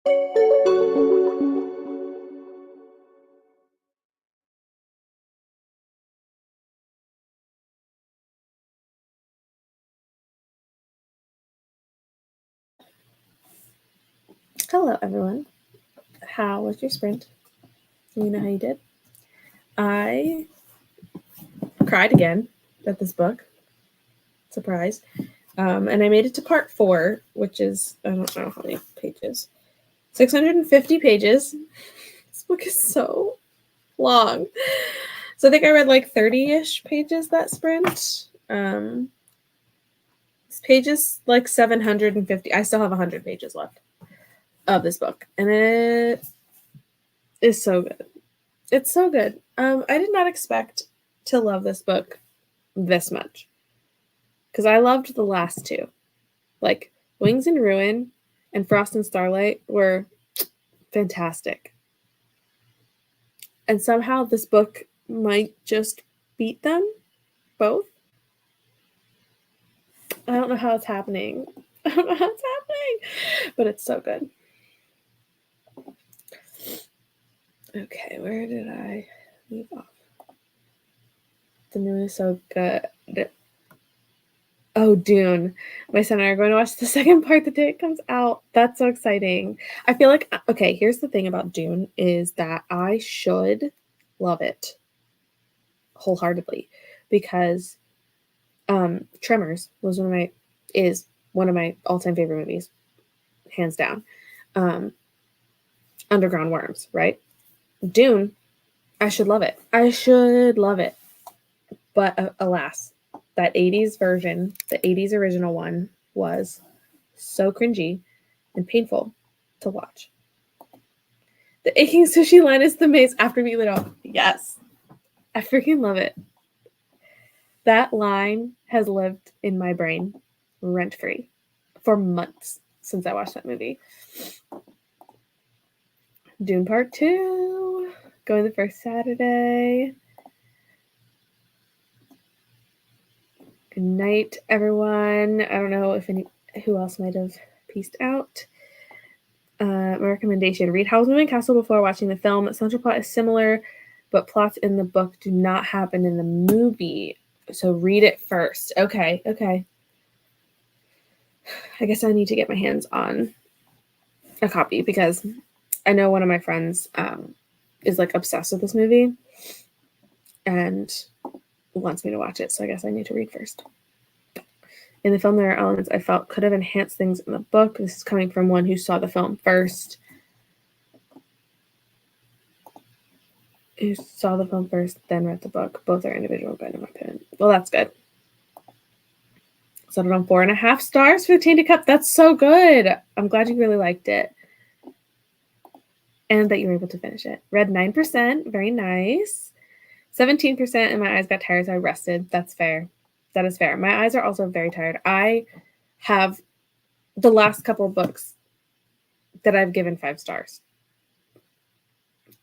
Hello, everyone. How was your sprint? Let me know how you did. I cried again at this book. Surprise. And I made it to part 4, which is, I don't know how many pages. 650 pages. This book is so long. So I think I read like 30-ish pages that sprint. This page is like 750. I still have 100 pages left of this book. And it is so good. It's so good. I did not expect to love this book this much. Because I loved the last two. Like Wings and Ruin and Frost and Starlight were fantastic. And somehow this book might just beat them both. I don't know how it's happening. I don't know how it's happening, but it's so good. Okay, where did I leave off? The moon is so good. Oh, Dune. My son and I are going to watch the second part the day it comes out. That's so exciting. I feel like, okay, here's the thing about Dune is that I should love it wholeheartedly because Tremors was is one of my all-time favorite movies, hands down. Underground Worms, right? Dune, I should love it. I should love it. But alas, that 80s version, the 80s original one, was so cringy and painful to watch. The aching sushi line is the maze after we lit off. Yes. I freaking love it. That line has lived in my brain rent-free for months since I watched that movie. Dune Part 2. Going the first Saturday. Good night, everyone. I don't know if who else might have pieced out. My recommendation: read Howl's Moving Castle before watching the film. Central plot is similar, but plots in the book do not happen in the movie. So read it first. Okay. I guess I need to get my hands on a copy because I know one of my friends is like obsessed with this movie and wants me to watch it. So I guess I need to read first. In the film, there are elements I felt could have enhanced things in the book. This is coming from one who saw the film first. Who saw the film first, then read the book. Both are individual, good in my opinion. Well, that's good. Settled on 4.5 stars for the Tainted Cup. That's so good. I'm glad you really liked it. And that you were able to finish it. Read 9%. Very nice. 17% and my eyes got tired, so I rested. That's fair. That is fair. My eyes are also very tired. I have the last couple of books that I've given 5 stars.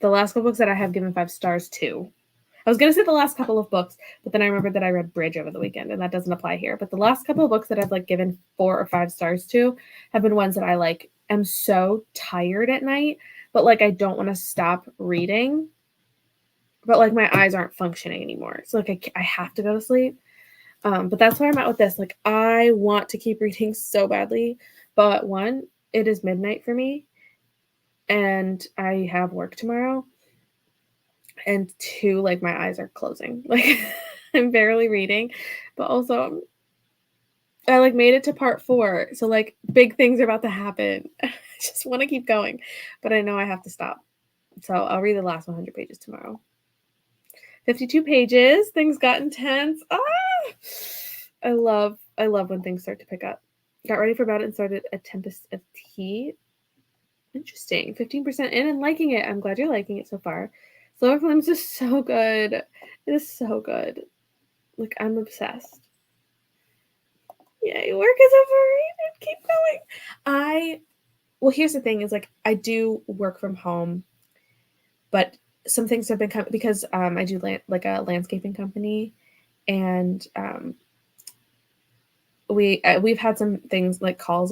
The last couple books that I have given 5 stars to. I was going to say the last couple of books, but then I remembered that I read Bridge over the weekend, and that doesn't apply here. But the last couple of books that I've like given 4 or 5 stars to have been ones that I like am so tired at night, but like I don't want to stop reading, but like my eyes aren't functioning anymore. So like I have to go to sleep. But that's where I'm at with this. Like I want to keep reading so badly, but one, it is midnight for me, and I have work tomorrow. And 2, like my eyes are closing. Like I'm barely reading, but also I like made it to part 4. So like big things are about to happen. I just want to keep going, but I know I have to stop. So I'll read the last 100 pages tomorrow. 52 pages. Things got intense. I love when things start to pick up. Got ready for bed and started A Tempest of Tea. Interesting. 15% in and liking it. I'm glad you're liking it so far. Slower Flames is so good. It is so good. Like, I'm obsessed. Yay, work is overrated. Keep going. Well, here's the thing is, like, I do work from home, but some things have been coming because I do like a landscaping company, and we've had some things like calls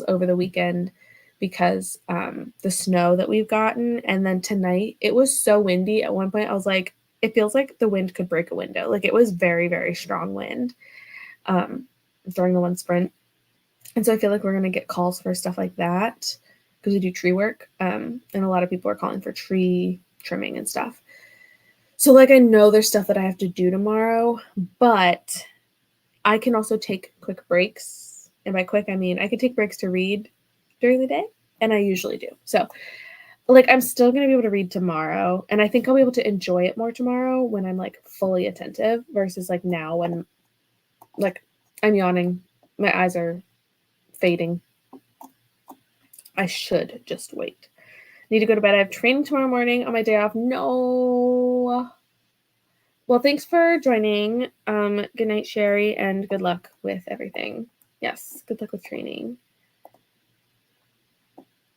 over the weekend because the snow that we've gotten. And then tonight it was so windy. At one point I was like, it feels like the wind could break a window. Like it was very, very strong wind during the one sprint. And so I feel like we're going to get calls for stuff like that because we do tree work. And a lot of people are calling for tree trimming and stuff. So like I know there's stuff that I have to do tomorrow, but I can also take quick breaks. And by quick, I mean I can take breaks to read during the day, and I usually do. So like I'm still going to be able to read tomorrow, and I think I'll be able to enjoy it more tomorrow when I'm like fully attentive versus like now when like I'm yawning, my eyes are fading. I should just wait. Need to go to bed. I have training tomorrow morning on my day off. No. Well, thanks for joining. Good night, Sherry, and good luck with everything. Yes, good luck with training.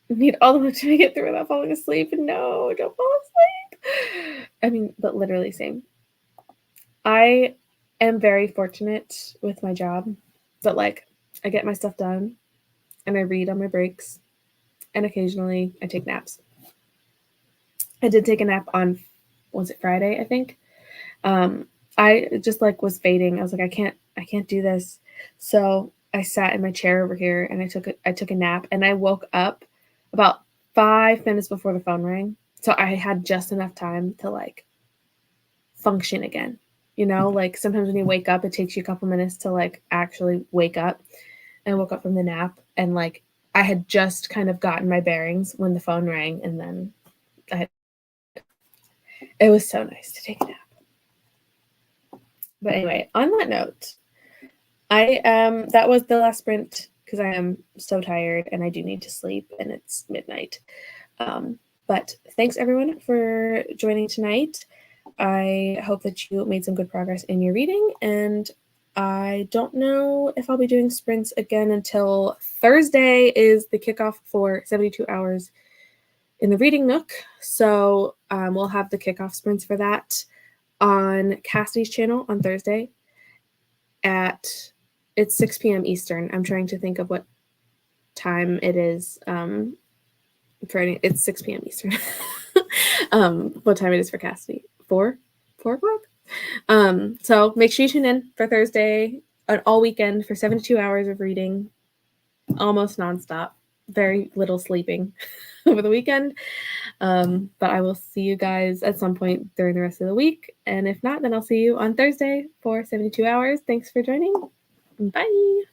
Need all the much to make it through without falling asleep. No, don't fall asleep. I mean, but literally same. I am very fortunate with my job, but like I get my stuff done and I read on my breaks, and occasionally I take naps. I did take a nap on, was it Friday, I think? I just like was fading. I was like, I can't do this. So I sat in my chair over here and I took a nap, and I woke up about 5 minutes before the phone rang. So I had just enough time to like function again. You know, like sometimes when you wake up, it takes you a couple minutes to like actually wake up. And I woke up from the nap, and like I had just kind of gotten my bearings when the phone rang, and then it was so nice to take a nap. But anyway, on that note, that was the last sprint because I am so tired and I do need to sleep, and it's midnight. But thanks everyone for joining tonight. I hope that you made some good progress in your reading, and I don't know if I'll be doing sprints again until Thursday is the kickoff for 72 hours in the Reading Nook. So we'll have the kickoff sprints for that on Cassie's channel on Thursday it's 6 p.m. Eastern. I'm trying to think of what time it is. It's 6 p.m. Eastern. What time it is for Cassidy? 4 o'clock. So make sure you tune in for Thursday, an all weekend for 72 hours of reading, almost nonstop, very little sleeping over the weekend. But I will see you guys at some point during the rest of the week. And if not, then I'll see you on Thursday for 72 hours. Thanks for joining. Bye.